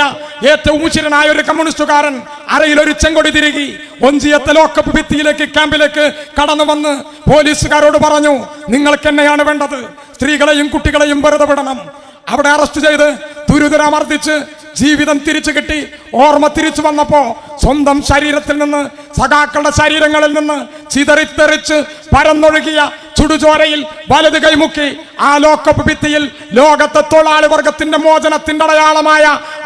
ഏറ്റവും ഉശിരനായ ഒരു കമ്മ്യൂണിസ്റ്റുകാരൻ അരയിൽ ഒരു ചെങ്കൊടി തിരികി ഒഞ്ചിയത്തെ ലോക്കപ്പ് ഭിത്തിയിലേക്ക്, ക്യാമ്പിലേക്ക് കടന്നു വന്ന് പോലീസുകാരോട് പറഞ്ഞു, നിങ്ങൾക്ക് എന്നെയാണ് വേണ്ടത്, സ്ത്രീകളെയും കുട്ടികളെയും വെറുതെ വിടണം. അവിടെ അറസ്റ്റ് ചെയ്ത് തുരുതുരമർദ്ദിച്ച് ജീവിതം തിരിച്ചു കിട്ടി. ഓർമ്മ തിരിച്ചു വന്നപ്പോ സ്വന്തം ശരീരത്തിൽ നിന്ന്, സഖാക്കളുടെ ശരീരങ്ങളിൽ നിന്ന് ചിതറിത്തെറിച്ച് പരന്നൊഴുകിയ ചുടുചോരയിൽ വലത് കൈമുക്കി ആ ലോക്കപ്പ് ഭിത്തിയിൽ ലോകത്തെ തൊഴിലാളി വർഗത്തിന്റെ മോചനത്തിന്റെ അടയാളമായ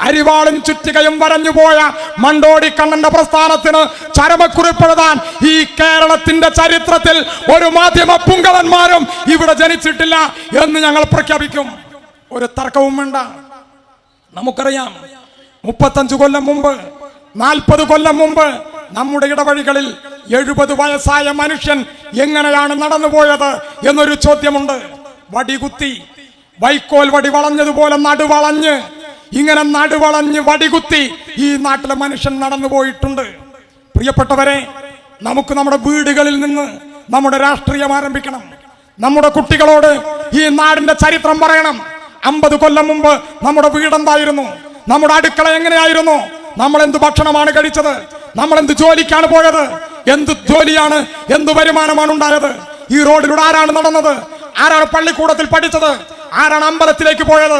അരിവാളും ചുറ്റികയും വരഞ്ഞുപോയ മണ്ടോടിക്കണ്ണന്റെ പ്രസ്ഥാനത്തിന് ചരമക്കുറിപ്പെഴുതാൻ ഈ കേരളത്തിന്റെ ചരിത്രത്തിൽ ഒരു മാധ്യമ പുങ്കവന്മാരും ഇവിടെ ജനിച്ചിട്ടില്ല എന്ന് ഞങ്ങൾ പ്രഖ്യാപിക്കും. ഒരു തർക്കവും വേണ്ട. നമുക്കറിയാം, 35 കൊല്ലം മുമ്പ്, 40 കൊല്ലം മുമ്പ് നമ്മുടെ ഇടവഴികളിൽ 70 വയസ്സായ മനുഷ്യൻ എങ്ങനെയാണ് നടന്നുപോയത് എന്നൊരു ചോദ്യമുണ്ട്. വടികുത്തി, വൈക്കോൽ വടി വളഞ്ഞതുപോലെ നടുവളഞ്ഞ്, ഇങ്ങനെ നടുവളഞ്ഞ് വടികുത്തി ഈ നാട്ടിലെ മനുഷ്യൻ നടന്നുപോയിട്ടുണ്ട്. പ്രിയപ്പെട്ടവരെ, നമുക്ക് നമ്മുടെ വീടുകളിൽ നിന്ന് നമ്മുടെ രാഷ്ട്രീയം ആരംഭിക്കണം. നമ്മുടെ കുട്ടികളോട് ഈ നാടിന്റെ ചരിത്രം പറയണം. 50 കൊല്ലം മുമ്പ് നമ്മുടെ വീടെന്തായിരുന്നു? നമ്മുടെ അടുക്കള എങ്ങനെയായിരുന്നു? നമ്മൾ എന്ത് ഭക്ഷണമാണ് കഴിച്ചത്? നമ്മൾ എന്ത് ജോലിക്കാണ് പോയത്? എന്ത് ജോലിയാണ്, എന്ത് വരുമാനമാണ് ഉണ്ടായത്? ഈ റോഡിലൂടെ ആരാണ് നടന്നത്? ആരാണ് പള്ളിക്കൂടത്തിൽ പഠിച്ചത്? ആരാണ് അമ്പലത്തിലേക്ക് പോയത്?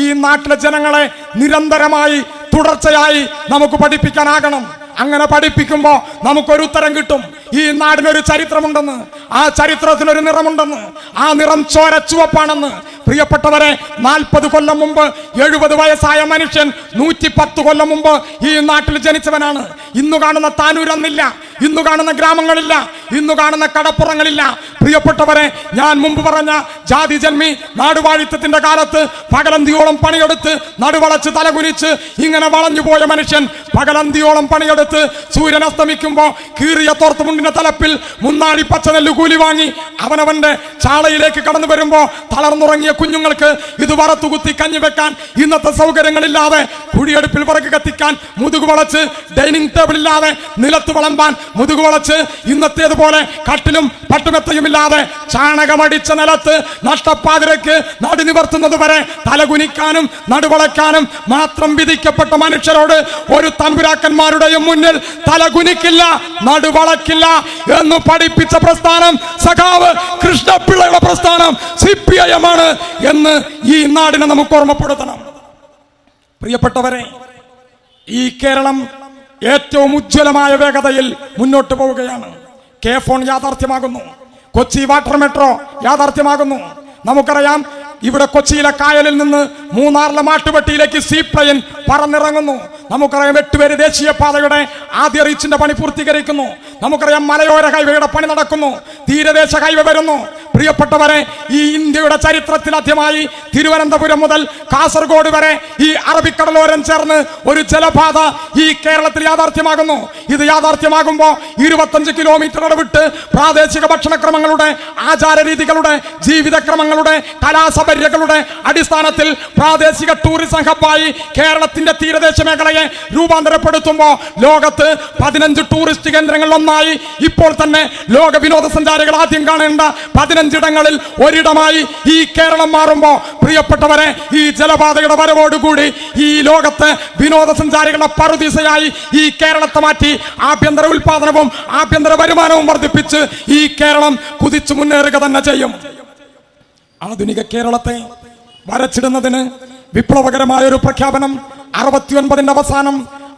ഈ നാട്ടിലെ ജനങ്ങളെ നിരന്തരമായി, തുടർച്ചയായി നമുക്ക് പഠിപ്പിക്കാനാകണം. അങ്ങനെ പഠിപ്പിക്കുമ്പോ നമുക്കൊരു ഉത്തരം കിട്ടും. ഈ നാടിനൊരു ചരിത്രമുണ്ടെന്ന്, ആ ചരിത്രത്തിനൊരു നിറമുണ്ടെന്ന്, ആ നിറം ചോര ചുവപ്പാണെന്ന്. പ്രിയപ്പെട്ടവരെ, 40 കൊല്ലം മുമ്പ് 70 വയസ്സായ മനുഷ്യൻ 110 കൊല്ലം മുമ്പ് ഈ നാട്ടിൽ ജനിച്ചവനാണ്. ഇന്നു കാണുന്ന താനൂരന്നില്ല, ഇന്നു കാണുന്ന ഗ്രാമങ്ങളില്ല, ഇന്നു കാണുന്ന കടപ്പുറങ്ങളില്ല. പ്രിയപ്പെട്ടവരെ, ഞാൻ മുമ്പ് പറഞ്ഞ ജാതി ജന്മി നാടുവാഴിത്തത്തിന്റെ കാലത്ത് പകലന്തിയോളം പണിയെടുത്ത് നടുവളച്ച് തലകുനിച്ച് ഇങ്ങനെ വളഞ്ഞുപോയ മനുഷ്യൻ പകലന്തിയോളം പണിയെടുത്ത് സൂര്യൻ അസ്തമിക്കുമ്പോ കീറിയ തോർത്തുമുണ്ടിന്റെ തലപ്പിൽ മുന്നാടി പച്ചനെല്ല് കൂലി വാങ്ങി അവനവന്റെ ചാളയിലേക്ക് കടന്നു വരുമ്പോ തളർന്നുറങ്ങിയ കുഞ്ഞുങ്ങൾക്ക് ഇത് വറുത്തുകുത്തി കഞ്ഞി വെക്കാൻ ഇന്നത്തെ സൗകര്യങ്ങളില്ലാതെ കുഴിയെടുപ്പിൽ വിറക് കത്തിക്കാൻ മുതുകു വളച്ച് ഡൈനിങ് ടേബിൾ ഇല്ലാതെ നിലത്ത് വിളമ്പാൻ മുതുകു വളച്ച് ഇന്നത്തേതുപോലെ കട്ടിലും പട്ടുമെത്തയും ഇല്ലാതെ ചാണകമടിച്ച നിലത്ത് നഷ്ടപ്പാതിരക്ക് നടി നിവർത്തുന്നത് വരെ തലകുനിക്കാനും നടുവളയ്ക്കാനും മാത്രം വിധിക്കപ്പെട്ട മനുഷ്യരോട് ഒരു തമ്പുരാക്കന്മാരുടെയും മുന്നിൽ തലകുനിക്കില്ല, നടുവളക്കില്ല എന്ന് പഠിപ്പിച്ച പ്രസ്ഥാനം സഖാവ് കൃഷ്ണപിള്ളയുടെ പ്രസ്ഥാനം CPIM ആണ് എന്ന് ഈ നാടിനെ നമുക്ക് ഓർമ്മപ്പെടുത്തണം. പ്രിയപ്പെട്ടവരെ, ഈ കേരളം ഏറ്റവും ഉജ്ജ്വലമായ വേഗതയിൽ മുന്നോട്ട് പോവുകയാണ്. K-ഫോൺ യാഥാർത്ഥ്യമാകുന്നു. കൊച്ചി വാട്ടർ മെട്രോ യാഥാർത്ഥ്യമാകുന്നു. നമുക്കറിയാം, ഇവിടെ കൊച്ചിയിലെ കായലിൽ നിന്ന് മൂന്നാറിലെ മാട്ടുപെട്ടിയിലേക്ക് സീപ്ലെയിൻ പറന്നിറങ്ങുന്നു. നമുക്കറിയാം, 8 പേര് ദേശീയപാതയുടെ ആദ്യ റീച്ചിന്റെ പണി പൂർത്തീകരിക്കുന്നു. നമുക്കറിയാം, മലയോര ഹൈവേയുടെ പണി നടക്കുന്നു. തീരദേശ ഹൈവേ വരുന്നു. പ്രിയപ്പെട്ടവരെ, ഈ ഇന്ത്യയുടെ ചരിത്രത്തിൽ ആദ്യമായി തിരുവനന്തപുരം മുതൽ കാസർഗോഡ് വരെ ഈ അറബിക്കടലോരം ചേർന്ന് ഒരു ജലപാത ഈ കേരളത്തിൽ യാഥാർത്ഥ്യമാകുന്നു. ഇത് യാഥാർത്ഥ്യമാകുമ്പോൾ 25 കിലോമീറ്റർ ഇടവിട്ട് പ്രാദേശിക ഭക്ഷണക്രമങ്ങളുടെ, ആചാരരീതികളുടെ, ജീവിതക്രമങ്ങളുടെ, കലാസപര്യകളുടെ അടിസ്ഥാനത്തിൽ പ്രാദേശിക ടൂറിസം ഹബ്ബായി കേരളത്തിന്റെ തീരദേശ മേഖലയെ രൂപാന്തരപ്പെടുത്തുമ്പോൾ ലോകത്ത് 15 ടൂറിസ്റ്റ് കേന്ദ്രങ്ങളിൽ ഒന്നായി ഇപ്പോൾ തന്നെ ലോക വിനോദസഞ്ചാരികൾ ആദ്യം കാണേണ്ട 15 ഇടങ്ങളിൽ ഒരിടമായി ഈ കേരളം മാറുമ്പോൾ, പ്രിയപ്പെട്ടവരെ, ഈ ജലപാതയുടെ വരവോടുകൂടി ഈ ലോകത്തെ വിനോദസഞ്ചാരികളുടെ പറുദീസയായി ഈ കേരളത്തെ മാറ്റി ആഭ്യന്തര ഉൽപാദനവും ആഭ്യന്തര വരുമാനവും വർദ്ധിപ്പിച്ച് ഈ കേരളം കുതിച്ചു മുന്നേറുക തന്നെ ചെയ്യും. ആധുനിക കേരളത്തെ വരച്ചിടുന്നതിന് വിപ്ലവകരമായ ഒരു പ്രഖ്യാപനം 69ന്റെ അവസാനം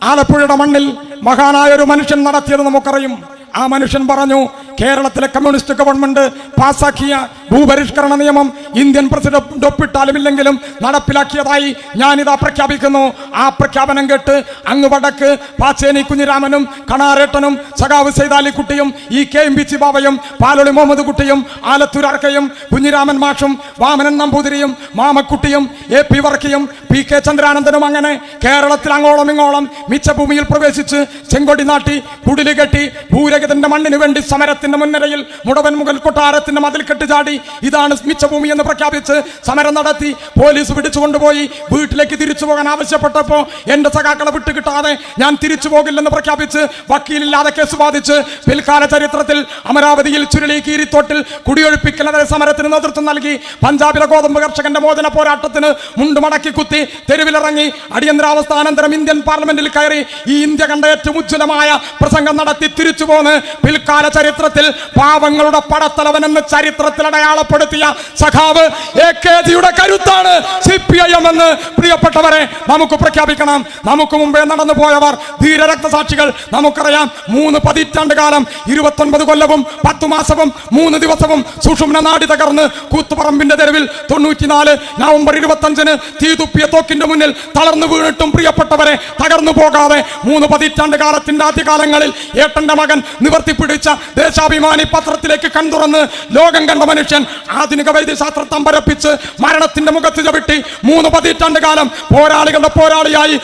ആലപ്പുഴയുടെ മണ്ണിൽ മഹാനായ ഒരു മനുഷ്യൻ നടത്തിയത് നമുക്കറിയും. ആ മനുഷ്യൻ പറഞ്ഞു, കേരളത്തിലെ കമ്മ്യൂണിസ്റ്റ് ഗവൺമെന്റ് പാസാക്കിയ ഭൂപരിഷ്കരണ നിയമം ഇന്ത്യൻ പ്രസിഡന്റ് ഒപ്പിട്ടാലും ഇല്ലെങ്കിലും നടപ്പിലാക്കിയതായി ഞാനിതാ പ്രഖ്യാപിക്കുന്നു. ആ പ്രഖ്യാപനം കേട്ട് അങ്ങ് വടക്ക് പാച്ചേനി കുഞ്ഞിരാമനും കണാരേട്ടനും സഖാവ് സൈതാലിക്കുട്ടിയും ഈ KMBC ബാബയും പാലൊളി മുഹമ്മദ് കുട്ടിയും ആലത്തൂർ അർക്കയും കുഞ്ഞിരാമൻ മാഷും വാമനൻ നമ്പൂതിരിയും മാമക്കുട്ടിയും AP വർക്കിയും PK ചന്ദ്രാനന്ദനും അങ്ങനെ കേരളത്തിൽ അങ്ങോളം ഇങ്ങോളം മിച്ചഭൂമിയിൽ പ്രവേശിച്ച് ചെങ്കൊടി നാട്ടി കുടില് കെട്ടി ഭൂരഹിതന്റെ മണ്ണിന് വേണ്ടി സമരത്തിന്റെ മുൻനിരയിൽ മുടവൻ മുഗൾ കൊട്ടാരത്തിന്റെ മതിൽ കെട്ട് ചാടി ഇതാണ് മിച്ചഭൂമി എന്ന് പ്രഖ്യാപിച്ച് സമരം നടത്തി. പോലീസ് പിടിച്ചുകൊണ്ടുപോയി വീട്ടിലേക്ക് തിരിച്ചു പോകാൻ ആവശ്യപ്പെട്ടപ്പോൾ എന്റെ സഖാക്കളെ വിട്ടുകിട്ടാതെ ഞാൻ തിരിച്ചു പോകില്ലെന്ന് പ്രഖ്യാപിച്ച് വക്കീലില്ലാതെ കേസ് ബാധിച്ച് പിൽക്കാല ചരിത്രത്തിൽ അമരാവതിയിൽ ചുരുളി കീരിത്തോട്ടിൽ കുടിയൊഴിപ്പിക്കലെതിരെ സമരത്തിന് നേതൃത്വം നൽകി. പഞ്ചാബിലെ ഗോതമ്പ് കർഷകന്റെ മോചന പോരാട്ടത്തിന് മുണ്ടുമടക്കി കുത്തി തെരുവിലിറങ്ങി. അടിയന്തരാവസ്ഥാനന്തരം ഇന്ത്യൻ പാർലമെന്റിൽ കയറി ഈ ഇന്ത്യ കണ്ട ഏറ്റവും ഉജ്ജ്വലമായ പ്രസംഗം നടത്തി തിരിച്ചു പോന്ന് പിൽക്കാല ചരിത്രത്തിൽ പാവങ്ങളുടെ പടത്തലവൻ എന്ന് ചരിത്രത്തിൽ അടയാളപ്പെടുത്തിയ സഖാവ് AKജിയുടെ കരുത്താണ് CPIM എന്ന് പ്രിയപ്പെട്ടവരെ നമുക്ക് പ്രഖ്യാപിക്കണം. നമുക്ക് മുമ്പേ നടന്നു പോയവർ ധീരരക്തസാക്ഷികൾ നമുക്കറിയാം. 3 പതിറ്റാണ്ട് കാലം 29 കൊല്ലവും 10 മാസവും 3 ദിവസവും സുഷുമ്ന നാടി തകർന്ന് കൂത്തുപറമ്പിന്റെ തെരുവിൽ 94 നവംബർ 25-ന് തീതുപ്പിയ തോക്കിന്റെ മുന്നിൽ തളർന്നു വീണിട്ടും പ്രിയപ്പെട്ടവരെ തകർന്നു പോകാതെ 3 പതിറ്റാണ്ട് കാലത്തിന്റെ ആദ്യകാലങ്ങളിൽ ഏട്ടന്റെ മകൻ നിവർത്തിപ്പിടിച്ച ദേശാഭിമാനി പത്രത്തിലേക്ക് കൺതുറന്ന് ലോകം കണ്ട മനുഷ്യൻ ആധുനിക വൈദ്യശാസ്ത്ര തമ്പരപ്പിച്ച് മരണത്തിന്റെ മുഖത്ത് ചവിട്ടി 3 പതിറ്റാണ്ട് കാലം പോരാളികളുടെ പോരാളിയായി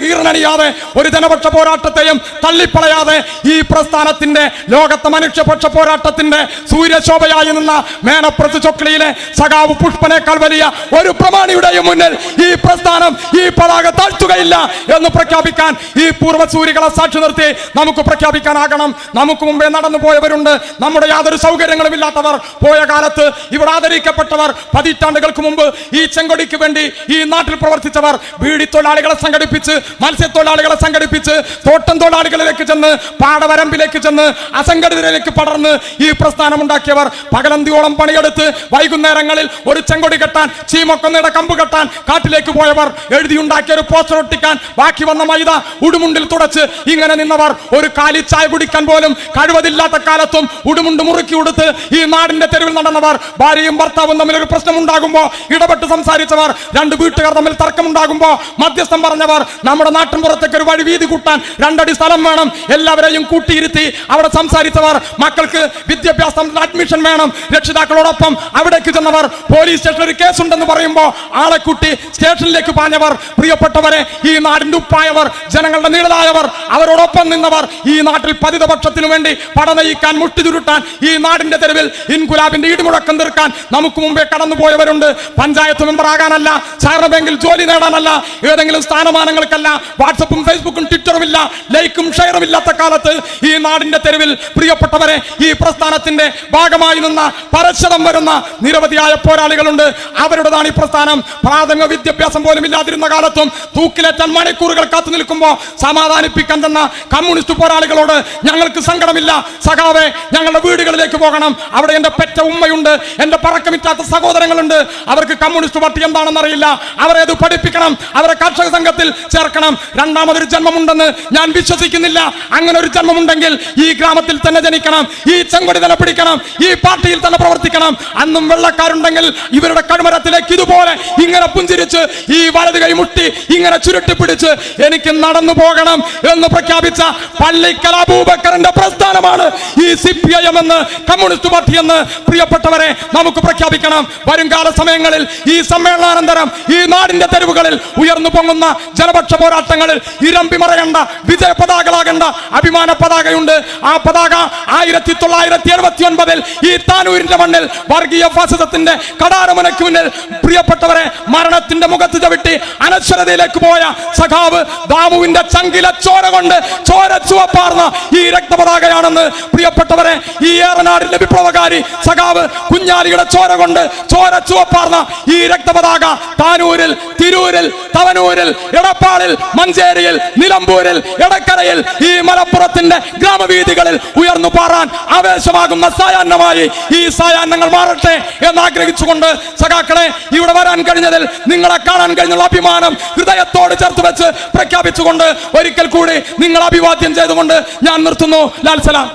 ഈറനണിയാതെ ഒരു ജനപക്ഷ പോരാട്ടത്തെയും തള്ളിപ്പളയാതെ ഈ പ്രസ്ഥാനത്തിന്റെ ലോകത്തെ മനുഷ്യപക്ഷ പോരാട്ടത്തിന്റെ സൂര്യശോഭയായി നിന്ന മേനപ്രത്ത് ചൊക്ലിയിലെ സഖാവ് പുഷ്പനേക്കാൾ വലിയ ഒരു പ്രമാണിയുടെയും മുന്നിൽ ഈ പ്രസ്ഥാനം ഈ പതാക താഴ്ത്തുകയില്ല എന്ന് പ്രഖ്യാപിക്കാൻ ഈ പൂർവ്വസൂരികളെ സാക്ഷി നിർത്തി നമുക്ക് പ്രഖ്യാപിക്കാനാകണം. നമുക്ക് മുമ്പേ നടന്നു പോയവരുണ്ട്. നമ്മുടെ യാതൊരു സൗകര്യങ്ങളും ഇല്ലാത്തവർ, പോയ കാലത്ത് ഇവിടെ ആദരിക്കപ്പെട്ടവർ, പതിറ്റാണ്ടുകൾക്ക് മുമ്പ് ഈ ചെങ്കൊടിക്ക് വേണ്ടി ഈ നാട്ടിൽ പ്രവർത്തിച്ചവർ, ബീഡി തൊഴിലാളികളെ സംഘടിപ്പിച്ച്, മത്സ്യത്തൊഴിലാളികളെ സംഘടിപ്പിച്ച്, തോട്ടം തൊഴിലാളികളിലേക്ക് ചെന്ന്, പാടവരമ്പിലേക്ക് ചെന്ന്, അസംഘടിതരിലേക്ക് പടർന്ന് ഈ പ്രസ്ഥാനം ഉണ്ടാക്കിയവർ, പകലന്തിയോളം പണിയെടുത്ത് വൈകുന്നേരങ്ങളിൽ ഒരു ചെങ്കൊടി കെട്ടാൻ, ചീമക്കൊന്നയുടെ കമ്പ് കെട്ടാൻ കാട്ടിലേക്ക് പോയവർ, എഴുതിയുണ്ടാക്കിയ ഒരു പോസ്റ്റർ ഒട്ടിക്കാൻ ബാക്കി വന്ന മൈദ ഉടുമുണ്ടിൽ തുടച്ച് ഇങ്ങനെ നിന്നവർ, ഒരു കാലി ചായ കുടിക്കാൻ പോലും കഴിവതില്ലാത്ത കാലത്തും ഉടുമുണ്ട് മുറുക്കി ഉടുത്ത് ഈ നാടിന്റെ തെരുവിൽ നടന്നവർ, ഭാര്യയും ഭർത്താവും തമ്മിൽ ഒരു പ്രശ്നം ഉണ്ടാകുമ്പോൾ ഇടപെട്ട് സംസാരിച്ചവർ, 2 വീട്ടുകാർ തമ്മിൽ തർക്കമുണ്ടാകുമ്പോൾ മധ്യസ്ഥം പറഞ്ഞവർ, നമ്മുടെ നാട്ടിൻ പുറത്തേക്ക് ഒരു വഴി വീതി കൂട്ടാൻ 2 അടി സ്ഥലം വേണം, എല്ലാവരെയും കൂട്ടിയിരുത്തി അവിടെ സംസാരിച്ചവർ, മക്കൾക്ക് വിദ്യാഭ്യാസം അഡ്മിഷൻ വേണം, രക്ഷിതാക്കളോടൊപ്പം അവിടേക്ക് ചെന്നവർ, പോലീസ് സ്റ്റേഷനിൽ ഒരു കേസുണ്ടെന്ന് പറയുമ്പോൾ ആളെ കൂട്ടി സ്റ്റേഷനിലേക്ക് പാഞ്ഞവർ, പ്രിയപ്പെട്ടവരെ, ഈ നാടിന്റെ ഉപ്പായവർ, ജനങ്ങളുടെ നിഴലായവർ, അവരോടൊപ്പം നിന്നവർ, ഈ നാട്ടിൽ ദുരിതപക്ഷത്തിനു വേണ്ടി പടനയിക്കാൻ മുട്ടി ചുരുട്ടാൻ ഈ നാടിന്റെ തെരുവിൽ ഇൻകുലാബിന്റെ ഇടിമുഴക്കം തീർക്കാൻ നമുക്ക് മുമ്പേ കടന്നുപോയവരുണ്ട്. പഞ്ചായത്ത് മെമ്പർ ആകാനല്ല, സഹകരണ ബാങ്കിൽ ജോലി നേടാനല്ല, ഏതെങ്കിലും സ്ഥാനമാനങ്ങൾക്കല്ല. വാട്സപ്പും ഫേസ്ബുക്കും ട്വിറ്ററും ഇല്ല, ലൈക്കും ഷെയറും ഇല്ലാത്ത കാലത്ത് ഈ നാടിന്റെ തെരുവിൽ പ്രിയപ്പെട്ടവരെ ഈ പ്രസ്ഥാനത്തിന്റെ ഭാഗമായി നിന്ന പരശതം വരുന്ന നിരവധിയായ പോരാളികളുണ്ട്. അവരുടേതാണ് ഈ പ്രസ്ഥാനം. പ്രാഥമിക വിദ്യാഭ്യാസം പോലും ഇല്ലാതിരുന്ന കാലത്തും തൂക്കിലേറ്റാൻ മണിക്കൂറുകൾ കാത്തു നിൽക്കുമ്പോൾ സമാധാനിപ്പിക്കാൻ തന്ന കമ്മ്യൂണിസ്റ്റ് പോരാളികളോട് ഞങ്ങൾക്ക് സങ്കടമില്ല. സഖാവെ, ഞങ്ങളുടെ വീടുകളിലേക്ക് പോകണം. അവിടെ എന്റെ പെറ്റ ഉമ്മയുണ്ട്, എന്റെ പറക്കമിറ്റാത്ത സഹോദരങ്ങളുണ്ട്. അവർക്ക് കമ്മ്യൂണിസ്റ്റ് പാർട്ടി എന്താണെന്ന് അറിയില്ല. അവരെ അത് പഠിപ്പിക്കണം, അവരെ കർഷക സംഘത്തിൽ ചേർക്കണം. രണ്ടാമതൊരു ജന്മമുണ്ടെന്ന് ഞാൻ വിശ്വസിക്കുന്നില്ല. അങ്ങനെ ഒരു ജന്മമുണ്ടെങ്കിൽ ഈ ഗ്രാമത്തിൽ തന്നെ ജനിക്കണം, ഈ ചെങ്കൊടി തന്നെ പിടിക്കണം, ഈ പാർട്ടിയിൽ തന്നെ പ്രവർത്തിക്കണം. അന്നും വെള്ളക്കാരുണ്ടെങ്കിൽ ഇവരുടെ കടുമരത്തിലേക്ക് ഇതുപോലെ ഇങ്ങനെ പുഞ്ചിരിച്ച് ഈ വലത് കൈ മുട്ടി ഇങ്ങനെ ചുരുട്ടിപ്പിടിച്ച് എനിക്ക് നടന്നു പോകണം എന്ന് പ്രഖ്യാപിച്ച പള്ളിക്കൽ അബൂബക്കറിന്റെ പ്രസ്ഥാനമാണ് ഈ CPIM എന്ന്, കമ്മ്യൂണിസ്റ്റ് പാർട്ടി എന്ന്. പ്രിയപ്പെട്ടവരെ, നമുക്ക് പ്രഖ്യാപിക്കണം. വരുംകാല സമയങ്ങളിൽ ഈ സമ്മേളനാനന്തരം ഈ നാടിന്റെ തെരുവുകളിൽ ഉയർന്നു പൊങ്ങുന്ന ജനപക്ഷ പോരാട്ടങ്ങളിൽ ഇരമ്പി മറയേണ്ട വിജയ പതാകകളാകേണ്ട അഭിമാന പതാകയുണ്ട്. ആ പതാക 1979 ഈ താനൂരിന്റെ മണ്ണിൽ വർഗീയ ഫാസിസത്തിന്റെ കടാരമുനയ്ക്ക് മുന്നിൽ പ്രിയപ്പെട്ടവരെ മരണത്തിന്റെ മുഖത്ത് ചവിട്ടി അനശ്വരതയിലേക്ക് പോയ സഖാവ് ദാമുവിന്റെ ചങ്കിലെ ചോര കൊണ്ട് ചോര ചുവപ്പാർന്ന ഈ രക്തപതാകയാണെന്ന് പ്രിയപ്പെട്ടവരെ, ഈ ഏറനാടിന്റെ വിപ്ലവകാരി സഖാവ് കുഞ്ഞാലിയുടെ ചോര കൊണ്ട് ചോര ചുവപ്പാർന്ന ഈ രക്തപതാക താനൂരിൽ, തിരൂരിൽ, തവനൂരിൽ, എടപ്പാളിൽ, മഞ്ചേരിയിൽ, നിലമ്പൂരിൽ, എടക്കരയിൽ, ഈ മലപ്പുറത്തിന്റെ ഗ്രാമവീഥികളിൽ ഉയർന്നു പാറാൻ ആവേശമാകുന്ന സായാഹ്നമായി ഈ സായാഹ്നങ്ങൾ മാറട്ടെ എന്ന് ആഗ്രഹിച്ചുകൊണ്ട് സഖാക്കളെ, ഇവിടെ വരാൻ കഴിഞ്ഞതിൽ, നിങ്ങളെ കാണാൻ കഴിഞ്ഞുള്ള അഭിമാനം ഹൃദയത്തോട് ചേർത്ത് വെച്ച് പ്രഖ്യാപിച്ചുകൊണ്ട് ഒരിക്കൽ കൂടി നിങ്ങൾ അഭിവാദ്യം ചെയ്തുകൊണ്ട് ഞാൻ നിർത്തുന്നു. ലാൽ സലാം.